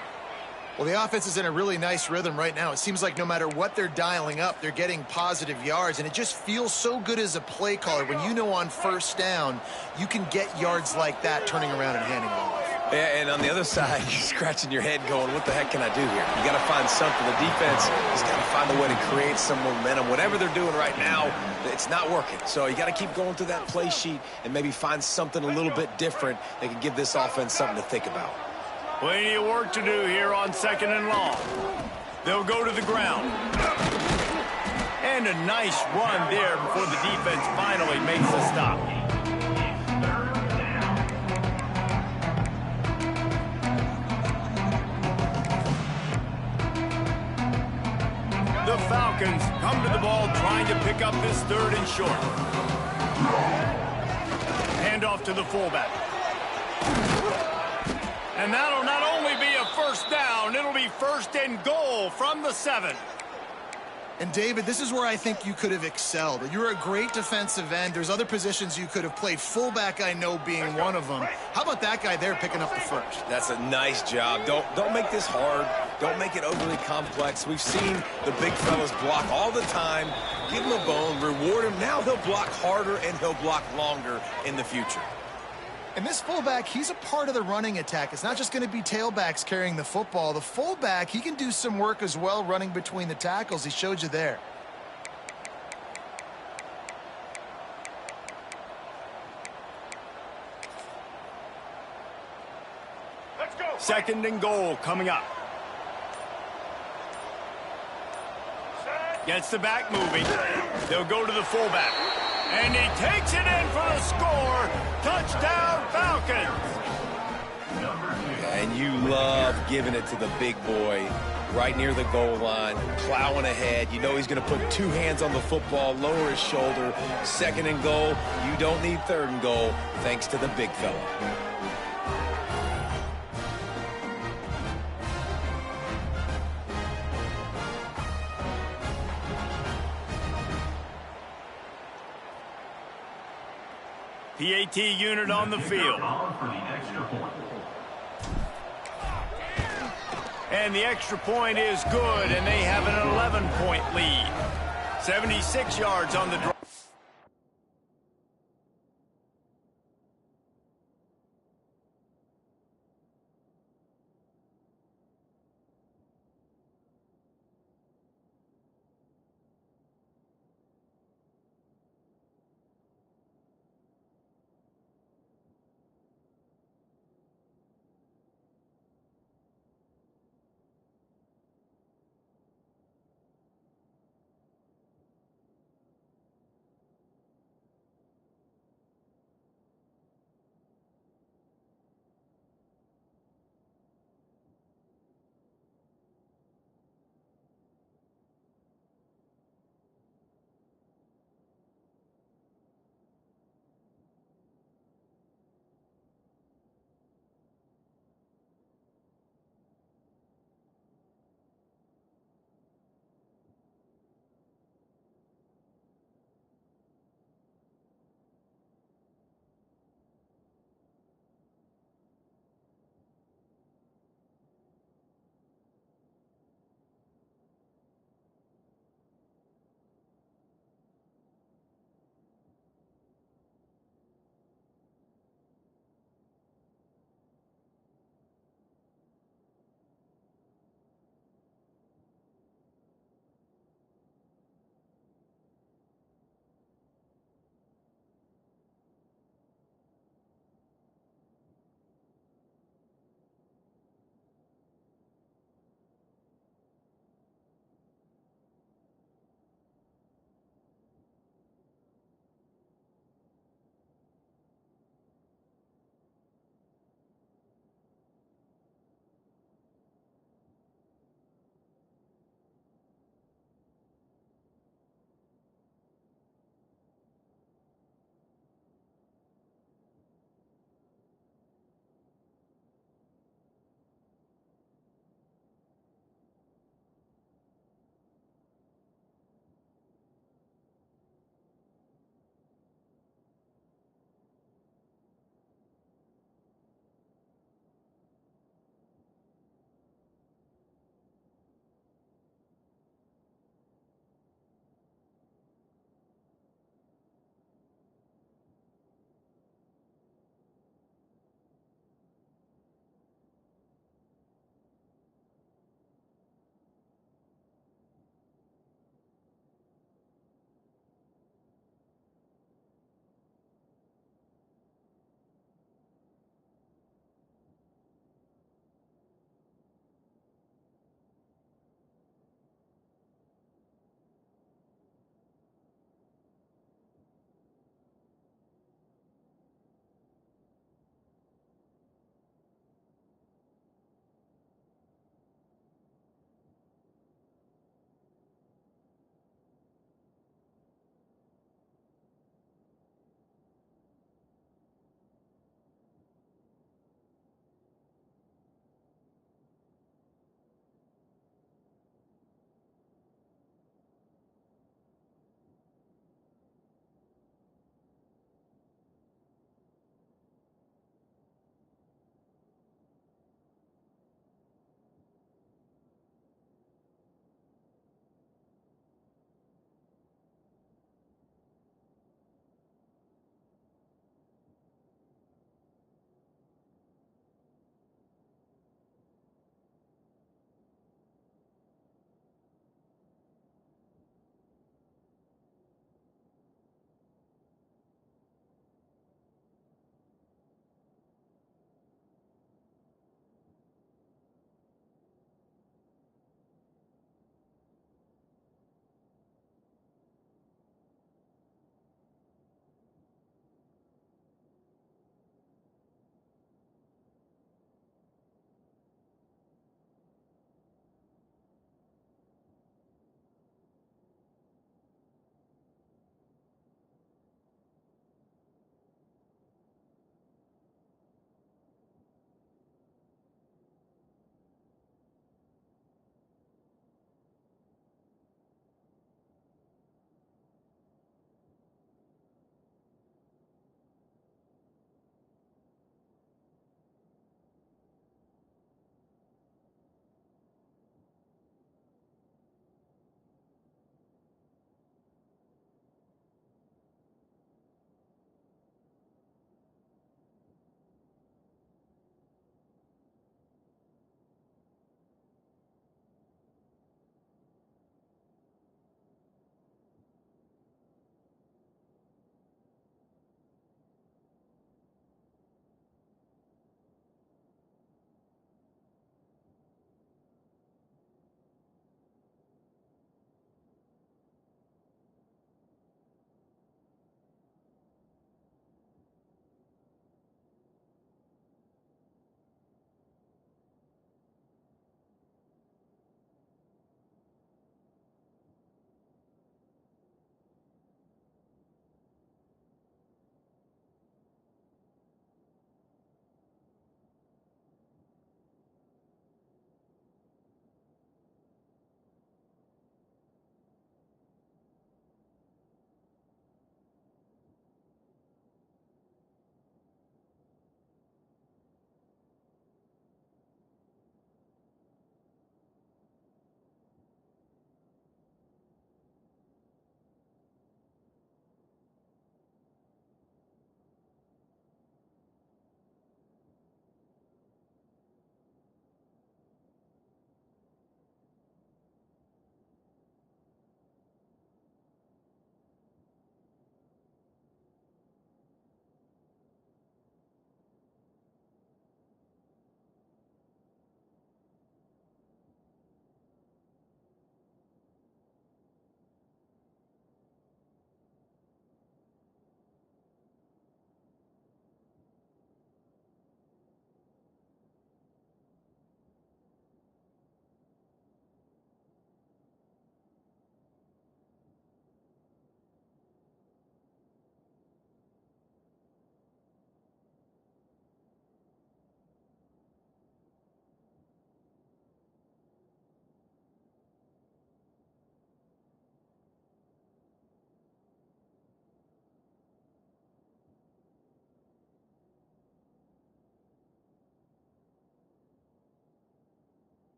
Well, the offense is in a really nice rhythm right now. It seems like no matter what they're dialing up, they're getting positive yards, and it just feels so good as a play caller when you know on 1st down you can get yards like that turning around and handing it off. Yeah, and on the other side, you're scratching your head going, what the heck can I do here? You got to find something. The defense has got to find a way to create some momentum. Whatever they're doing right now, it's not working. So you got to keep going through that play sheet and maybe find something a little bit different that can give this offense something to think about. Plenty of work to do here on 2nd and long. They'll go to the ground. And a nice run there before the defense finally makes the stop. The Falcons come to the ball trying to pick up this third and short. Hand off to the fullback. And that'll not only be a first down, it'll be first and goal from the 7. And David, this is where I think you could have excelled. You're a great defensive end. There's other positions you could have played. Fullback, I know, being one of them. How about that guy there picking up the first? That's a nice job. Don't make this hard. Don't make it overly complex. We've seen the big fellas block all the time. Give him a bone, reward him. Now he'll block harder and he'll block longer in the future. And this fullback, he's a part of the running attack. It's not just going to be tailbacks carrying the football. The fullback, he can do some work as well running between the tackles. He showed you there. Let's go. Second and goal coming up. Gets the back moving. They'll go to the fullback. And he takes it in for the score. Touchdown, Falcons. And you love giving it to the big boy right near the goal line, plowing ahead. You know he's going to put two hands on the football, lower his shoulder. Second and goal. You don't need third and goal, thanks to the big fella. PAT unit on the field. And the extra point is good, and they have an 11-point lead. 76 yards on the drive.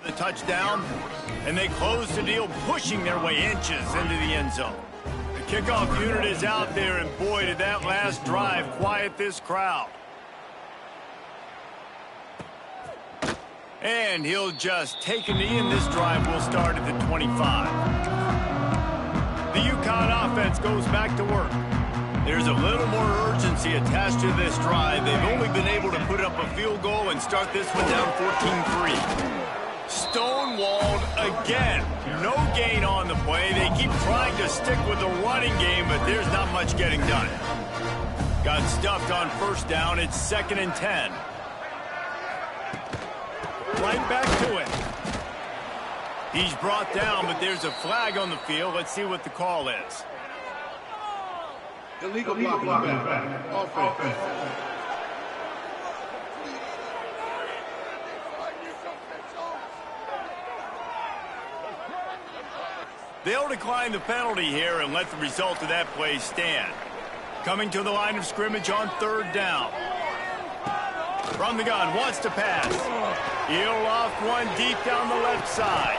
The touchdown, and they close the deal, pushing their way inches into the end zone. The kickoff unit is out there, and boy, did that last drive quiet this crowd. And he'll just take a knee, and this drive will start at the 25. The UConn offense goes back to work. There's a little more urgency attached to this drive. They've only been able to put up a field goal and start this one down 14-3. Stonewalled again. No gain on the play. They keep trying to stick with the running game, but there's not much getting done. Got stuffed on first down. It's 2nd and 10. Right back to it. He's brought down, but there's a flag on the field. Let's see what the call is. Illegal blocking back. Offense. They'll decline the penalty here and let the result of that play stand. Coming to the line of scrimmage on 3rd down. From the gun, wants to pass. He'll loft one deep down the left side.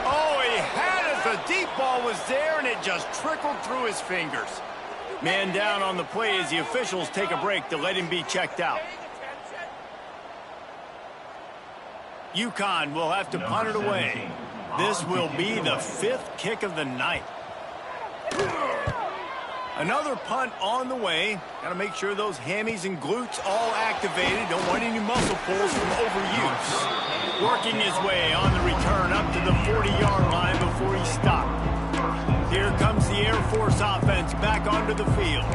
Oh, he had it. The deep ball was there, and it just trickled through his fingers. Man down on the play as the officials take a break to let him be checked out. UConn will have to punt it away. This will be the 5th kick of the night. Another punt on the way. Got to make sure those hammies and glutes all activated. Don't want any muscle pulls from overuse. Working his way on the return up to the 40-yard line before he stopped. Here comes the Air Force offense back onto the field.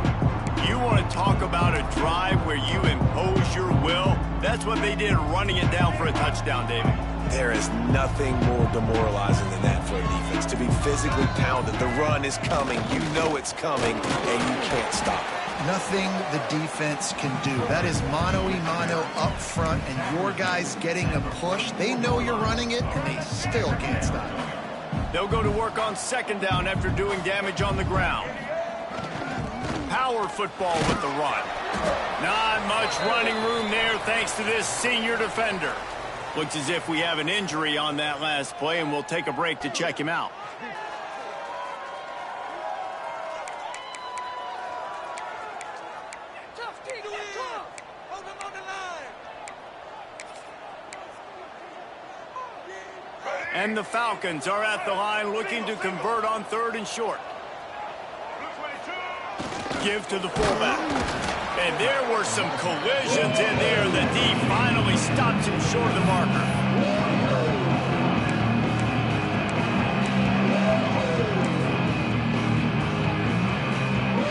You want to talk about a drive where you impose your will? That's what they did, running it down for a touchdown, David. There is nothing more demoralizing than that for a defense. To be physically pounded. The run is coming. You know it's coming, and you can't stop it. Nothing the defense can do. That is mano-a-mano up front, and your guys getting a push. They know you're running it, and they still can't stop it. They'll go to work on 2nd down after doing damage on the ground. Power football with the run. Not much running room there thanks to this senior defender. Looks as if we have an injury on that last play, and we'll take a break to check him out. And the Falcons are at the line looking to convert on 3rd and short. Give to the fullback. And there were some collisions in there. The D finally stops him short of the marker.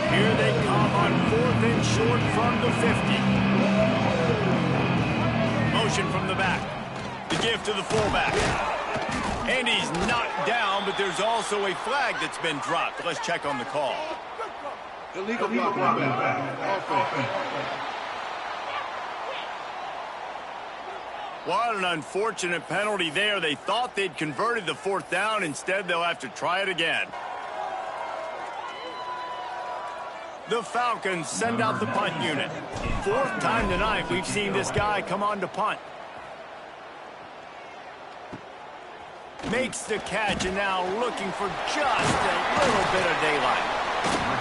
Here they come on 4th and short from the 50. Motion from the back. The give to the fullback. And he's knocked down, but there's also a flag that's been dropped. Let's check on the call. Illegal blocking back. Offense. What an unfortunate penalty there. They thought they'd converted the 4th down. Instead, they'll have to try it again. The Falcons send out the punt unit. 4th time tonight we've seen this guy come on to punt. Makes the catch, and now looking for just a little bit of daylight.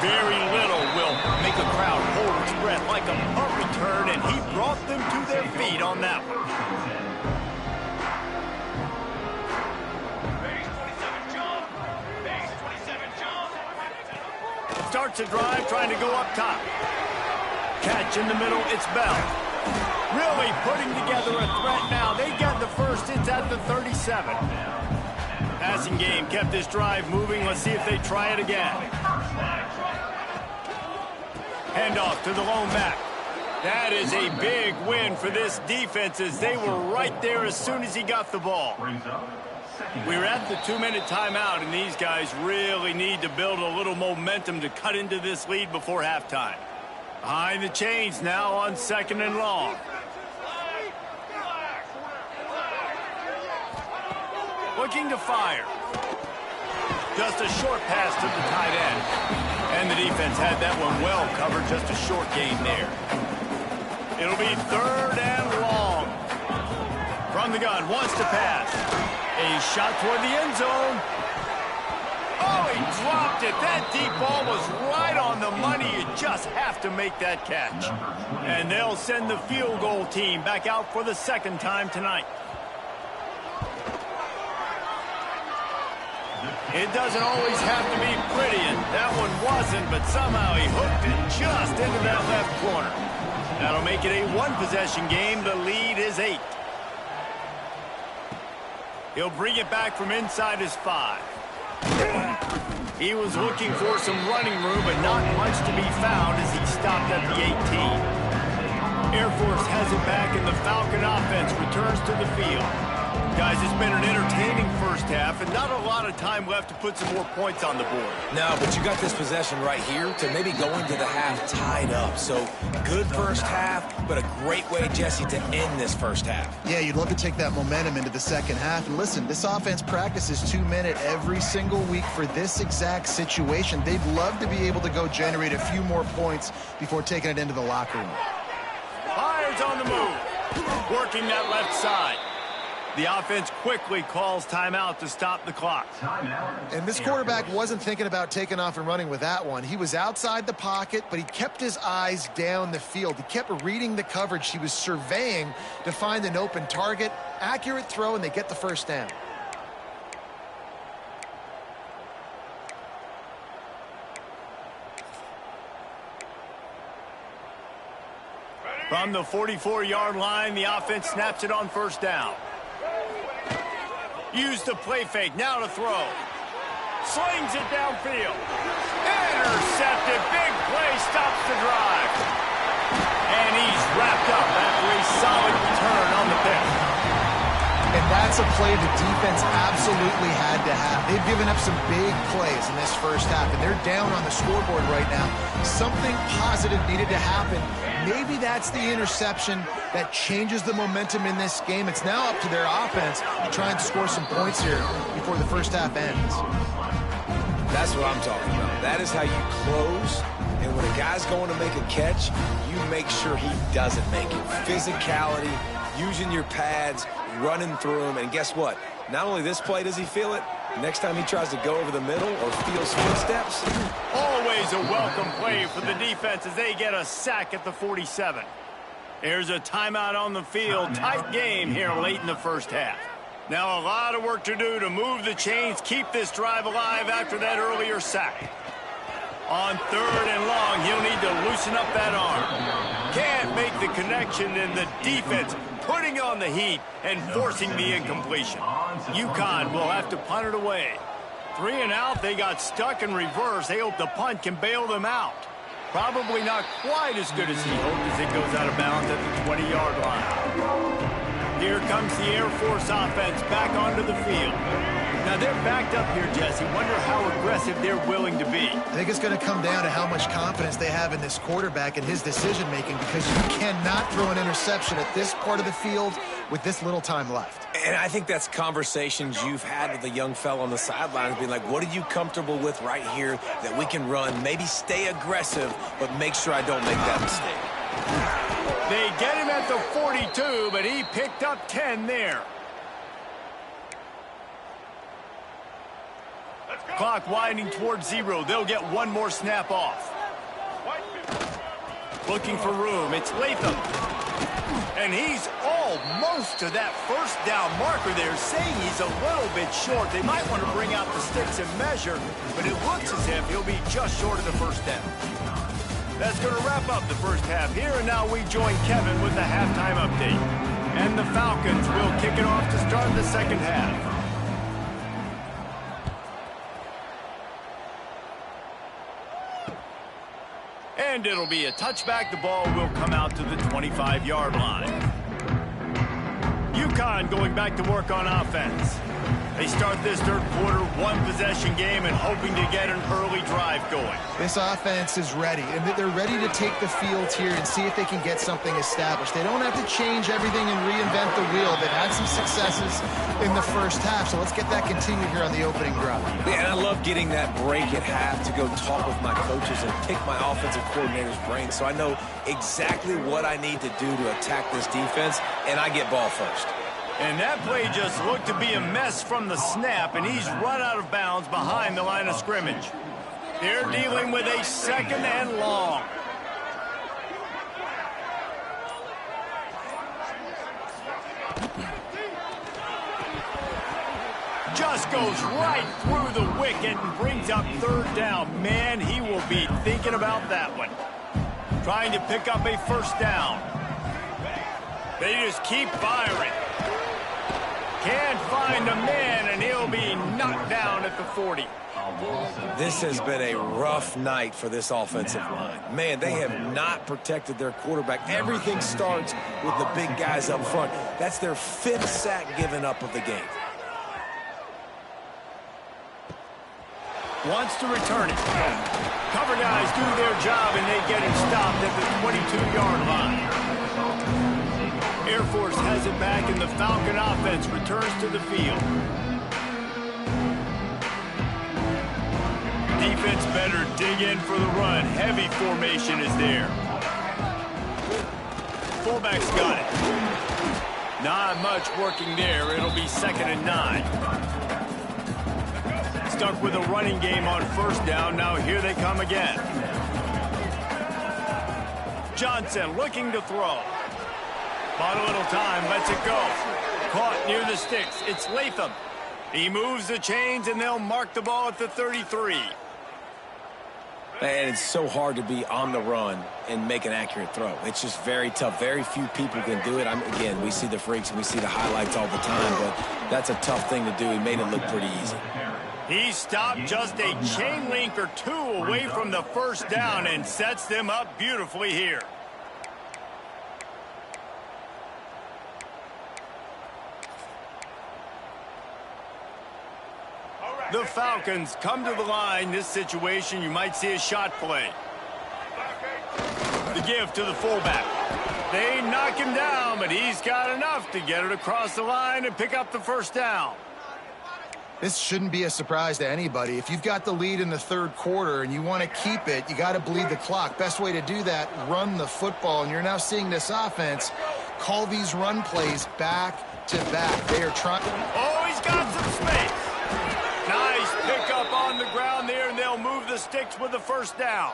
Very little will make a crowd hold its breath like a punt return, and he brought them to their feet on that one. Starts a drive trying to go up top. Catch in the middle, it's Bell. Really putting together a threat now. They get the first, it's at the 37. Passing game kept this drive moving. Let's see if they try it again. Handoff to the lone back. That is a big win for this defense as they were right there as soon as he got the ball. We're at the 2-minute timeout, and these guys really need to build a little momentum to cut into this lead before halftime. Behind the chains now on 2nd and long. Looking to fire. Just a short pass to the tight end. And the defense had that one well covered, just a short gain there. It'll be 3rd and long. From from the gun, wants to pass. A shot toward the end zone. Oh, he dropped it. That deep ball was right on the money. You just have to make that catch. And they'll send the field goal team back out for the second time tonight. It doesn't always have to be pretty, and that one wasn't, but somehow he hooked it just into that left corner. That'll make it a one-possession game. The lead is 8. He'll bring it back from inside his 5. He was looking for some running room, but not much to be found as he stopped at the 18. Air Force has it back, and the Falcon offense returns to the field. Guys, it's been an entertaining first half, and not a lot of time left to put some more points on the board. No, but you got this possession right here to maybe go into the half tied up. So, good first half, but a great way, Jesse, to end this first half. Yeah, you'd love to take that momentum into the second half. And listen, this offense practices 2-minute every single week for this exact situation. They'd love to be able to go generate a few more points before taking it into the locker room. Fires on the move, working that left side. The offense quickly calls timeout to stop the clock. And this quarterback wasn't thinking about taking off and running with that one. He was outside the pocket, but he kept his eyes down the field. He kept reading the coverage. He was surveying to find an open target. Accurate throw, and they get the first down. From the 44-yard line, the offense snaps it on first down. Use the play fake, now to throw. Slings it downfield. Intercepted, big play, stops the drive. And he's wrapped up after a solid return on the pick. And that's a play the defense absolutely had to have. They've given up some big plays in this first half, and they're down on the scoreboard right now. Something positive needed to happen. Maybe that's the interception that changes the momentum in this game. It's now up to their offense to try and score some points here before the first half ends. That's what I'm talking about. That is how you close. And when a guy's going to make a catch, you make sure he doesn't make it. Physicality, using your pads, running through him. And guess what? Not only this play does he feel it, next time he tries to go over the middle or feels footsteps. Always a welcome play for the defense as they get a sack at the 47. Here's a timeout on the field. Tight game here late in the first half. Now a lot of work to do to move the chains, keep this drive alive after that earlier sack. On 3rd and long, he'll need to loosen up that arm. Can't make the connection, and the defense putting on the heat and forcing the incompletion. UConn will have to punt it away. 3 and out, they got stuck in reverse. They hope the punt can bail them out. Probably not quite as good as he hoped as it goes out of bounds at the 20-yard line. Here comes the Air Force offense back onto the field. Now they're backed up here, Jesse. Wonder how aggressive they're willing to be. I think it's going to come down to how much confidence they have in this quarterback and his decision-making, because you cannot throw an interception at this part of the field with this little time left. And I think that's conversations you've had with a young fella on the sidelines, being like, what are you comfortable with right here that we can run? Maybe stay aggressive, but make sure I don't make that mistake. They get him at the 42, but he picked up 10 there. Clock winding towards 0. They'll get one more snap off. Looking for room. It's Latham. And he's almost to that first down marker there, saying he's a little bit short. They might want to bring out the sticks and measure, but it looks as if he'll be just short of the first down. That's going to wrap up the first half here, and now we join Kevin with the halftime update. And the Falcons will kick it off to start the second half. And it'll be a touchback. The ball will come out to the 25-yard line. UConn going back to work on offense. They start this third quarter one-possession game and hoping to get an early drive going. This offense is ready, and they're ready to take the field here and see if they can get something established. They don't have to change everything and reinvent the wheel. They've had some successes in the first half, so let's get that continued here on the opening drive. Yeah, and I love getting that break at half to go talk with my coaches and pick my offensive coordinator's brain, so I know exactly what I need to do to attack this defense, and I get ball first. And that play just looked to be a mess from the snap, and he's run out of bounds behind the line of scrimmage. They're dealing with a 2nd and long. Just goes right through the wicket and brings up 3rd down. Man, he will be thinking about that one. Trying to pick up a 1st down. They just keep firing. Can't find a man, and he'll be knocked down at the 40. This has been a rough night for this offensive line. Man, they have not protected their quarterback. Everything starts with the big guys up front. That's their 5th sack given up of the game. Wants to return it. Cover guys do their job, and they get him stopped at the 22-yard line. Air Force has it back, and the Falcon offense returns to the field. Defense better dig in for the run. Heavy formation is there. Fullback's got it. Not much working there. It'll be 2nd and 9. Stuck with a running game on 1st down. Now here they come again. Johnson looking to throw. Bought a little time, lets it go. Caught near the sticks. It's Latham. He moves the chains, and they'll mark the ball at the 33. And it's so hard to be on the run and make an accurate throw. It's just very tough. Very few people can do it. Again, we see the freaks and we see the highlights all the time, but that's a tough thing to do. He made it look pretty easy. He stopped just a chain link or 2 away from the 1st down and sets them up beautifully here. The Falcons come to the line. This situation, you might see a shot play. The give to the fullback. They knock him down, but he's got enough to get it across the line and pick up the 1st down. This shouldn't be a surprise to anybody. If you've got the lead in the 3rd quarter and you want to keep it, you got to bleed the clock. Best way to do that, run the football. And you're now seeing this offense call these run plays back to back. They are trying. Oh, he's got some space. Nice pickup on the ground there, and they'll move the sticks with the 1st down.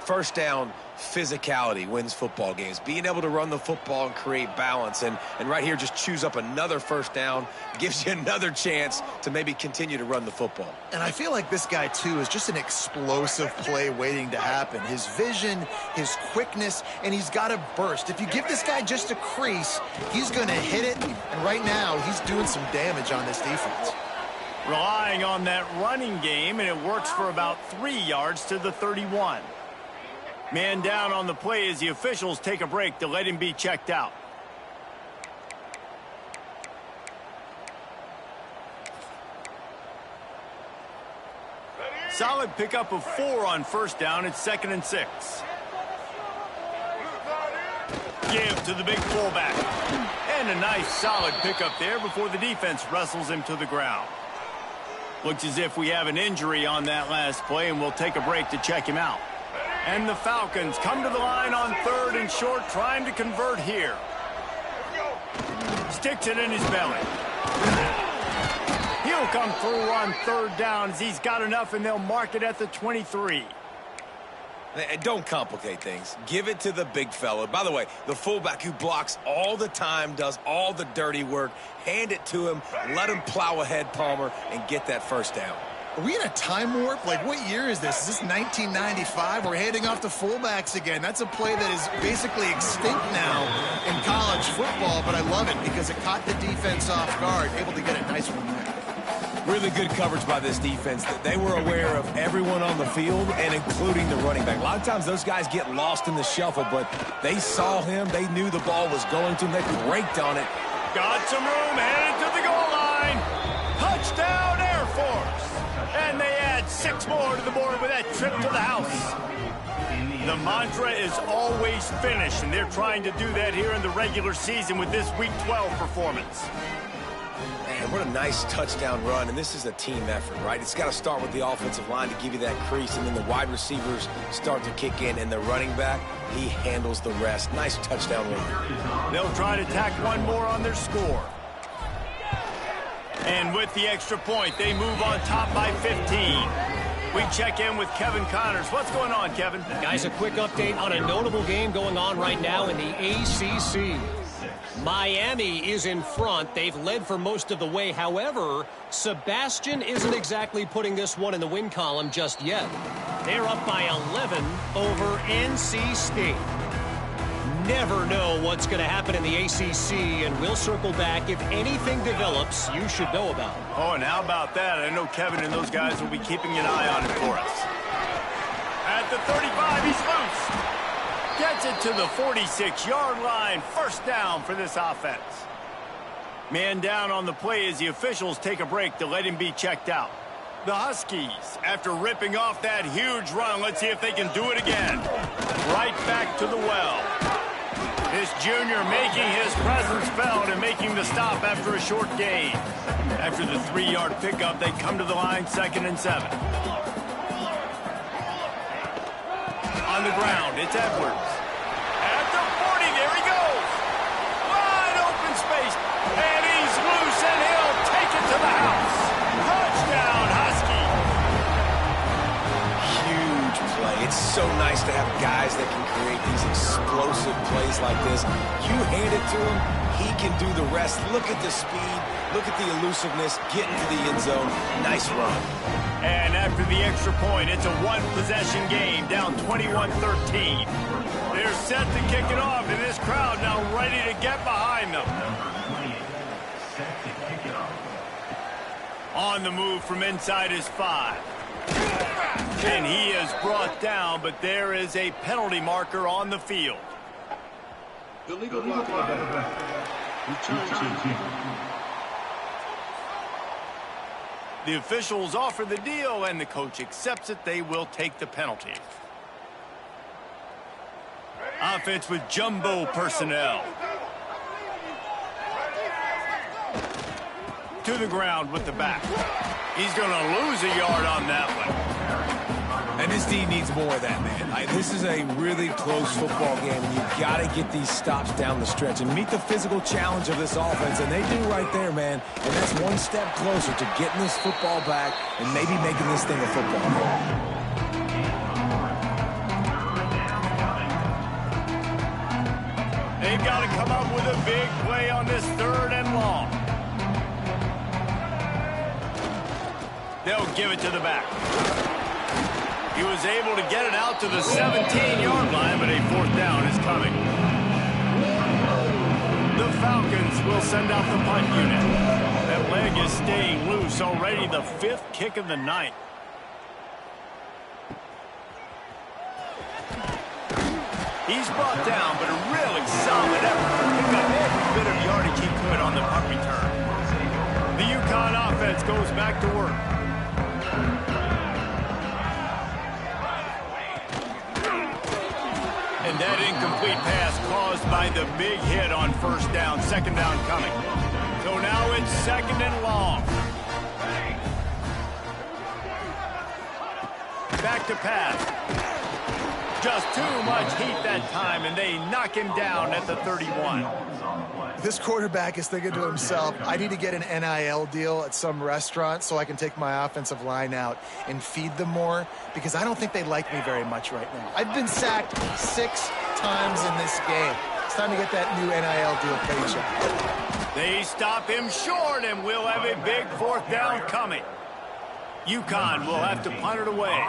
1st down, physicality wins football games. Being able to run the football and create balance. And right here, just choose up another 1st down. Gives you another chance to maybe continue to run the football. And I feel like this guy, too, is just an explosive play waiting to happen. His vision, his quickness, and he's got a burst. If you give this guy just a crease, he's going to hit it. And right now, he's doing some damage on this defense. Relying on that running game, and it works for about 3 yards to the 31. Man down on the play as the officials take a break to let him be checked out. Solid pickup of 4 on 1st down. It's 2nd and 6. Give to the big fullback. And a nice solid pickup there before the defense wrestles him to the ground. Looks as if we have an injury on that last play, and we'll take a break to check him out. And the Falcons come to the line on 3rd and short, trying to convert here. Sticks it in his belly. He'll come through on 3rd down as he's got enough, and they'll mark it at the 23. Don't complicate things. Give it to the big fella. By the way, the fullback who blocks all the time, does all the dirty work. Hand it to him, let him plow ahead, Palmer, and get that 1st down. Are we in a time warp? Like, what year is this? Is this 1995? We're handing off to fullbacks again. That's a play that is basically extinct now in college football, but I love it because it caught the defense off guard, able to get a nice one there. Really good coverage by this defense. They were aware of everyone on the field and including the running back. A lot of times those guys get lost in the shuffle, but they saw him. They knew the ball was going to him. They raked on it. Got some room, headed to the goal line. Touchdown, Air Force. And they add 6 more to the board with that trip to the house. The mantra is always finish, and they're trying to do that here in the regular season with this Week 12 performance. Man, what a nice touchdown run, and this is a team effort, right? It's got to start with the offensive line to give you that crease, and then the wide receivers start to kick in, and the running back, he handles the rest. Nice touchdown run. They'll try to tack one more on their score. And with the extra point, they move on top by 15. We check in with Kevin Connors. What's going on, Kevin? Guys, a quick update on a notable game going on right now in the ACC. Miami is in front. They've led for most of the way. However, Sebastian isn't exactly putting this one in the win column just yet. They're up by 11 over NC State. Never know what's going to happen in the ACC, and we'll circle back if anything develops you should know about. Oh, and how about that? I know Kevin and those guys will be keeping an eye on it for us. At the 35, he's loose. Gets it to the 46-yard line. First down for this offense. Man down on the play as the officials take a break to let him be checked out. The Huskies, after ripping off that huge run, let's see if they can do it again. Right back to the well. This junior making his presence felt and making the stop after a short gain. After the 3-yard pickup, they come to the line, 2nd and 7. On the ground, it's Edwards. At the 40, there he goes. Wide open space, and he's loose, and he'll take it to the house. Touchdown, Husky. Huge play. It's so nice to have guys that can create these explosive plays like this. You hand it to him, he can do the rest. Look at the speed. Look at the elusiveness. Get into the end zone. Nice run. And after the extra point, it's a one-possession game, down 21-13. They're set to kick it off, and this crowd now ready to get behind them. On the move from inside his 5. And he is brought down, but there is a penalty marker on the field. Illegal block. Return team. The officials offer the deal, and the coach accepts it. They will take the penalty. Offense with jumbo personnel. To the ground with the back. He's going to lose a yard on that one. And this team needs more of that, man. This is a really close football game, and you've got to get these stops down the stretch and meet the physical challenge of this offense, and they do right there, man. And that's one step closer to getting this football back and maybe making this thing a football game. They've got to come up with a big play on this 3rd and long. They'll give it to the back. He was able to get it out to the 17-yard line, but a 4th down is coming. The Falcons will send out the punt unit. That leg is staying loose, already the 5th kick of the night. He's brought down, but a really solid effort to pick up every bit of yardage he could on the punt return. The UConn offense goes back to work. And that incomplete pass caused by the big hit on 1st down, 2nd down coming. So now it's 2nd and long. Back to pass. Just too much heat that time, and they knock him down at the 31. This quarterback is thinking to himself, I need to get an NIL deal at some restaurant so I can take my offensive line out and feed them more, because I don't think they like me very much right now. I've been sacked 6 times in this game. It's time to get that new NIL deal paycheck. They stop him short, and we'll have a big 4th down coming. UConn will have to punt it away.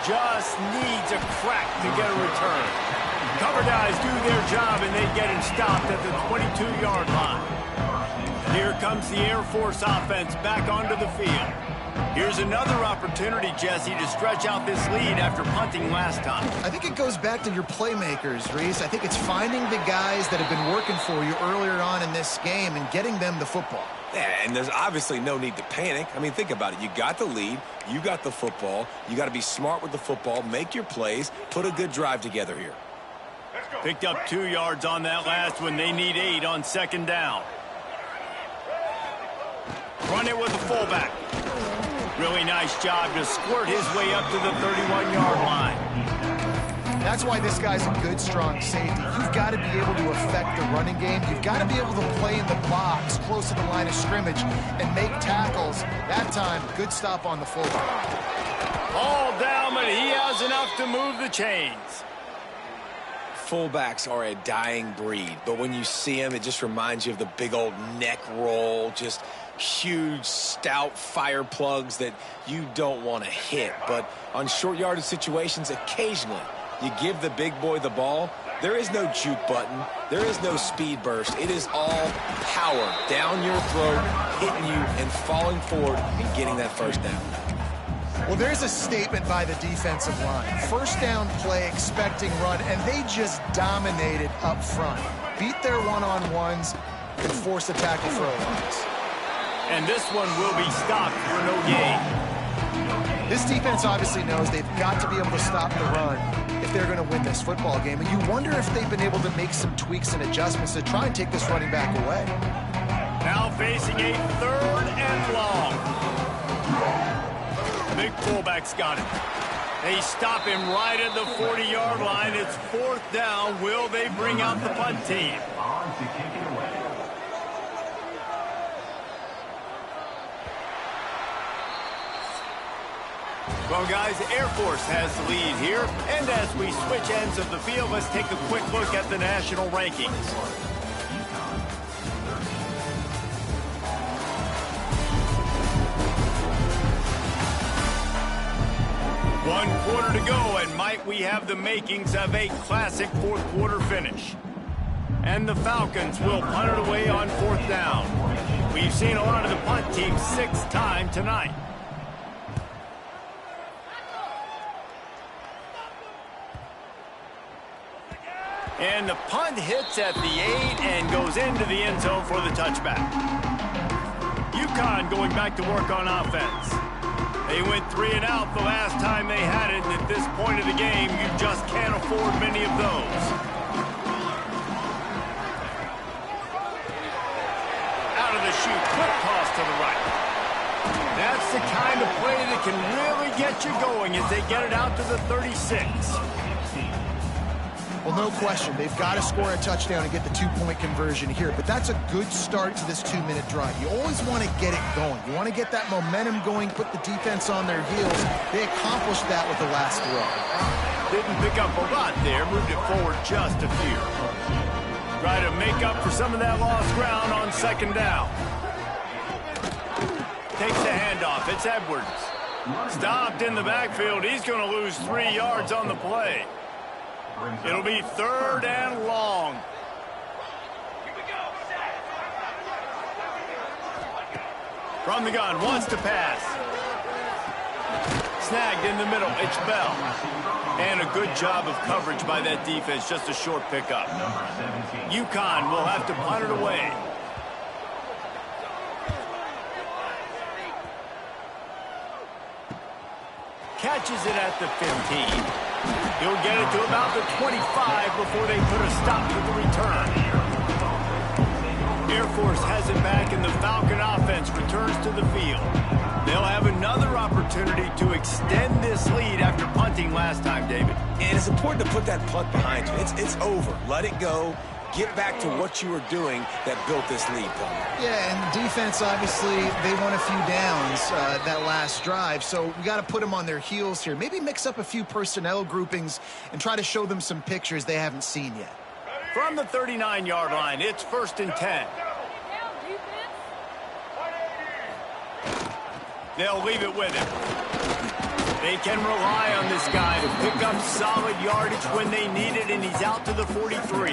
Just needs a crack to get a return. Cover guys do their job, and they get him stopped at the 22-yard line. Here comes the Air Force offense back onto the field. Here's another opportunity, Jesse, to stretch out this lead after punting last time. I think it goes back to your playmakers, Reese. I think it's finding the guys that have been working for you earlier on in this game and getting them the football. Yeah, and there's obviously no need to panic. I mean, think about it. You got the lead. You got the football. You got to be smart with the football, make your plays, put a good drive together here. Picked up 2 yards on that last one. They need 8 on 2nd down. Run it with the fullback. Really nice job to squirt his way up to the 31-yard line. That's why this guy's a good, strong safety. You've got to be able to affect the running game. You've got to be able to play in the box close to the line of scrimmage and make tackles. That time, good stop on the fullback. All down, but he has enough to move the chains. Fullbacks are a dying breed, but when you see them, it just reminds you of the big old neck roll, just huge, stout fire plugs that you don't want to hit. But on short yardage situations, occasionally, you give the big boy the ball. There is no juke button. There is no speed burst. It is all power down your throat, hitting you and falling forward and getting that first down. Well, there's a statement by the defensive line. First down play, expecting run, and they just dominated up front. Beat their one-on-ones and force the tackle throw lines. And this one will be stopped for no gain. This defense obviously knows they've got to be able to stop the run if they're going to win this football game. And you wonder if they've been able to make some tweaks and adjustments to try and take this running back away. Now facing a 3rd and long. Big fullback's got it. They stop him right at the 40-yard line. It's 4th down. Will they bring out the punt team? Well, guys, Air Force has the lead here. And as we switch ends of the field, let's take a quick look at the national rankings. One quarter to go, and might we have the makings of a classic 4th quarter finish. And the Falcons will punt it away on 4th down. We've seen a lot of the punt team 6th time tonight. And the punt hits at the 8 and goes into the end zone for the touchback. UConn going back to work on offense. They went 3 and out the last time they had it, and at this point of the game, you just can't afford many of those. Out of the chute, quick toss to the right. That's the kind of play that can really get you going as they get it out to the 36. Well, no question. They've got to score a touchdown and get the 2-point conversion here. But that's a good start to this 2-minute drive. You always want to get it going. You want to get that momentum going, put the defense on their heels. They accomplished that with the last throw. Didn't pick up a lot there. Moved it forward just a few. Try to make up for some of that lost ground on 2nd down. Takes the handoff. It's Edwards. Stopped in the backfield. He's going to lose 3 yards on the play. It'll be 3rd and long. From the gun, wants to pass. Snagged in the middle, it's Bell. And a good job of coverage by that defense, just a short pickup. UConn will have to punt it away. Catches it at the 15. He'll get it to about the 25 before they put a stop to the return. Air Force has it back, and the Falcon offense returns to the field. They'll have another opportunity to extend this lead after punting last time, David. And it's important to put that punt behind you. It's over. Let it go. Get back to what you were doing that built this lead, Paul. Yeah, and defense, obviously, they won a few downs that last drive, so we got to put them on their heels here. Maybe mix up a few personnel groupings and try to show them some pictures they haven't seen yet. From the 39-yard line, it's 1st and 10. They'll leave it with him. They can rely on this guy to pick up solid yardage when they need it, and he's out to the 43.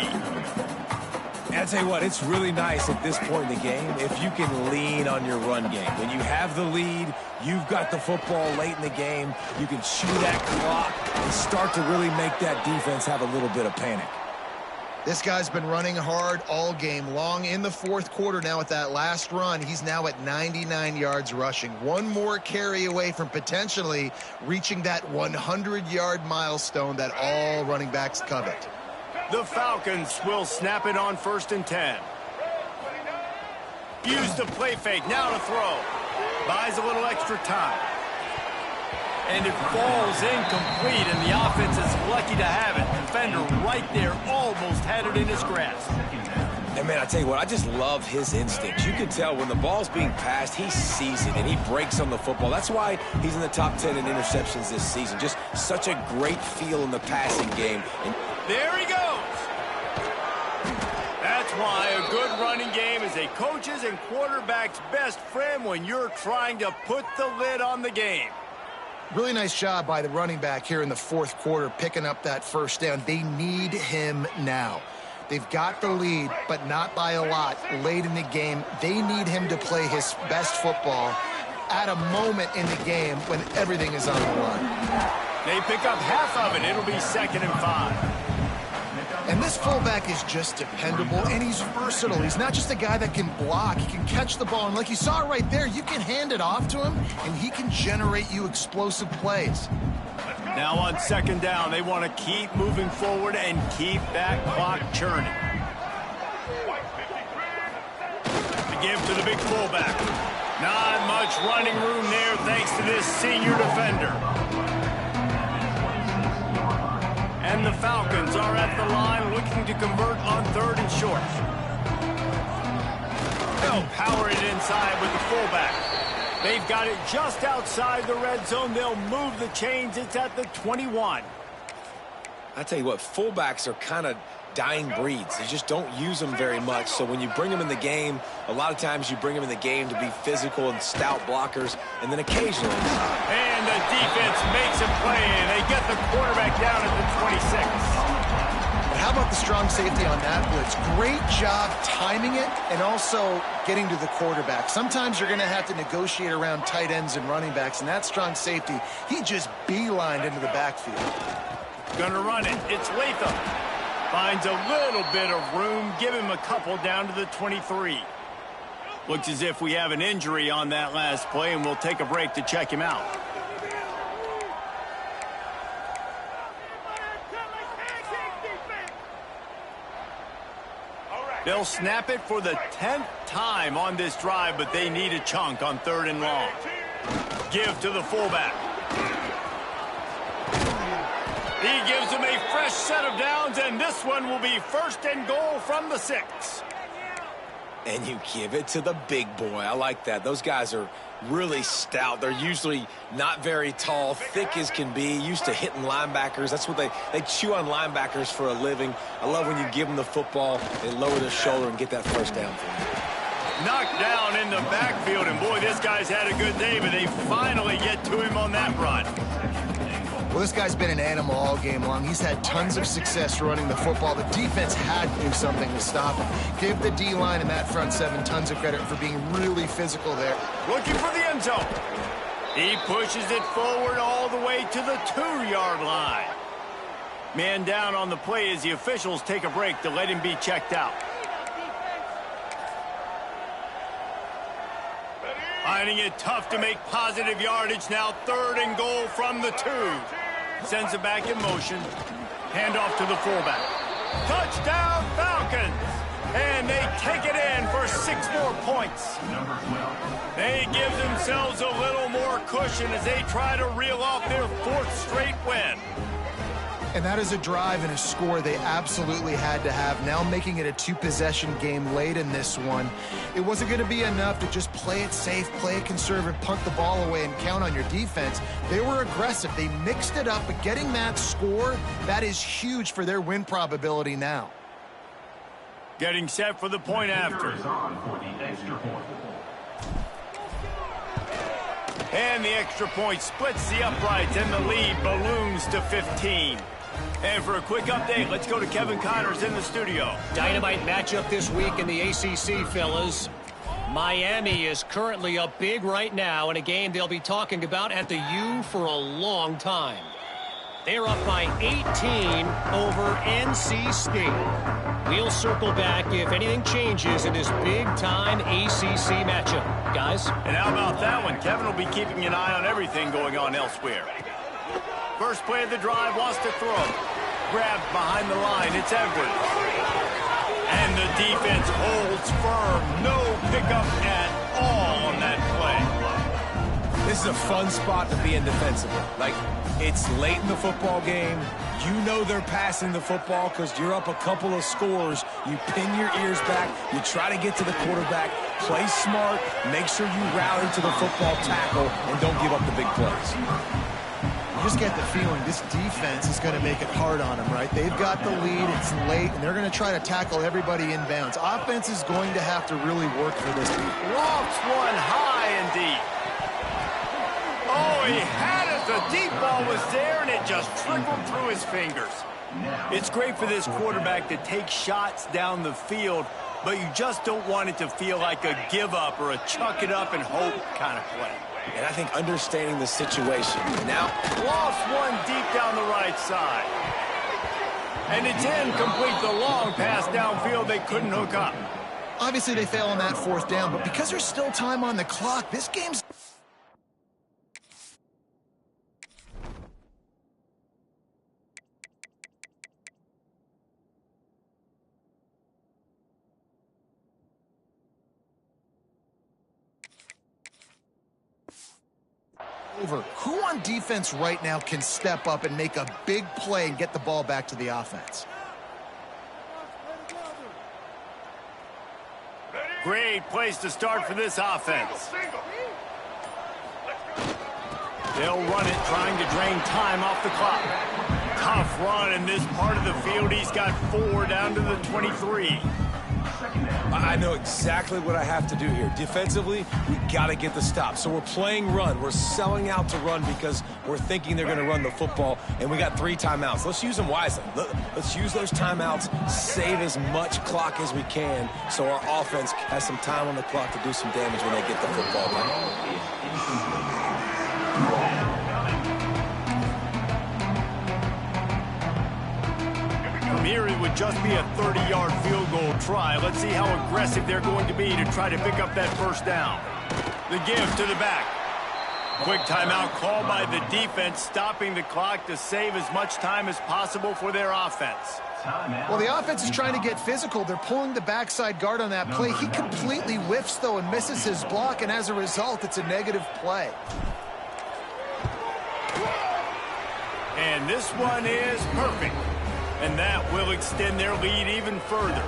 And I tell you what, it's really nice at this point in the game if you can lean on your run game. When you have the lead, you've got the football late in the game, you can chew that clock and start to really make that defense have a little bit of panic. This guy's been running hard all game long. In the 4th quarter now with that last run, he's now at 99 yards rushing. One more carry away from potentially reaching that 100-yard milestone that all running backs covet. The Falcons will snap it on 1st and 10. Use the play fake, now to throw. Buys a little extra time. And it falls incomplete, and the offense is lucky to have it. defender right there, almost had it in his grasp. And, man, I tell you what, I just love his instincts. You can tell when the ball's being passed, he sees it, and he breaks on the football. That's why he's in the top 10 in interceptions this season. Just such a great feel in the passing game. And there he goes. That's why a good running game is a coach's and quarterback's best friend when you're trying to put the lid on the game. Really nice job by the running back here in the fourth quarter, picking up that first down. They need him now. They've got the lead, but not by a lot late in the game. They need him to play his best football at a moment in the game when everything is on the line. They pick up half of it. It'll be 2nd and 5. And this fullback is just dependable, and he's versatile. He's not just a guy that can block. He can catch the ball, and like you saw right there, you can hand it off to him, and he can generate you explosive plays. Now on 2nd down, they want to keep moving forward and keep that clock churning. To give to the big fullback. Not much running room there thanks to this senior defender. And the Falcons are at the line looking to convert on 3rd and short. They'll power it inside with the fullback. They've got it just outside the red zone. They'll move the chains. It's at the 21. I tell you what, fullbacks are kind of dying breeds. They just don't use them very much. So when you bring them in the game, a lot of times you bring them in the game to be physical and stout blockers, and then occasionally. And the defense makes a play, and they get the quarterback down at the 26. But how about the strong safety on that blitz? Great job timing it and also getting to the quarterback. Sometimes you're going to have to negotiate around tight ends and running backs, and that strong safety, he just beelined into the backfield. Gonna run it. It's Latham. Finds a little bit of room. Give him a couple down to the 23. Looks as if we have an injury on that last play, and we'll take a break to check him out. They'll snap it for the 10th time on this drive, but they need a chunk on 3rd and long. Give to the fullback. He gives them a fresh set of downs, and this one will be 1st and goal from the 6. And you give it to the big boy. I like that. Those guys are really stout. They're usually not very tall, thick as can be, used to hitting linebackers. That's what they chew on linebackers for a living. I love when you give them the football, they lower their shoulder and get that first down for you. Knocked down in the backfield, and boy, this guy's had a good day, but they finally get to him on that run. Well, this guy's been an animal all game long. He's had tons of success running the football. The defense had to do something to stop him. Give the D-line and that front 7 tons of credit for being really physical there. Looking for the end zone. He pushes it forward all the way to the 2-yard line. Man down on the play as the officials take a break to let him be checked out. Finding it tough to make positive yardage now. 3rd and goal from the 2. Sends it back in motion. Handoff to the fullback. Touchdown Falcons! And they take it in for 6 more points. They give themselves a little more cushion as they try to reel off their 4th straight win. And that is a drive and a score they absolutely had to have. Now making it a 2-possession game late in this one. It wasn't going to be enough to just play it safe, play it conservative, punt the ball away, and count on your defense. They were aggressive. They mixed it up, but getting that score, that is huge for their win probability now. Getting set for the point after. And the extra point splits the uprights, and the lead balloons to 15. And for a quick update, let's go to Kevin Connors in the studio. Dynamite matchup this week in the ACC, fellas. Miami is currently up big right now in a game they'll be talking about at the U for a long time. They're up by 18 over NC State. We'll circle back if anything changes in this big-time ACC matchup. Guys? And how about that one? Kevin will be keeping an eye on everything going on elsewhere. First play of the drive, wants to throw. Grabbed behind the line, it's Edwards. And the defense holds firm. No pickup at all on that play. This is a fun spot to be in defensively. Like, it's late in the football game. You know they're passing the football because you're up a couple of scores. You pin your ears back. You try to get to the quarterback. Play smart. Make sure you rally to the football tackle and don't give up the big plays. You just get the feeling this defense is going to make it hard on them, right? They've got the lead. It's late, and they're going to try to tackle everybody inbounds. Offense is going to have to really work for this team. Lofts one high and deep. Oh, he had it. The deep ball was there, and it just trickled through his fingers. It's great for this quarterback to take shots down the field, but you just don't want it to feel like a give-up or a chuck-it-up and hope kind of play. And I think understanding the situation. Now, Lost one deep down the right side. And it's incomplete. The long pass downfield they couldn't hook up. Obviously, they fail on that fourth down, but because there's still time on the clock, this game's... over. Who on defense right now can step up and make a big play and get the ball back to the offense? Great place to start for this offense. They'll run it, trying to drain time off the clock. Tough run in this part of the field. He's got 4 down to the 23. I know exactly what I have to do here. Defensively, we got to get the stop. So we're playing run. We're selling out to run because we're thinking they're going to run the football, and we got 3 timeouts. Let's use them wisely. Let's use those timeouts, save as much clock as we can so our offense has some time on the clock to do some damage when they get the football back. Here it would just be a 30-yard field goal try. Let's see how aggressive they're going to be to try to pick up that first down. The give to the back. Quick timeout called by the defense, stopping the clock to save as much time as possible for their offense. Well, the offense is trying to get physical. They're pulling the backside guard on that play. He completely whiffs, though, and misses his block, and as a result, it's a negative play. And this one is perfect. And that will extend their lead even further.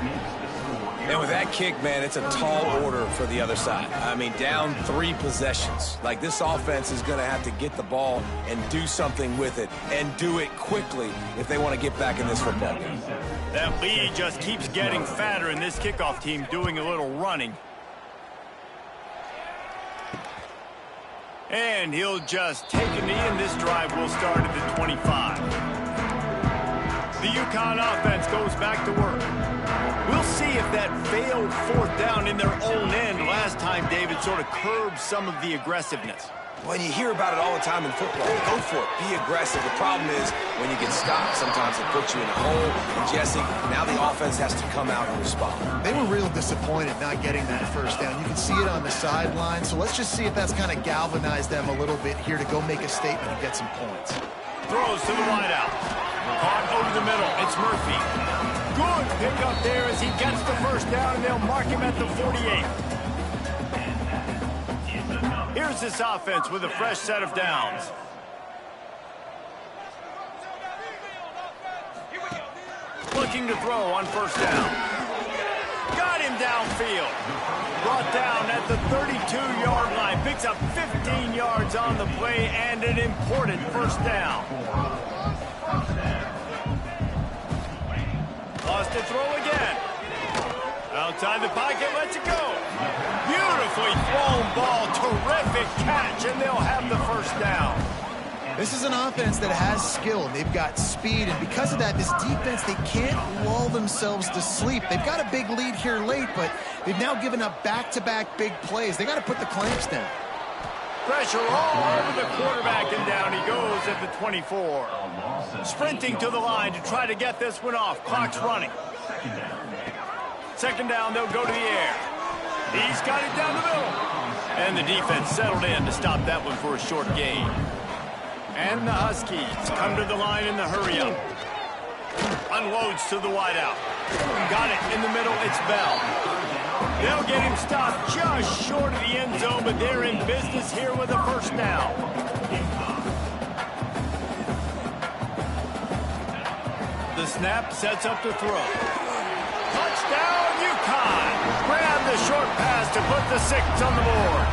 And with that kick, man, it's a tall order for the other side. I mean, down 3 possessions. Like, this offense is going to have to get the ball and do something with it, and do it quickly if they want to get back in this football game. That lead just keeps getting fatter, and this kickoff team doing a little running. And he'll just take a knee, and this drive will start at the 25. The UConn offense goes back to work. We'll see if that failed fourth down in their own end last time, David, sort of curbed some of the aggressiveness. When you hear about it all the time in football, go for it. Be aggressive. The problem is when you get stopped, sometimes it puts you in a hole. And Jesse, now the offense has to come out and respond. They were real disappointed not getting that first down. You can see it on the sideline. So let's just see if that's kind of galvanized them a little bit here to go make a statement and get some points. Throws to the wideout. Caught over the middle. It's Murphy. Good pickup there as he gets the first down, and they'll mark him at the 48. Here's this offense with a fresh set of downs. Looking to throw on first down. Got him downfield. Brought down at the 32-yard line. Picks up 15 yards on the play and an important first down. Lost to throw again. Outside the pocket, lets it go. Beautifully thrown ball. Terrific catch, and they'll have the first down. This is an offense that has skill. They've got speed, and because of that, this defense, they can't lull themselves to sleep. They've got a big lead here late, but they've now given up back-to-back big plays. They got to put the clamps down. Pressure all over the quarterback, and down he goes at the 24. Sprinting to the line to try to get this one off. Clock's running. Second down, they'll go to the air. He's got it down the middle. And the defense settled in to stop that one for a short gain. And the Huskies come to the line in the hurry-up. Unloads to the wideout. Got it in the middle. It's Bell. They'll get him stopped just short of the end zone, but they're in business here with a first down. The snap sets up to throw. Touchdown, UConn! Grab the short pass to put the 6 on the board.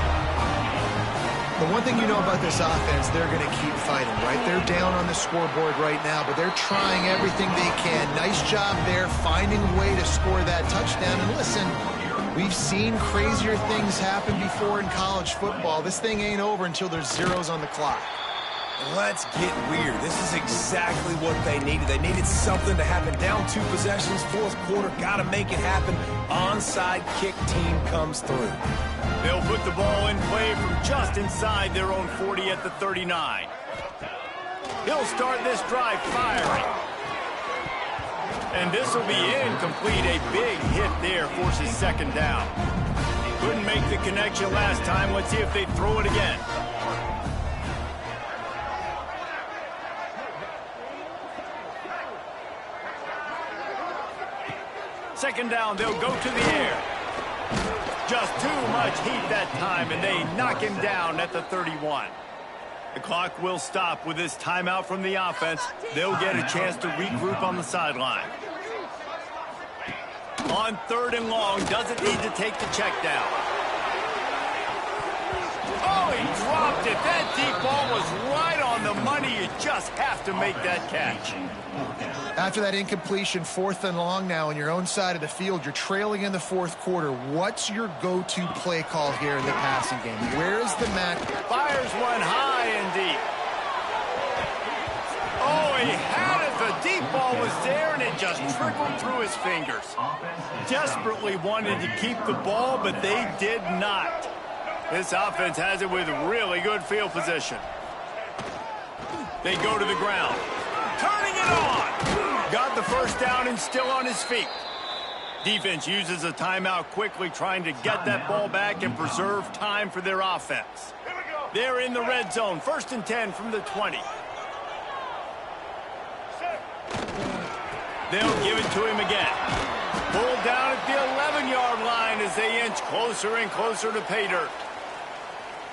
The one thing you know about this offense, they're going to keep fighting, right? They're down on the scoreboard right now, but they're trying everything they can. Nice job there, finding a way to score that touchdown. And listen, we've seen crazier things happen before in college football. This thing ain't over until there's zeros on the clock. Let's get weird. This is exactly what they needed. They needed something to happen. Down 2 possessions, fourth quarter, got to make it happen. Onside kick team comes through. They'll put the ball in play from just inside their own 40 at the 39. He'll start this drive firing. And this will be incomplete. A big hit there forces second down. Couldn't make the connection last time. Let's see if they throw it again. Second down, they'll go to the air. Just too much heat that time, and they knock him down at the 31. The clock will stop with this timeout from the offense. They'll get a chance to regroup on the sideline. On 3rd and long, doesn't need to take the check down. Oh, he dropped it. That deep ball was right on the money. You just have to make that catch. After that incompletion, 4th and long now on your own side of the field, you're trailing in the 4th quarter. What's your go-to play call here in the passing game? Where is the match? Fires one high and deep. Oh, he had it. The deep ball was there, and it just trickled through his fingers. Desperately wanted to keep the ball, but they did not. This offense has it with really good field position. They go to the ground. Turning it on. Got the first down and still on his feet. Defense uses a timeout quickly, trying to get that ball back and preserve time for their offense. They're in the red zone. 1st and 10 from the 20. They'll give it to him again. Pulled down at the 11-yard line as they inch closer and closer to pay dirt.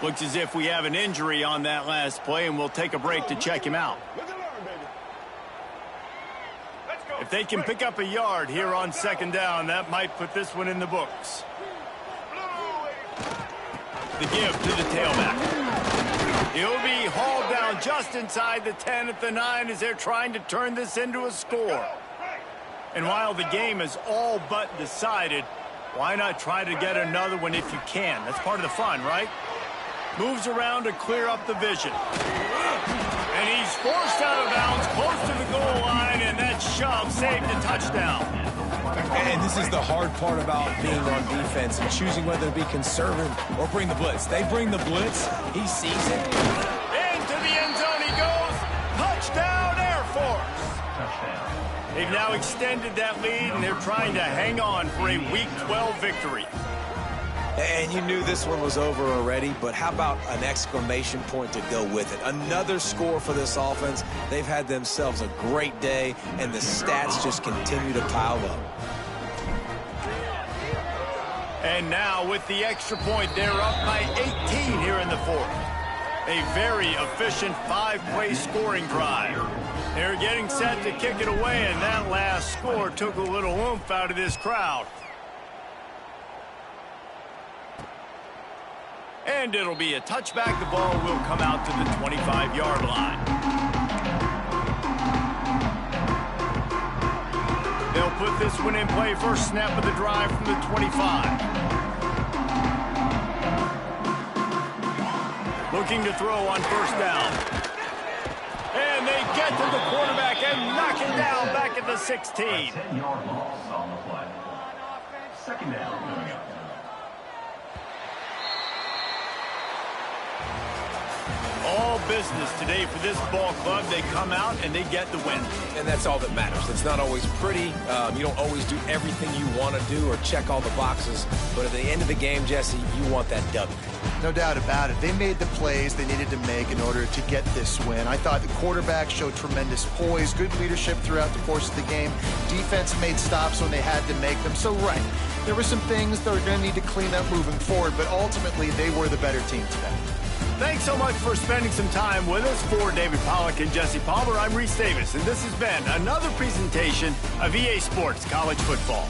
Looks as if we have an injury on that last play, and we'll take a break to check him out. If they can pick up a yard here on 2nd down, that might put this one in the books. The give to the tailback. He'll be hauled down just inside the 10 at the 9 as they're trying to turn this into a score. And while the game is all but decided, why not try to get another one if you can? That's part of the fun, right? Moves around to clear up the vision. And he's forced out of bounds close to the goal line, and that shove saved a touchdown. And this is the hard part about being on defense and choosing whether to be conservative or bring the blitz. They bring the blitz. He sees it. Into the end zone he goes. Touchdown, Air Force. They've now extended that lead, and they're trying to hang on for a Week 12 victory. And you knew this one was over already, but how about an exclamation point to go with it? Another score for this offense. They've had themselves a great day, and the stats just continue to pile up. And now with the extra point, they're up by 18 here in the 4th. A very efficient 5-play scoring drive. They're getting set to kick it away, and that last score took a little oomph out of this crowd. And it'll be a touchback. The ball will come out to the 25-yard line. They'll put this one in play. First snap of the drive from the 25. Looking to throw on 1st down. And they get to the quarterback and knock it down back at the 16. 10-yard loss on the play. 2nd down. All business today for this ball club. They come out and they get the win. And that's all that matters. It's not always pretty. You don't always do everything you want to do or check all the boxes. But at the end of the game, Jesse, you want that W. No doubt about it. They made the plays they needed to make in order to get this win. I thought the quarterback showed tremendous poise, good leadership throughout the course of the game. Defense made stops when they had to make them. So, right, There were some things that were going to need to clean up moving forward, but ultimately they were the better team today. Thanks so much for spending some time with us. For David Pollack and Jesse Palmer, I'm Reese Davis, and this has been another presentation of EA Sports College Football.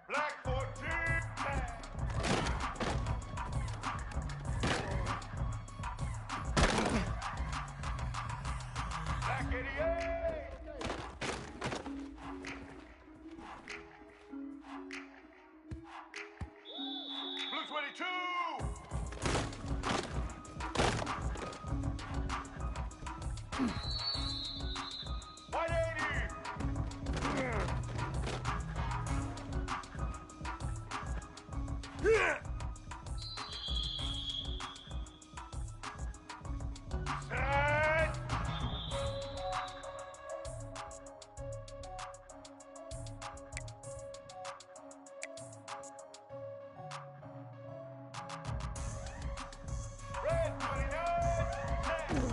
Black 14. Black 88. Blue 22. White 80. Set. Red 29. Set.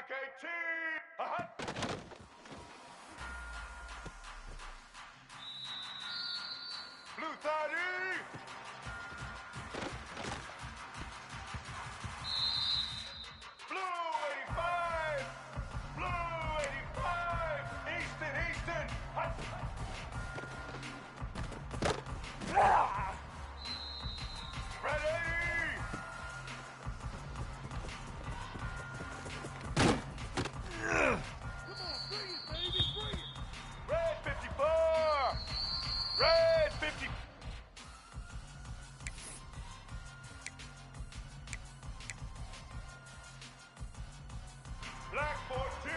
Black 18. Blue 30. Blue 85. Blue 85. Easton. Ready. Red 54! Red 50! Black 14!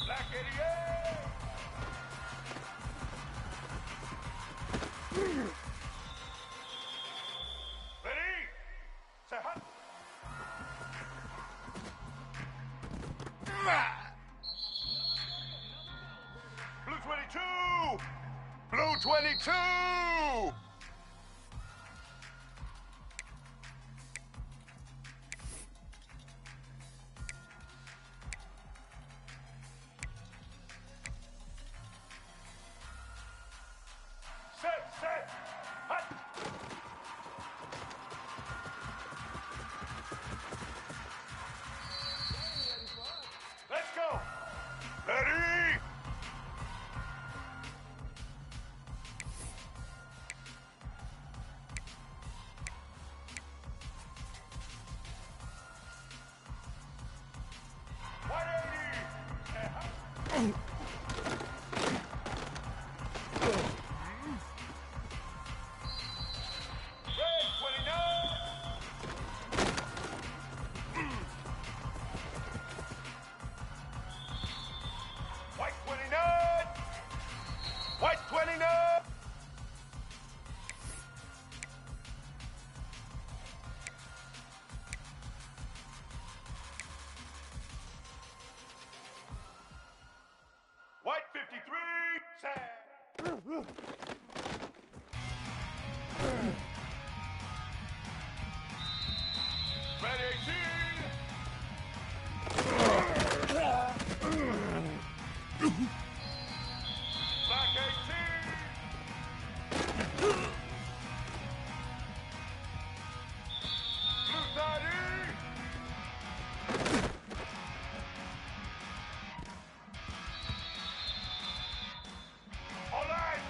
Black 88! Ready? Say hot! Blue 22! Blue 22! Set! Hot! Let's go! Ready! White 29! White 53! Sad! Red 18! Black 18! Blue 30! All right!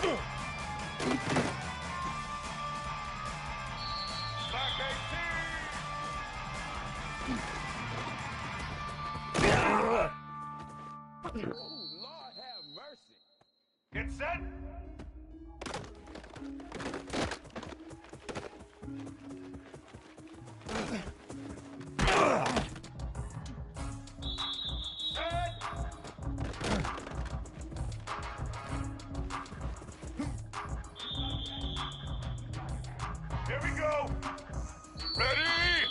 Black 18. Oh, Lord have mercy. Get set. Here we go. Ready?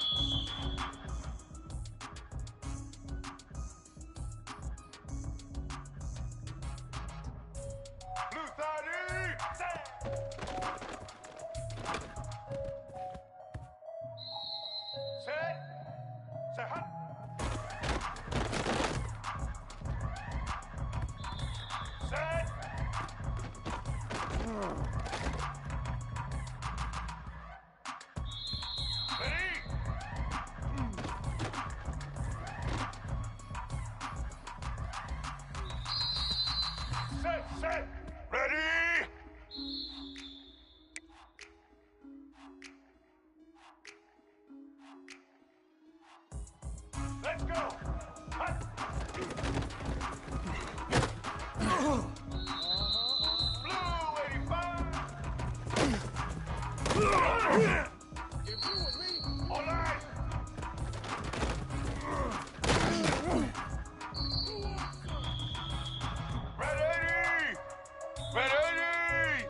Blue 30. Set. Set. Set. Hop. Set. Ready? Set. Ready? Let's go. Hut. Blue 85. If you was me, All right. Ready? Ready?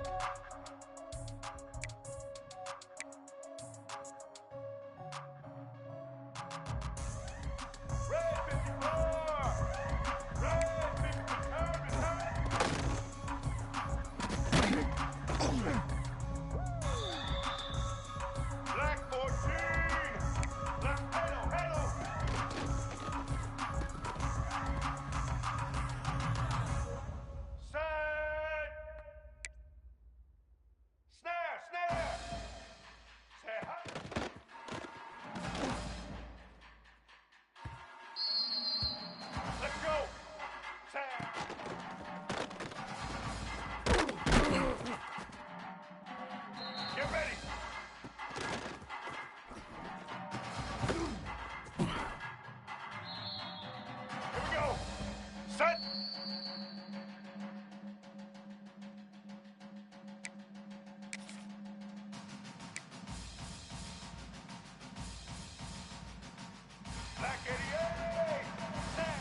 Red 54. Red 50. Black 14. Black hello. Set. Snare. Set. Hop. Let's go. Set. Get ready. Here we go. Set. Black 88. Set.